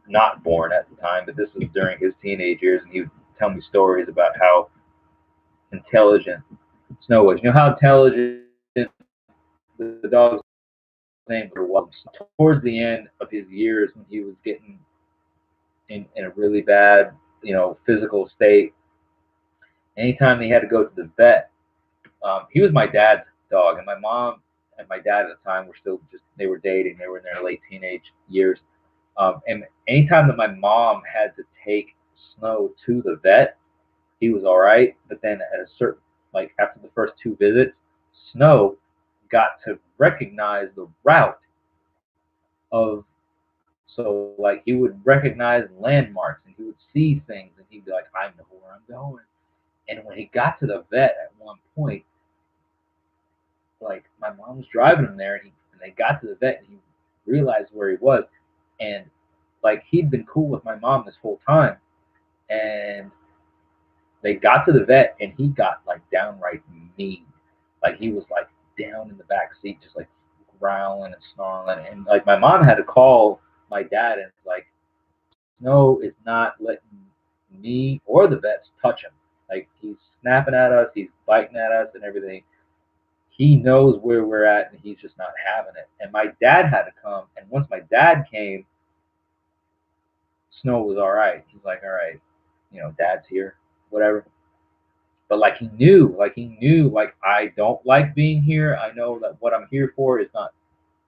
not born at the time, but this was during his teenage years, and he would tell me stories about how intelligent Snow was. You know how intelligent the dog's name was. Towards the end of his years, when he was getting in a really bad, physical state, anytime he had to go to the vet, he was my dad's dog, and my mom and my dad at the time were still they were dating. They were in their late teenage years. And anytime that my mom had to take Snow to the vet, he was all right. But then at a certain, like after the first two visits, Snow got to recognize the route of, so like he would recognize landmarks and he would see things and he'd be like, I know where I'm going. And when he got to the vet at one point, like my mom was driving him there, and they got to the vet and he realized where he was, and like he'd been cool with my mom this whole time, and they got to the vet and he got like downright mean, like he was like down in the back seat just like growling and snarling, and like my mom had to call my dad and like, no, it's not letting me or the vets touch him. Like he's snapping at us, he's biting at us and everything. He knows where we're at and he's just not having it. And my dad had to come, and once my dad came, Snow was all right. He's like, all right, dad's here, whatever. But like I don't like being here. I know that what I'm here for is not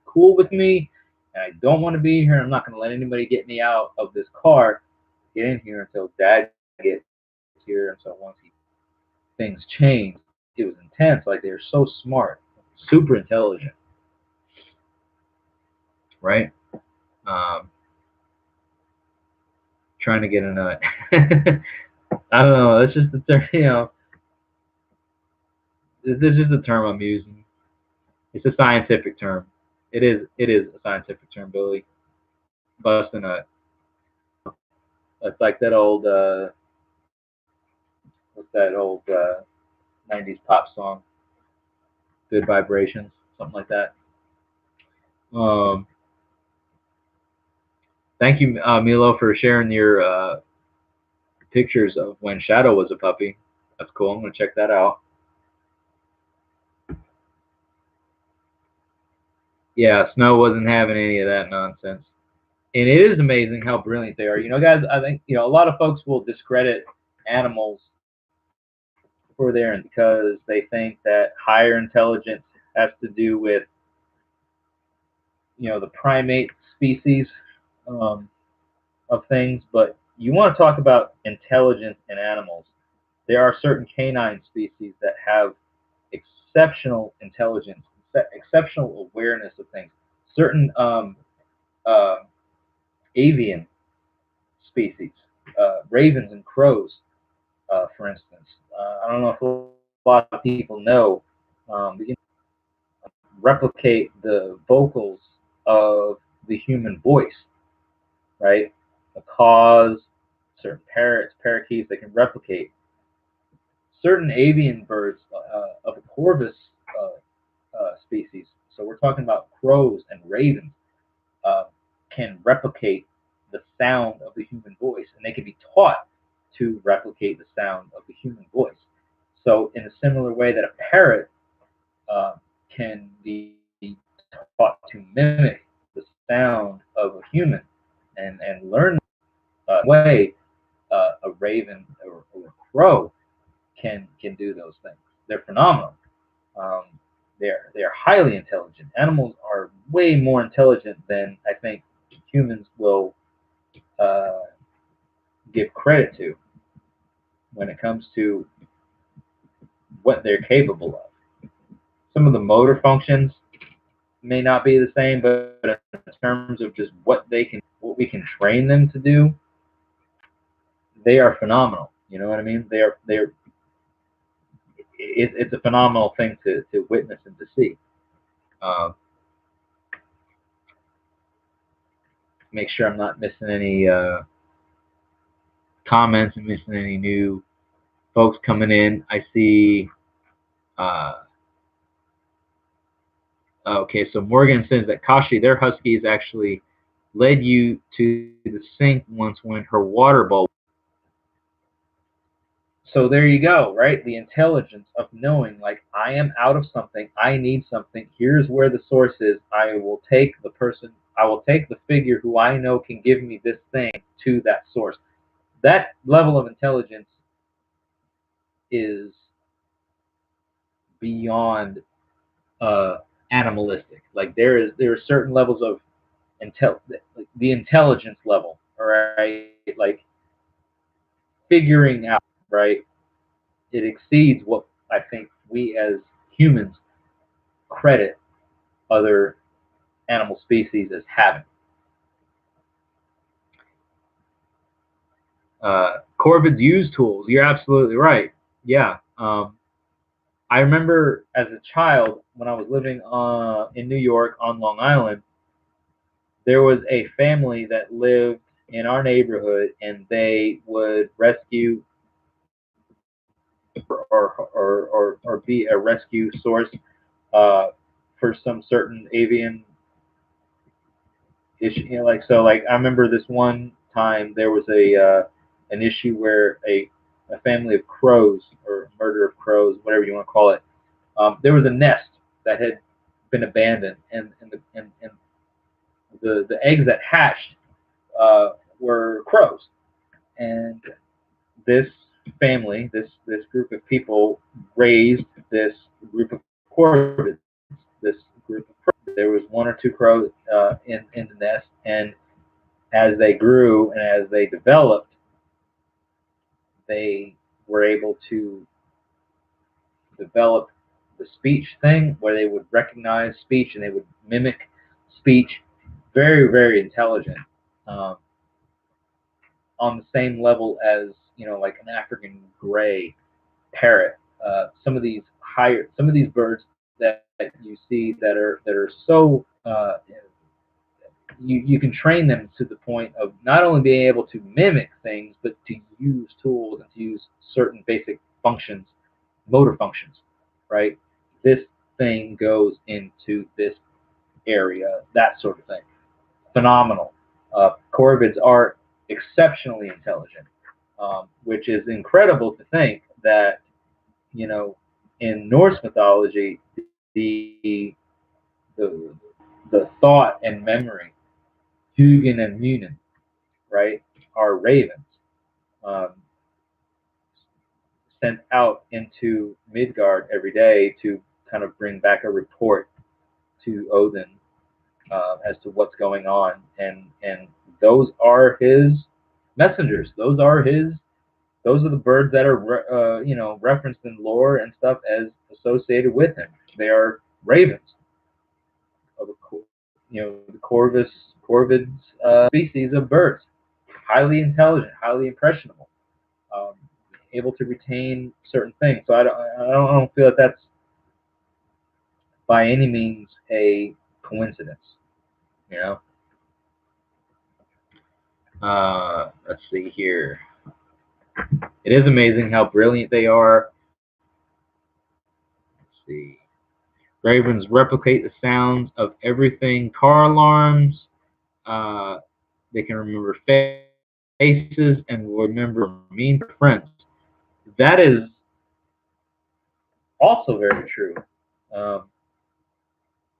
cool with me, and I don't want to be here. I'm not going to let anybody get me out of this car, get in here until dad gets here. And so once things changed, it was intense. Like they're so smart, super intelligent, right? Um, Trying to get a nut. I don't know. That's just the term. This is just a term I'm using. It's a scientific term. It is. It is a scientific term, Billy. Bust a nut. It's like that old. What's that old '90s pop song? Good vibrations, something like that. Um, Thank you, Milo, for sharing your pictures of when Shadow was a puppy. That's cool. I'm gonna check that out. Yeah, Snow wasn't having any of that nonsense. And it is amazing how brilliant they are. Guys, I think a lot of folks will discredit animals for their because they think that higher intelligence has to do with the primate species um, of things. But you want to talk about intelligence in animals? There are certain canine species that have exceptional intelligence, exceptional awareness of things. Certain uh, avian species, ravens and crows, for instance. I don't know if a lot of people know, the replicate the vocals of the human voice, right? Macaws, certain parrots, parakeets, they can replicate. Certain avian birds of the corvus species, so we're talking about crows and ravens, uh, can replicate the sound of the human voice, and they can be taught to replicate the sound of the human voice. So, in a similar way that a parrot can be taught to mimic the sound of a human and learn way, a raven or a crow can do those things. They're phenomenal. Um, they're highly intelligent. Animals are way more intelligent than I think humans will uh, give credit to when it comes to what they're capable of. Some of the motor functions may not be the same, but in terms of just what we can train them to do, they are phenomenal. You know what I mean? It's a phenomenal thing to witness and to see. Uh, make sure I'm not missing any comments and missing any new folks coming in. I see. Uh, okay, so Morgan says that Kashi, their huskies actually led you to the sink once when her water bowl. So there you go, right? The intelligence of knowing, like, I am out of something, I need something. Here's where the source is. I will take the figure who I know can give me this thing to that source. That level of intelligence is beyond uh, animalistic. Like there are certain levels of like the intelligence level, all right? Like figuring out, right? It exceeds what I think we as humans credit other animal species as having. Corvids use tools. You're absolutely right. Yeah. I remember as a child when I was living in New York on Long Island, there was a family that lived in our neighborhood, and they would rescue or be a rescue source uh, for some certain avian issue. You know, like so, like I remember this one time there was a an issue where a family of crows or murder of crows, whatever you want to call it, there was a nest that had been abandoned, and the eggs that hatched were crows, and this family, this group of people raised this group of corvids, this group of crows. There was one or two crows in the nest, and as they grew and as they developed, they were able to develop the speech thing where they would recognize speech and they would mimic speech. Very, very intelligent. Um, on the same level as, like an African gray parrot. Some of these birds that you see that are so you can train them to the point of not only being able to mimic things, but to use tools and to use certain basic functions, motor functions, right? This thing goes into this area, that sort of thing. Phenomenal. Corvids are exceptionally intelligent, which is incredible to think that, you know, in Norse mythology, the the, the thought and memory, Hugin and Munin, right, are ravens um, sent out into Midgard every day to kind of bring back a report to Odin as to what's going on, and those are his messengers. Those are his those are the birds that are referenced in lore and stuff as associated with him. They are ravens of the corvids species of birds, highly intelligent, highly impressionable, um, able to retain certain things. So I don't feel that that's by any means a coincidence. You know. Let's see here. It is amazing how brilliant they are. Let's see. Ravens replicate the sounds of everything. Car alarms. Uh, they can remember faces and will remember mean friends. That is also very true. Um,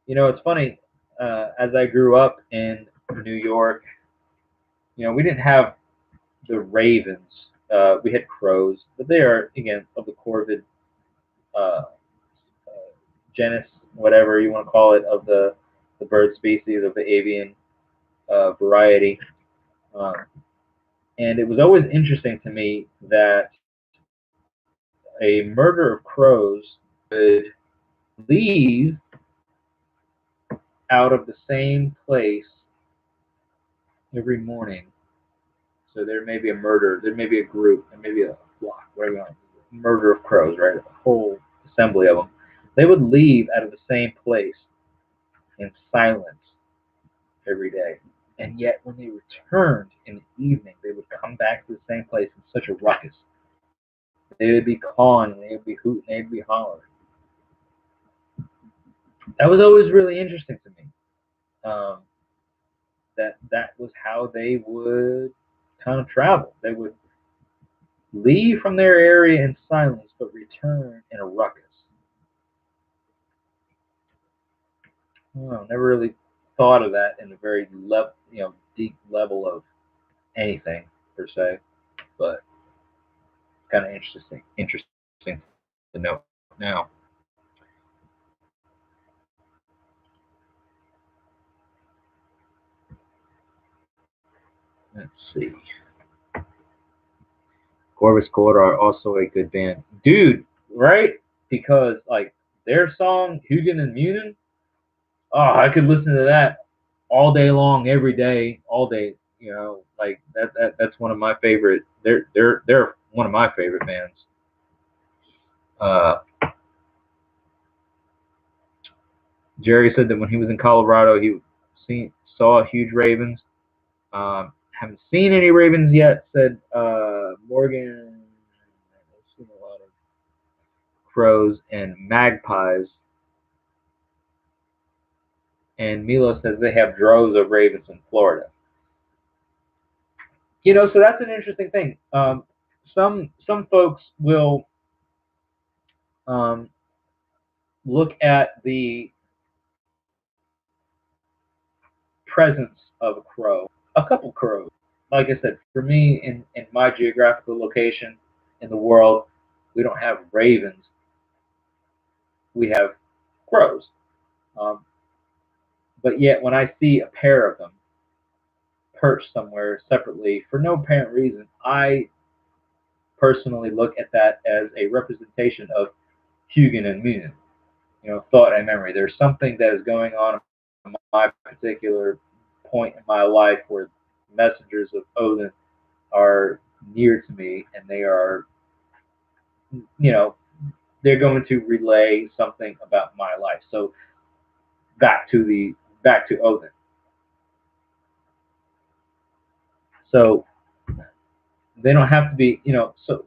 it's funny. As I grew up in New York, we didn't have the ravens. We had crows, but they are again of the corvid uh, genus, whatever you want to call it, of the bird species of the avian variety. Um, and it was always interesting to me that a murder of crows would leave out of the same place every morning. So there may be a murder, there may be a group, there may be a flock, whatever you want, murder of crows, right? A whole assembly of them. They would leave out of the same place in silence every day. And yet, when they returned in the evening, they would come back to the same place in such a ruckus. They would be cawing, they would be hooting, they would be hollering. That was always really interesting to me. Um, that was how they would kind of travel. They would leave from their area in silence, but return in a ruckus. Well, never really thought of that in a very deep level of anything per se, but kind of interesting to know now. Let's see. Corvus Court are also a good band, dude. Right? Because like their song Hugin and Munin, oh, I could listen to that all day long, every day, all day. Like that's one of my favorite. They're one of my favorite bands. Uh, Jerry said that when he was in Colorado, he saw huge ravens. Haven't seen any ravens yet, said Morgan. I've seen a lot of crows and magpies. And Milo says they have droves of ravens in Florida. So that's an interesting thing. Some folks will um, look at the presence of a crow, a couple crows. Like I said, for me, in my geographical location in the world, we don't have ravens. We have crows. Um, but yet, when I see a pair of them perched somewhere separately for no apparent reason, I personally look at that as a representation of Hugin and Munin. Thought and memory. There's something that is going on in my particular point in my life where messengers of Odin are near to me, and they are, you know, they're going to relay something about my life. So back to Odin. So they don't have to be, so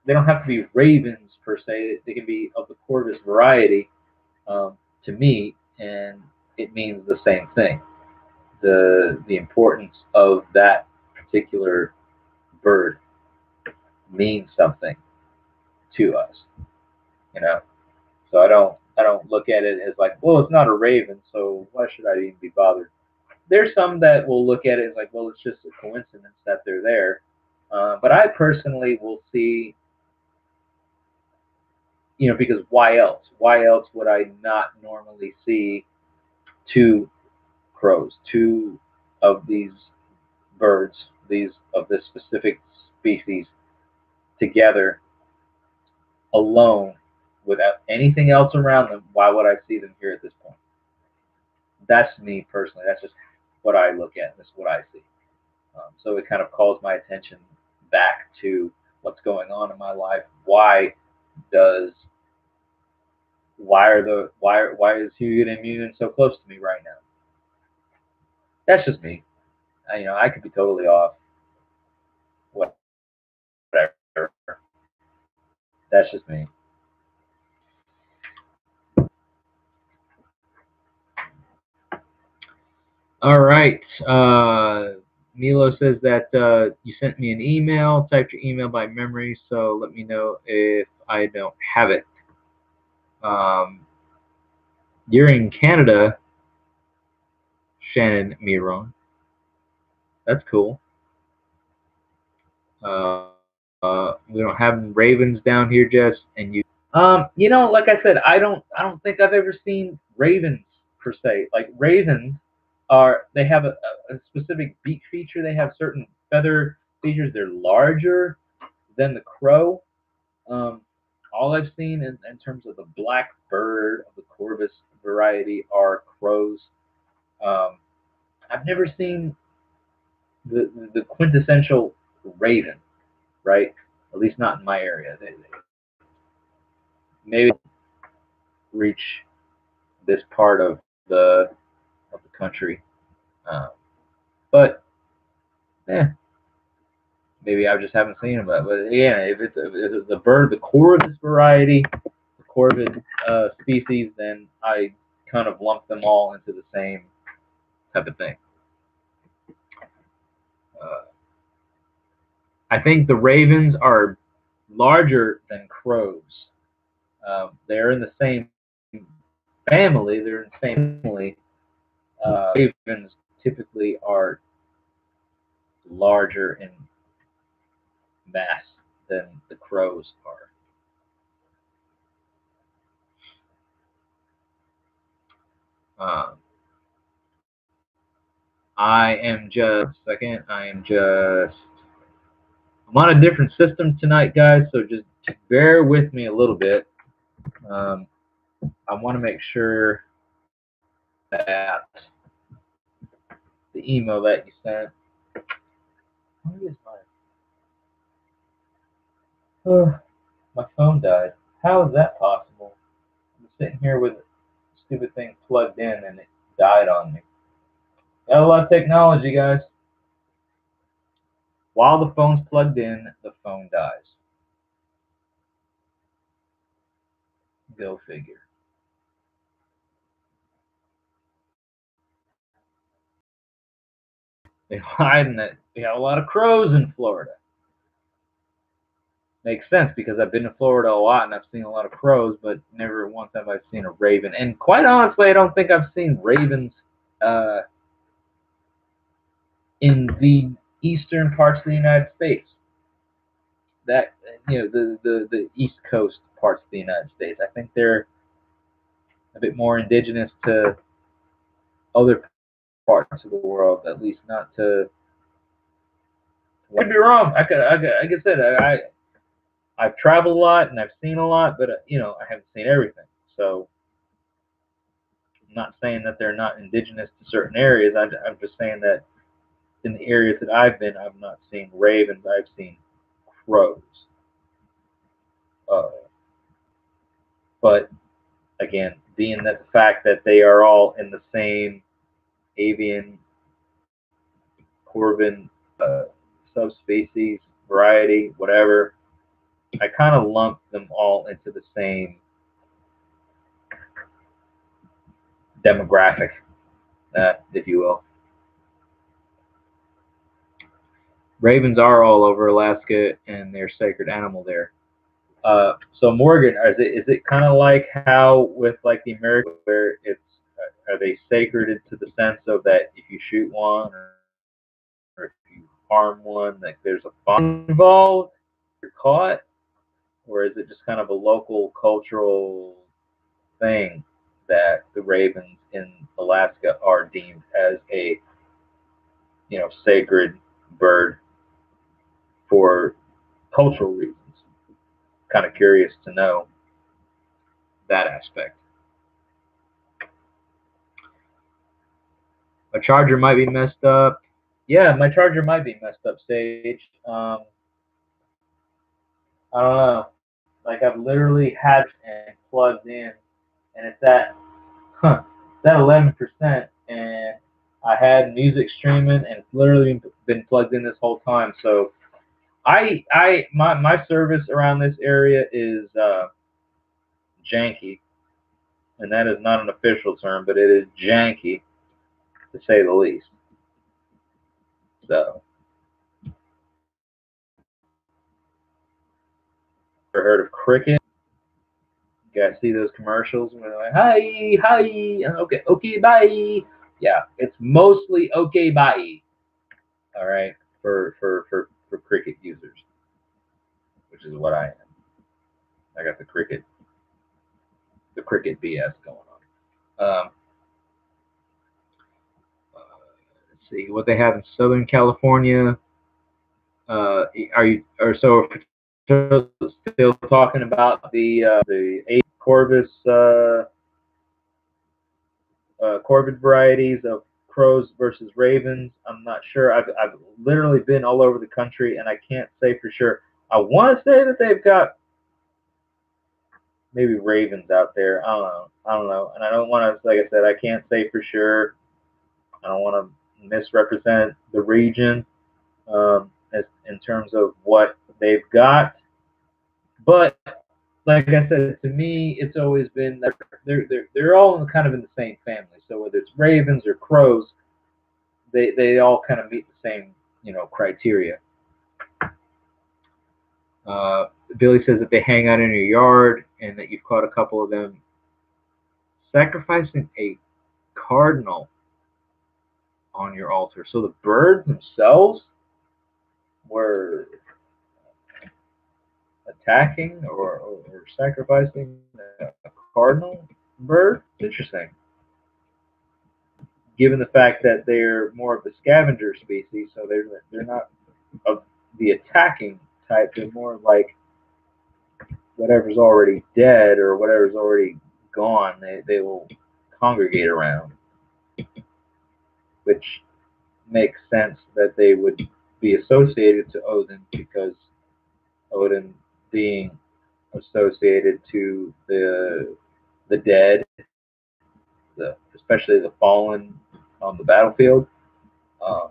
they don't have to be ravens per se. They can be of the Corvus variety to me, and it means the same thing. The importance of that particular bird means something to us, you know. So I don't look at it as like, well, it's not a raven, so why should I even be bothered? There's some that will look at it as like, well, it's just a coincidence that they're there. But I personally will see, because why else? Why else would I not normally see two crows, two of these birds, these of this specific species together alone without anything else around them, why would I see them here at this point? That's me personally. That's just what I look at. That's what I see. So it kind of calls my attention back to what's going on in my life. Does why is Hugo Immune so close to me right now? That's just me. I could be totally off. Whatever. That's just me. All right. Milo says that you sent me an email, typed your email by memory, so let me know if I don't have it. You're in Canada, Shannon Miron. That's cool. We don't have ravens down here, Jess, and you. Like I said, I don't think I've ever seen ravens per se. Like ravens they have a specific beak feature. They have certain feather features. They're larger than the crow. Um, all I've seen in terms of the black bird of the Corvus variety are crows. Um, I've never seen the quintessential raven, right? At least not in my area. They maybe reach this part of the country, um, but yeah, maybe I just haven't seen them. But yeah, if it's the bird, the Corvus variety, the Corvid species, then I kind of lump them all into the same type of thing. Uh, I think the ravens are larger than crows. They're in the same family. They're in the same family. Ravens typically are larger in mass than the crows are. I am just second. I'm on a different system tonight, guys. So just bear with me a little bit. Um, I want to make sure that the email that you sent. Where is my phone died. How is that possible? I'm sitting here with a stupid thing plugged in and it died on me. Got a lot of technology, guys. While the phone's plugged in, the phone dies. Go figure. They're hiding it. We got a lot of crows in Florida. Makes sense because I've been to Florida a lot and I've seen a lot of crows, but never once have I seen a raven. And quite honestly, I don't think I've seen ravens uh, in the eastern parts of the United States. That the East Coast parts of the United States. I think they're a bit more indigenous to other parts of the world, at least not to. I could be wrong. Like I said, I've traveled a lot and I've seen a lot, but I haven't seen everything. So I'm not saying that they're not indigenous to certain areas. I'm just saying that in the areas that I've been, I've not seen ravens. I've seen crows. Uh, but again, being that the fact that they are all in the same avian corvid subspecies, variety, whatever, I kind of lump them all into the same demographic, if you will. Ravens are all over Alaska, and they're a sacred animal there. So Morgan, is it kind of like how with like the American, where are they sacred to the sense of that if you shoot one or if you harm one, like there's a fine involved, you're caught, or is it just kind of a local cultural thing that the ravens in Alaska are deemed as a sacred bird for cultural reasons? kind of curious to know that aspect. My charger might be messed up. Yeah, my charger might be messed up, Sage. I don't know. Like I've literally had it and plugged in, and it's at 11%, and I had music streaming, and it's literally been plugged in this whole time. So my service around this area is janky, and that is not an official term, but it is janky to say the least. So, ever heard of cricket? You guys see those commercials and they're like, "Hi, hi, okay, okay, bye." Yeah, it's mostly okay, bye. All right, for cricket users, which is what I am. I got the cricket BS going on. Let's see what they have in Southern California. Are still talking about the 8 Corvid varieties of crows versus ravens? I'm not sure. I've literally been all over the country, and I can't say for sure. I want to say that they've got maybe ravens out there. I don't know. And I don't want to, like I said, I can't say for sure. I don't want to misrepresent the region in terms of what they've got. But like I said, to me, it's always been that they're all kind of in the same family. So whether it's ravens or crows, they all kind of meet the same criteria. Billy says that they hang out in your yard and that you've caught a couple of them sacrificing a cardinal on your altar. So the birds themselves were attacking or sacrificing a cardinal bird. Interesting. Given the fact that they're more of the scavenger species, so they're not of the attacking type. They're more like whatever's already dead or whatever's already gone. They will congregate around, which makes sense that they would be associated to Odin because Odin being associated to the dead, especially the fallen on the battlefield. Um,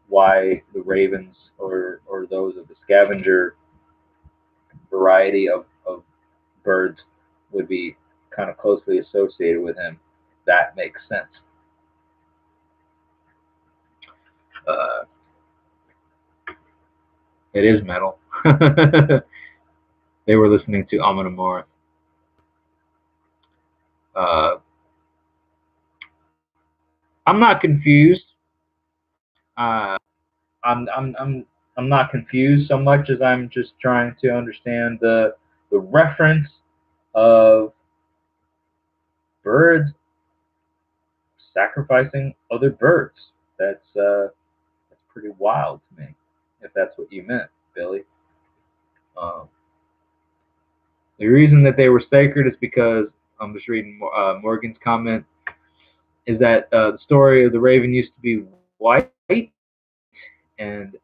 why the ravens or those of the scavenger variety of birds would be kind of closely associated with him. That makes sense. Uh, it is metal. They were listening to Amon Amarth. I'm not confused. Uh, I'm not confused so much as I'm just trying to understand the reference of birds sacrificing other birds. That's pretty wild to me, if that's what you meant, Billy. Um, the reason that they were sacred is because I'm just reading Morgan's comment. Is that the story of the raven used to be white and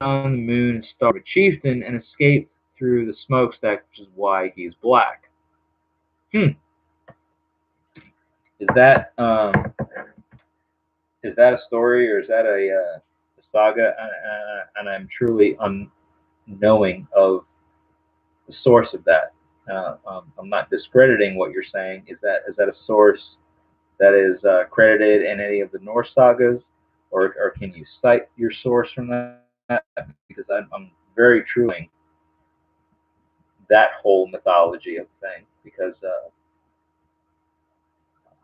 on the moon and star of a chieftain and escaped through the smokestack, which is why he's black. Is that a story or is that a saga? And I'm truly unknowing of the source of that. I'm not discrediting what you're saying. Is that a source that is credited in any of the Norse sagas, or can you cite your source from that? Because I'm very truly that whole mythology of thing because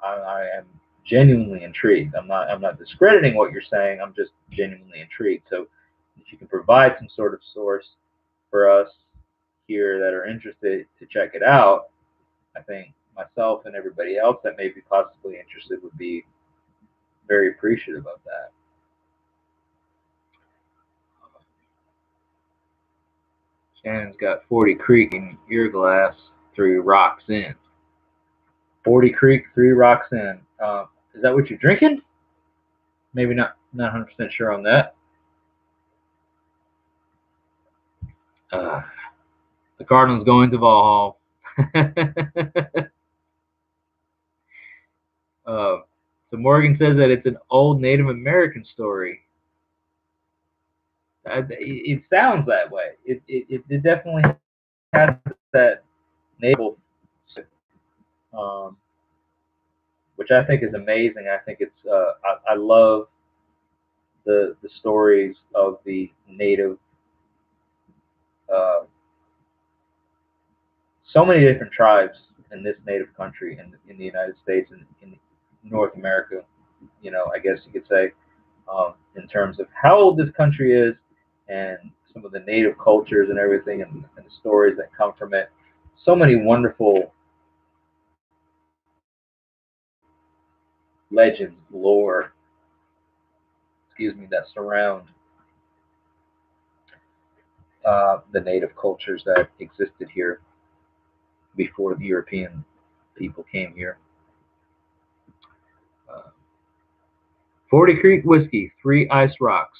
I am genuinely intrigued. I'm not discrediting what you're saying. I'm just genuinely intrigued. So if you can provide some sort of source for us here that are interested to check it out, I think myself and everybody else that may be possibly interested would be very appreciative of that. Shannon's got 40 Creek in your glass, 3 rocks in. 40 Creek, 3 rocks in. Is that what you're drinking? Maybe not 100% sure on that. The Cardinals going to Valhall. So Morgan says that it's an old Native American story. It sounds that way. It definitely has that native, um, which I think is amazing. I think it's I love the stories of the native. Uh, so many different tribes in this native country in the United States and in North America. I guess you could say, in terms of how old this country is and some of the native cultures and everything and the stories that come from it. So many wonderful legends, lore, that surround the native cultures that existed here before the European people came here. Uh, 40 Creek whiskey, 3 ice rocks.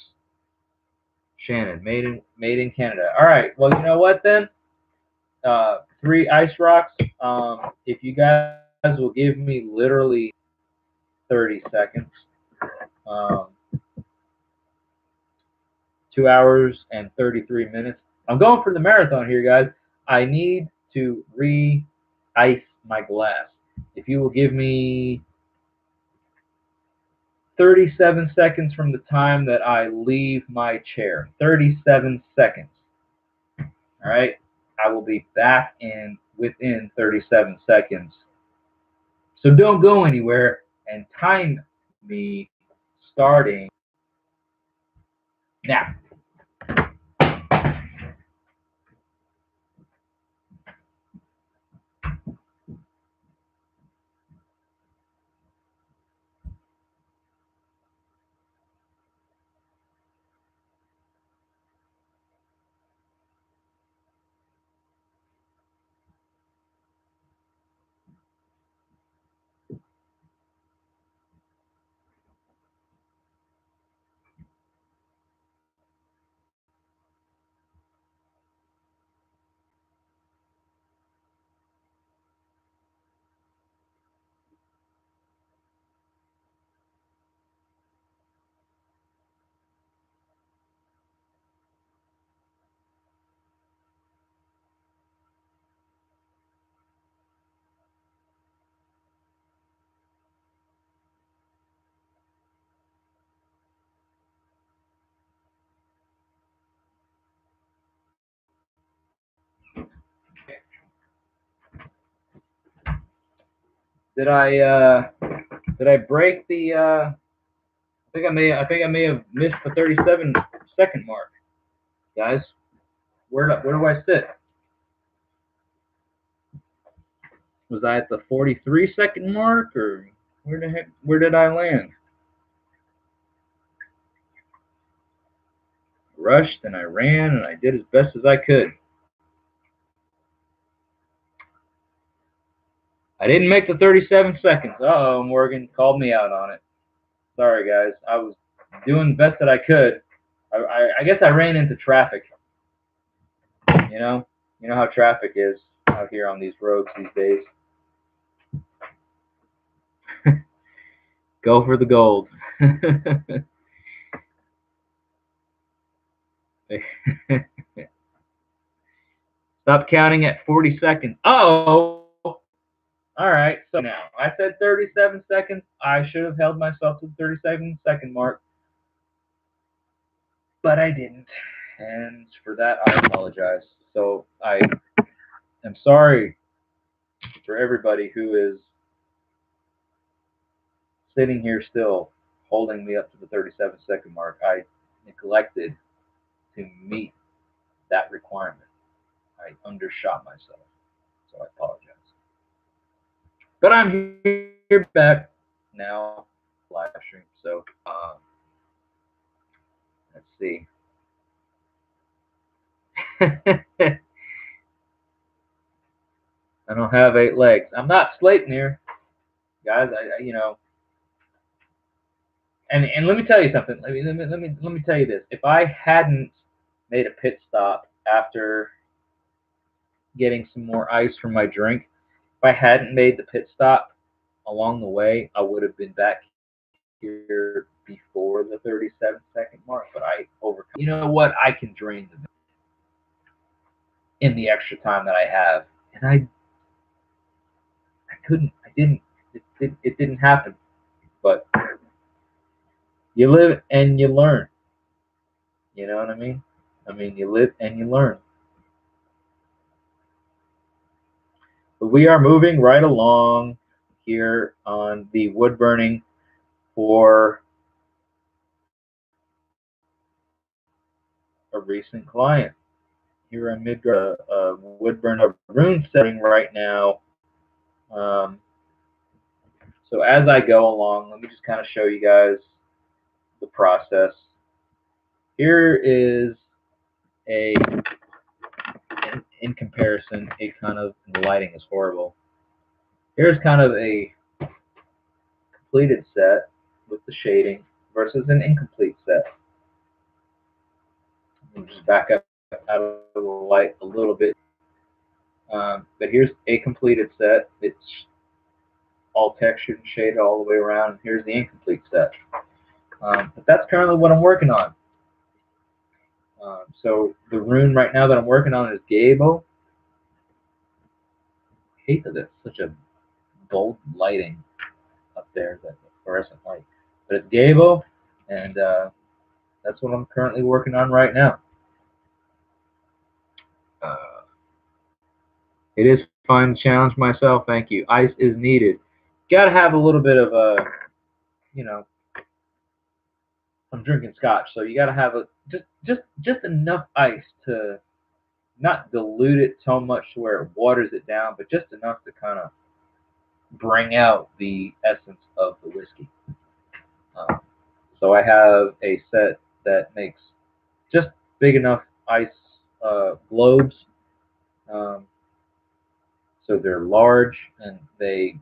Shannon, made in Canada. All right. Well, you know what then? 3 ice rocks. If you guys will give me literally 30 seconds, um, 2 hours and 33 minutes. I'm going for the marathon here, guys. I need to re-ice my glass. If you will give me 37 seconds from the time that I leave my chair. 37 seconds. All right. I will be back in within 37 seconds. So don't go anywhere and time me starting now. Did I break the I think I may have missed the 37-second mark, guys. Where do I sit? Was I at the 43-second mark, or where did I land? I rushed and I ran and I did as best as I could. I didn't make the 37 seconds. Uh-oh, Morgan called me out on it. Sorry, guys. I was doing the best that I could. I guess I ran into traffic. You know, you know how traffic is out here on these roads these days. Go for the gold. Stop counting at 40 seconds. Oh, all right. So now I said 37 seconds. I should have held myself to the 37-second mark, but I didn't, and for that I apologize. So I am sorry for everybody who is sitting here still holding me up to the 37-second mark. I neglected to meet that requirement. I undershot myself, so I apologize. But I'm here back now, live stream. So let's see. I don't have 8 legs. I'm not Sleipnir, guys. And let me tell you something. Let me tell you this. If I hadn't made a pit stop after getting some more ice from my drink, if I hadn't made the pit stop along the way, I would have been back here before the 37-second mark. But I overcome. You know what? I can drain them in the extra time that I have, and I couldn't. I didn't. It didn't happen. But you live and you learn. You know what I mean? You live and you learn. But we are moving right along here on the wood burning for a recent client here in Midgard. Wood burn a rune setting right now. Um, so as I go along, let me just kind of show you guys the process. Here is a in comparison, a kind of the lighting is horrible. Here's kind of a completed set with the shading versus an incomplete set. I'll just back up out of the light a little bit. But here's a completed set. It's all textured and shaded all the way around. And here's the incomplete set. But that's currently what I'm working on. So the rune right now that I'm working on is Gabo. I hate that it's such a bold lighting up there, that fluorescent light. But it's Gabo, and that's what I'm currently working on right now. It is fun to challenge myself. Thank you. Ice is needed. Got to have a little bit of you know, I'm drinking scotch, so you got to have just enough ice to not dilute it so much to where it waters it down, but just enough to kind of bring out the essence of the whiskey. So I have a set that makes just big enough ice globes. So they're large and they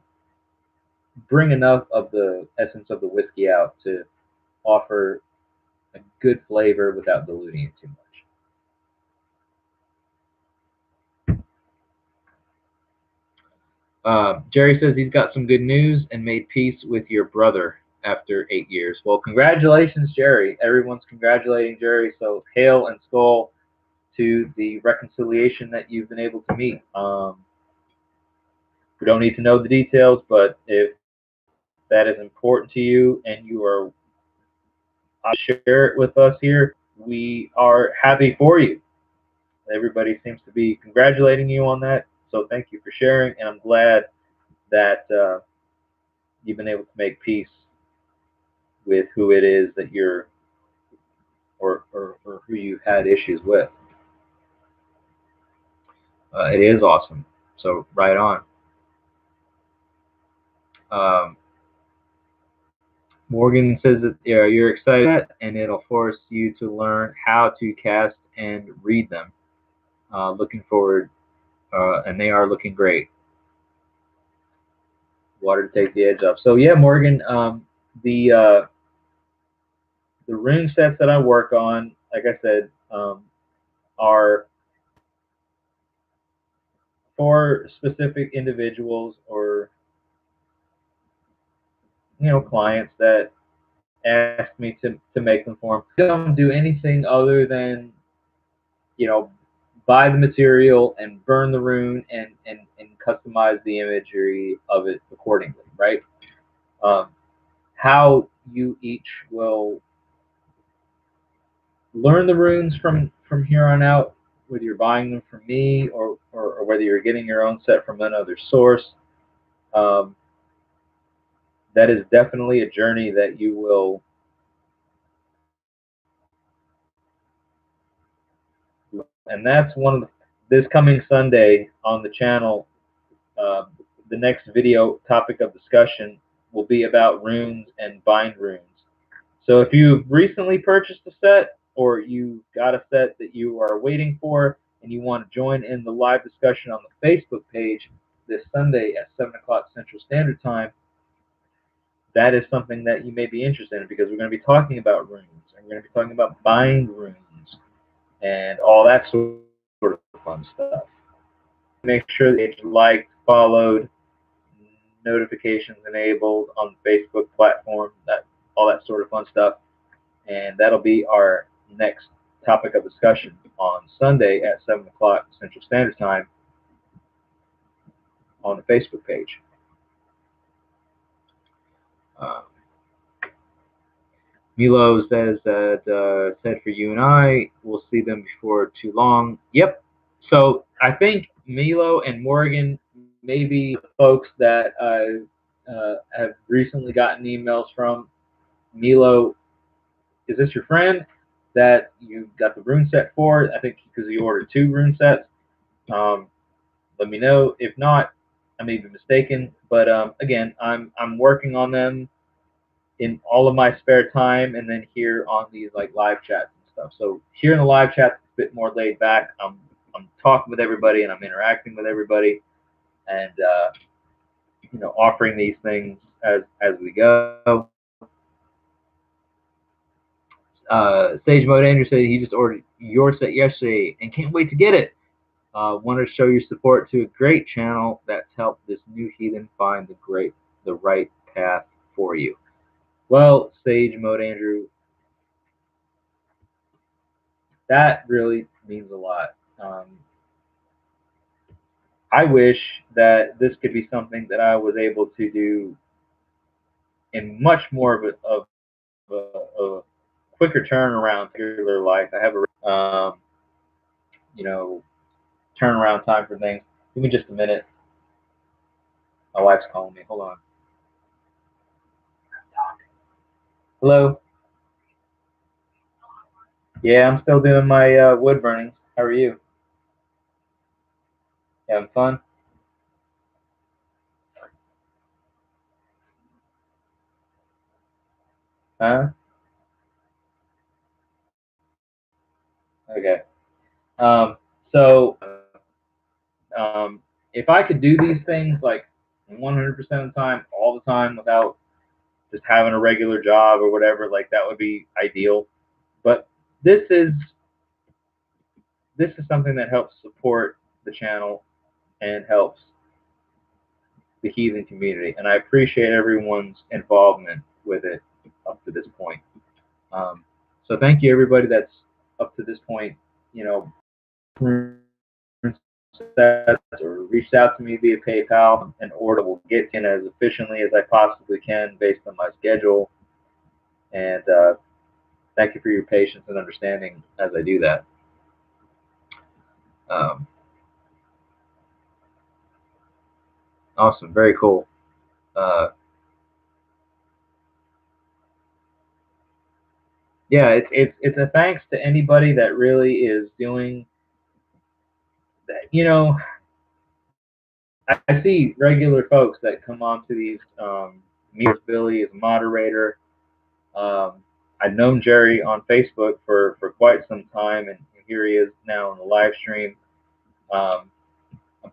bring enough of the essence of the whiskey out to offer a good flavor without diluting it too much. Jerry says he's got some good news and made peace with your brother after 8 years. Well, congratulations, Jerry. Everyone's congratulating Jerry. So hail and skull to the reconciliation that you've been able to meet. We don't need to know the details, but if that is important to you and you are share it with us here, we are happy for you. Everybody seems to be congratulating you on that, so thank you for sharing, and I'm glad that you've been able to make peace with who it is that you're or who you had issues with. It is awesome, so right on. Morgan says that you're excited and it'll force you to learn how to cast and read them. Looking forward, and they are looking great. Water to take the edge off. So yeah, Morgan, the rune sets that I work on, like I said, are for specific individuals or clients that ask me to make them for them. I don't do anything other than buy the material and burn the rune and customize the imagery of it accordingly, right? How you each will learn the runes from here on out, whether you're buying them from me or whether you're getting your own set from another source. That is definitely a journey that you will and that's one of this coming Sunday on the channel. The next video topic of discussion will be about runes and bind runes. So if you've recently purchased a set or you got a set that you are waiting for, and you want to join in the live discussion on the Facebook page this Sunday at 7 o'clock Central Standard Time, that is something that you may be interested in, because we're going to be talking about runes, and we're going to be talking about buying runes and all that sort of fun stuff. Make sure that it's liked, followed, notifications enabled on the Facebook platform, that all that sort of fun stuff. And that'll be our next topic of discussion on Sunday at 7 o'clock Central Standard Time on the Facebook page. Milo says that said for you and I, we'll see them before too long. Yep. So I think Milo and Morgan may be folks that I have recently gotten emails from. Milo, is this your friend that you got the rune set for? I think because you ordered 2 rune sets. Let me know. If not, I may be mistaken. But again, I'm working on them in all of my spare time, and then here on these like live chats and stuff. So here in the live chat, it's a bit more laid back. I'm talking with everybody, and I'm interacting with everybody, and offering these things as we go. Sage Mode Andrew said he just ordered your set yesterday and can't wait to get it. Want to show your support to a great channel that's helped this new heathen find the right path for you. Well, Sage Mode Andrew, that really means a lot. I wish that this could be something that I was able to do in much more of a quicker turnaround to their life. I have a turnaround time for things. Give me just a minute. My wife's calling me. Hold on. Hello. Yeah, I'm still doing my wood burnings. How are you? Having fun? Huh? Okay. So if I could do these things like 100% of the time, all the time, without just having a regular job or whatever, like that would be ideal. But this is something that helps support the channel and helps the heathen community, and I appreciate everyone's involvement with it up to this point. So thank you everybody that's up to this point, or reached out to me via PayPal in order to get in as efficiently as I possibly can based on my schedule. And thank you for your patience and understanding as I do that. Awesome, very cool. Yeah, it's a thanks to anybody that really is doing that. I see regular folks that come on to these. Billy is a moderator. I've known Jerry on Facebook for quite some time, and here he is now on the live stream. I'm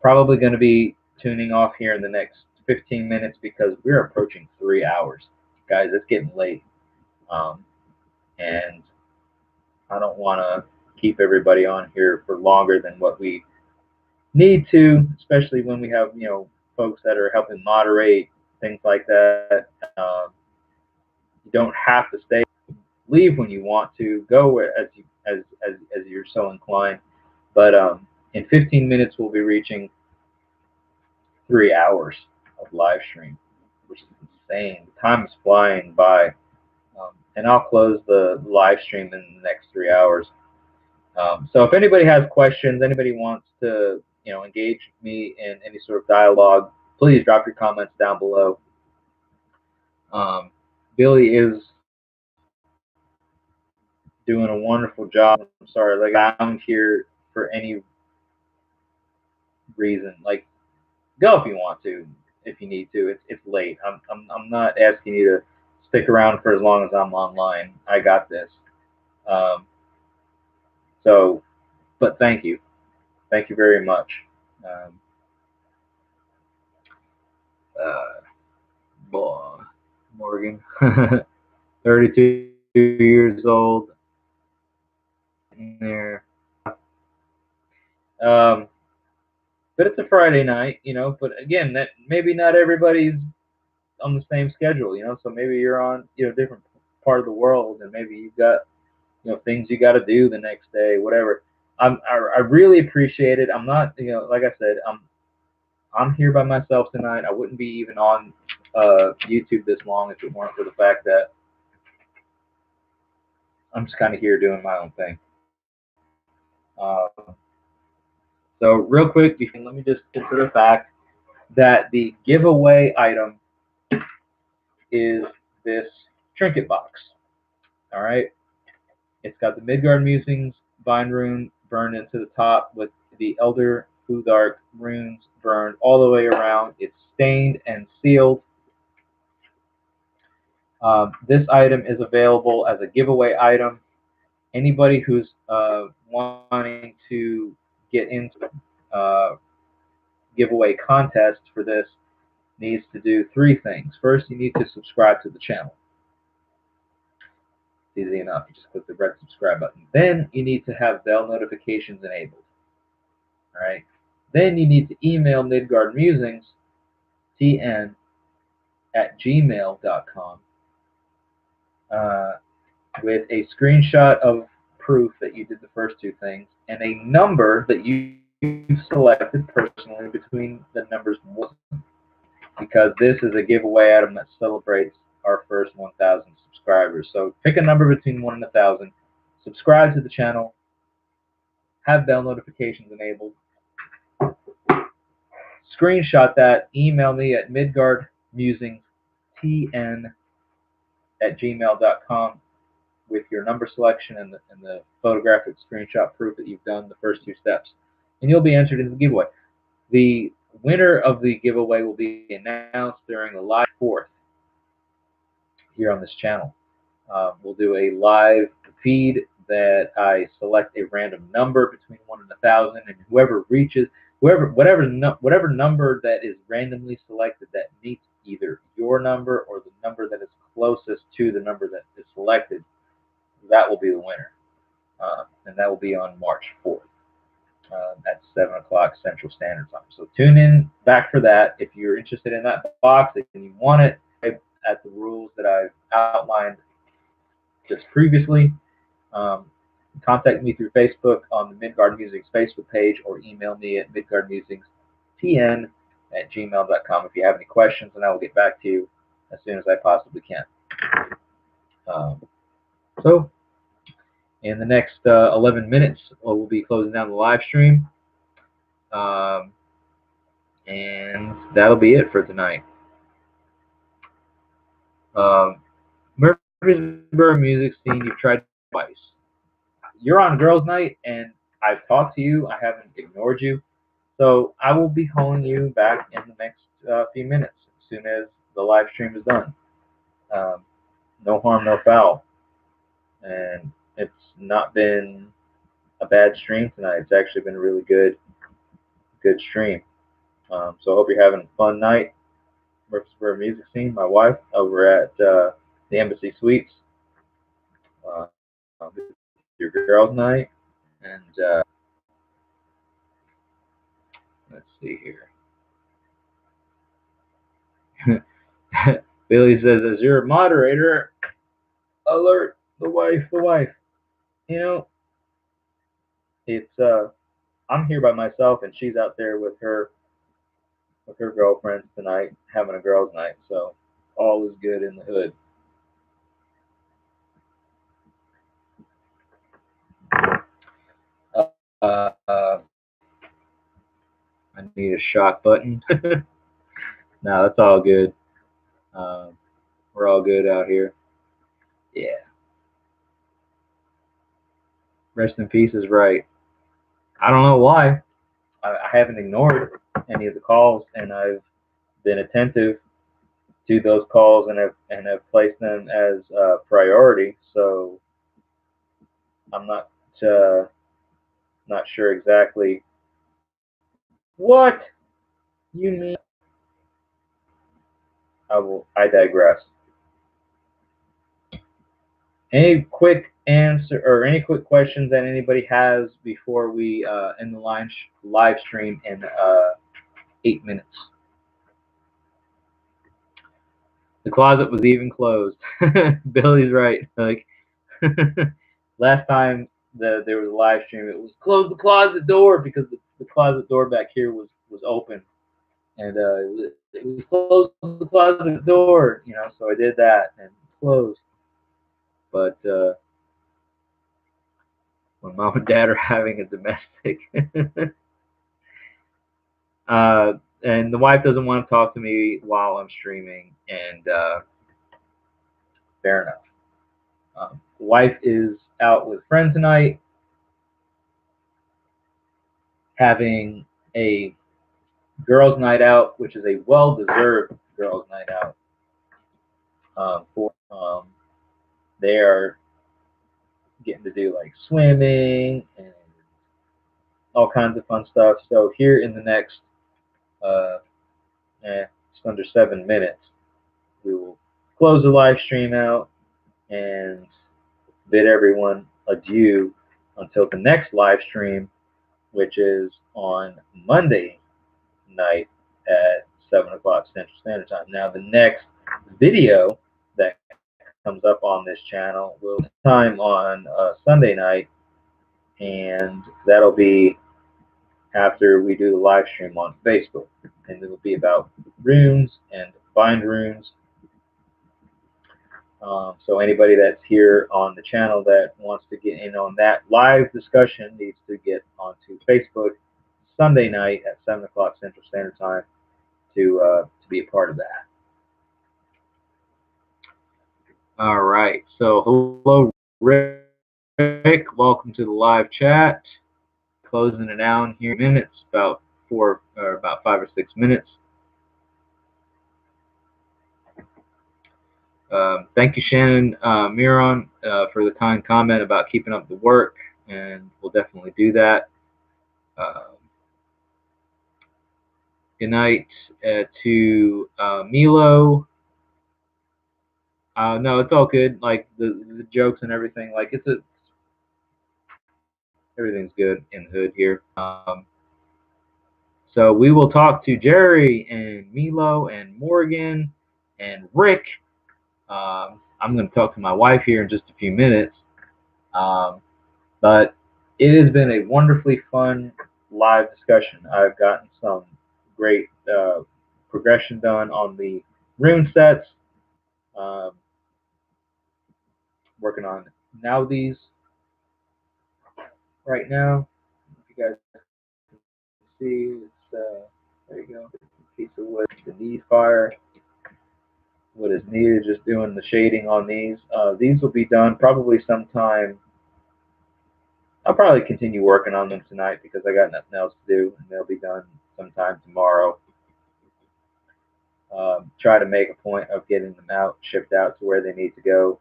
probably going to be tuning off here in the next 15 minutes because we're approaching 3 hours. Guys, it's getting late. And I don't want to keep everybody on here for longer than what we need to, especially when we have, folks that are helping moderate, things like that. You don't have to stay. Leave when you want to. Go as you're so inclined. But in 15 minutes, we'll be reaching 3 hours of live stream, which is insane. The time is flying by. And I'll close the live stream in the next 3 hours. So if anybody has questions, anybody wants to, engage me in any sort of dialogue, please drop your comments down below. Billy is doing a wonderful job. I'm sorry, like I'm here for any reason. Like, go if you want to, if you need to. It's late. I'm not asking you to stick around for as long as I'm online. I got this. But thank you. Thank you very much. Um, boy, Morgan, 32 years old, in there. Um, but it's a Friday night, But again, that maybe not everybody's on the same schedule, So maybe you're on, different part of the world, and maybe you've got, things you got to do the next day, whatever. I really appreciate it. I'm not, like I said, I'm here by myself tonight. I wouldn't be even on YouTube this long if it weren't for the fact that I'm just kind of here doing my own thing. So real quick, let me just get to the fact that the giveaway item is this trinket box. All right, it's got the Midgard Musings vine rune burned into the top with the Elder Futhark runes burned all the way around. It's stained and sealed. This item is available as a giveaway item. Anybody who's wanting to get into giveaway contest for this needs to do three things. First, you need to subscribe to the channel. It's easy enough. You just click the red subscribe button. Then you need to have bell notifications enabled. All right. Then you need to email Midgard Musings, tn at gmail.com, with a screenshot of proof that you did the first two things and a number that you selected personally between the numbers 1, because this is a giveaway item that celebrates our first 1,000 subscribers. So pick a number between 1 and 1,000, subscribe to the channel, have bell notifications enabled, screenshot that, email me at midgardmusingstn@gmail.com with your number selection and the photographic screenshot proof that you've done the first two steps, and you'll be entered into the giveaway. The winner of the giveaway will be announced during the live 4th here on this channel. We'll do a live feed that I select a random number between 1 and 1,000, and whoever reaches, whatever number that is randomly selected that meets either your number or the number that is closest to the number that is selected, that will be the winner, and that will be on March 4th. At 7 o'clock Central Standard Time. So tune in back for that. If you're interested in that box and you want it at the rules that I've outlined just previously, contact me through Facebook on the Midgard Musings Facebook page, or email me at midgardmusingstn@gmail.com if you have any questions, and I will get back to you as soon as I possibly can. So in the next 11 minutes, we'll be closing down the live stream. And that'll be it for tonight. Murfreesboro music scene, you've tried twice. You're on girls' night, and I've talked to you. I haven't ignored you. So I will be calling you back in the next few minutes as soon as the live stream is done. No harm, no foul. And it's not been a bad stream tonight. It's actually been a really good stream. So I hope you're having a fun night. Murfreesboro music scene, my wife, over at the Embassy Suites. Your girls' night. And let's see here. Billy says, as your moderator, alert the wife, the wife. It's I'm here by myself, and she's out there with her girlfriends tonight, having a girls' night. So all is good in the hood. I need a shock button. No, that's all good. We're all good out here. Yeah. Rest in peace is right. I don't know why. I haven't ignored any of the calls, and I've been attentive to those calls and have placed them as priority. So I'm not sure exactly What? You mean? I digress. Any quick answer or any quick questions that anybody has before we end the live stream in 8 minutes? The closet was even closed. Billy's right. Like last time there was a live stream, it was close the closet door because the closet door back here was open, and it was close the closet door. So I did that and closed. But when mom and dad are having a domestic, uh, and the wife doesn't want to talk to me while I'm streaming, and fair enough. The wife is out with friends tonight, having a girls' night out, which is a well-deserved girls' night out. For they are getting to do like swimming and all kinds of fun stuff. So here in the next, uh, just under 7 minutes, we will close the live stream out and bid everyone adieu until the next live stream, which is on Monday night at 7 o'clock Central Standard Time. Now, the next video that comes up on this channel will be time on Sunday night, and that'll be after we do the live stream on Facebook. And it'll be about runes and bind runes. So anybody that's here on the channel that wants to get in on that live discussion needs to get onto Facebook Sunday night at 7 o'clock Central Standard Time to be a part of that. All right. So hello, Rick. Welcome to the live chat. Closing it down here in minutes, about 5 or 6 minutes. Thank you, Shannon Miron, for the kind comment about keeping up the work, and we'll definitely do that. Good night to Milo. No, it's all good. Like the jokes and everything. Like everything's good in the hood here. So we will talk to Jerry and Milo and Morgan and Rick. I'm going to talk to my wife here in just a few minutes. But it has been a wonderfully fun live discussion. I've gotten some great progression done on the rune sets. Working on now these right now. If you guys can see, it's there you go. Piece of wood, the need fire. What is needed, just doing the shading on these. These will be done probably sometime. I'll probably continue working on them tonight because I got nothing else to do, and they'll be done sometime tomorrow. Try to make a point of getting them out, shipped out to where they need to go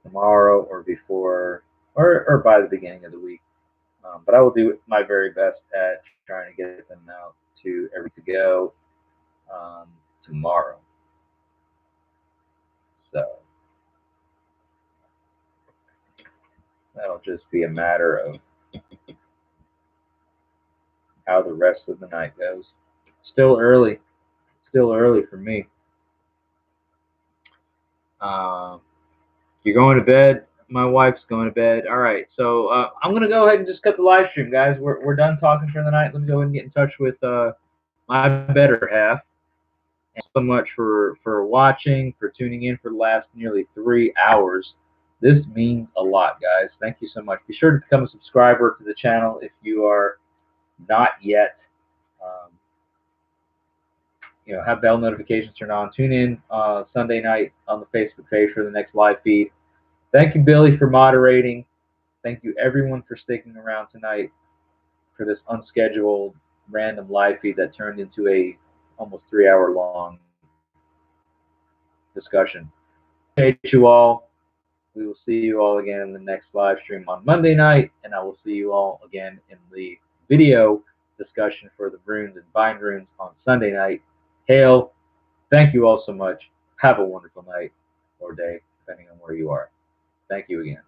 tomorrow or before, or by the beginning of the week. But I will do my very best at trying to get them out to everything to go tomorrow. So that'll just be a matter of how the rest of the night goes. Still early for me. You're going to bed. My wife's going to bed. All right, so I'm gonna go ahead and just cut the live stream, guys. We're done talking for the night. Let me go ahead and get in touch with my better half. And so much for watching, for tuning in for the last nearly 3 hours. This means a lot, guys. Thank you so much. Be sure to become a subscriber to the channel if you are not yet. Have bell notifications turned on. Tune in Sunday night on the Facebook page for the next live feed. Thank you, Billy, for moderating. Thank you, everyone, for sticking around tonight for this unscheduled, random live feed that turned into a almost 3 hour long discussion. Appreciate you all. We will see you all again in the next live stream on Monday night, and I will see you all again in the video discussion for the runes and bind runes on Sunday night. Hail, thank you all so much. Have a wonderful night or day, depending on where you are. Thank you again.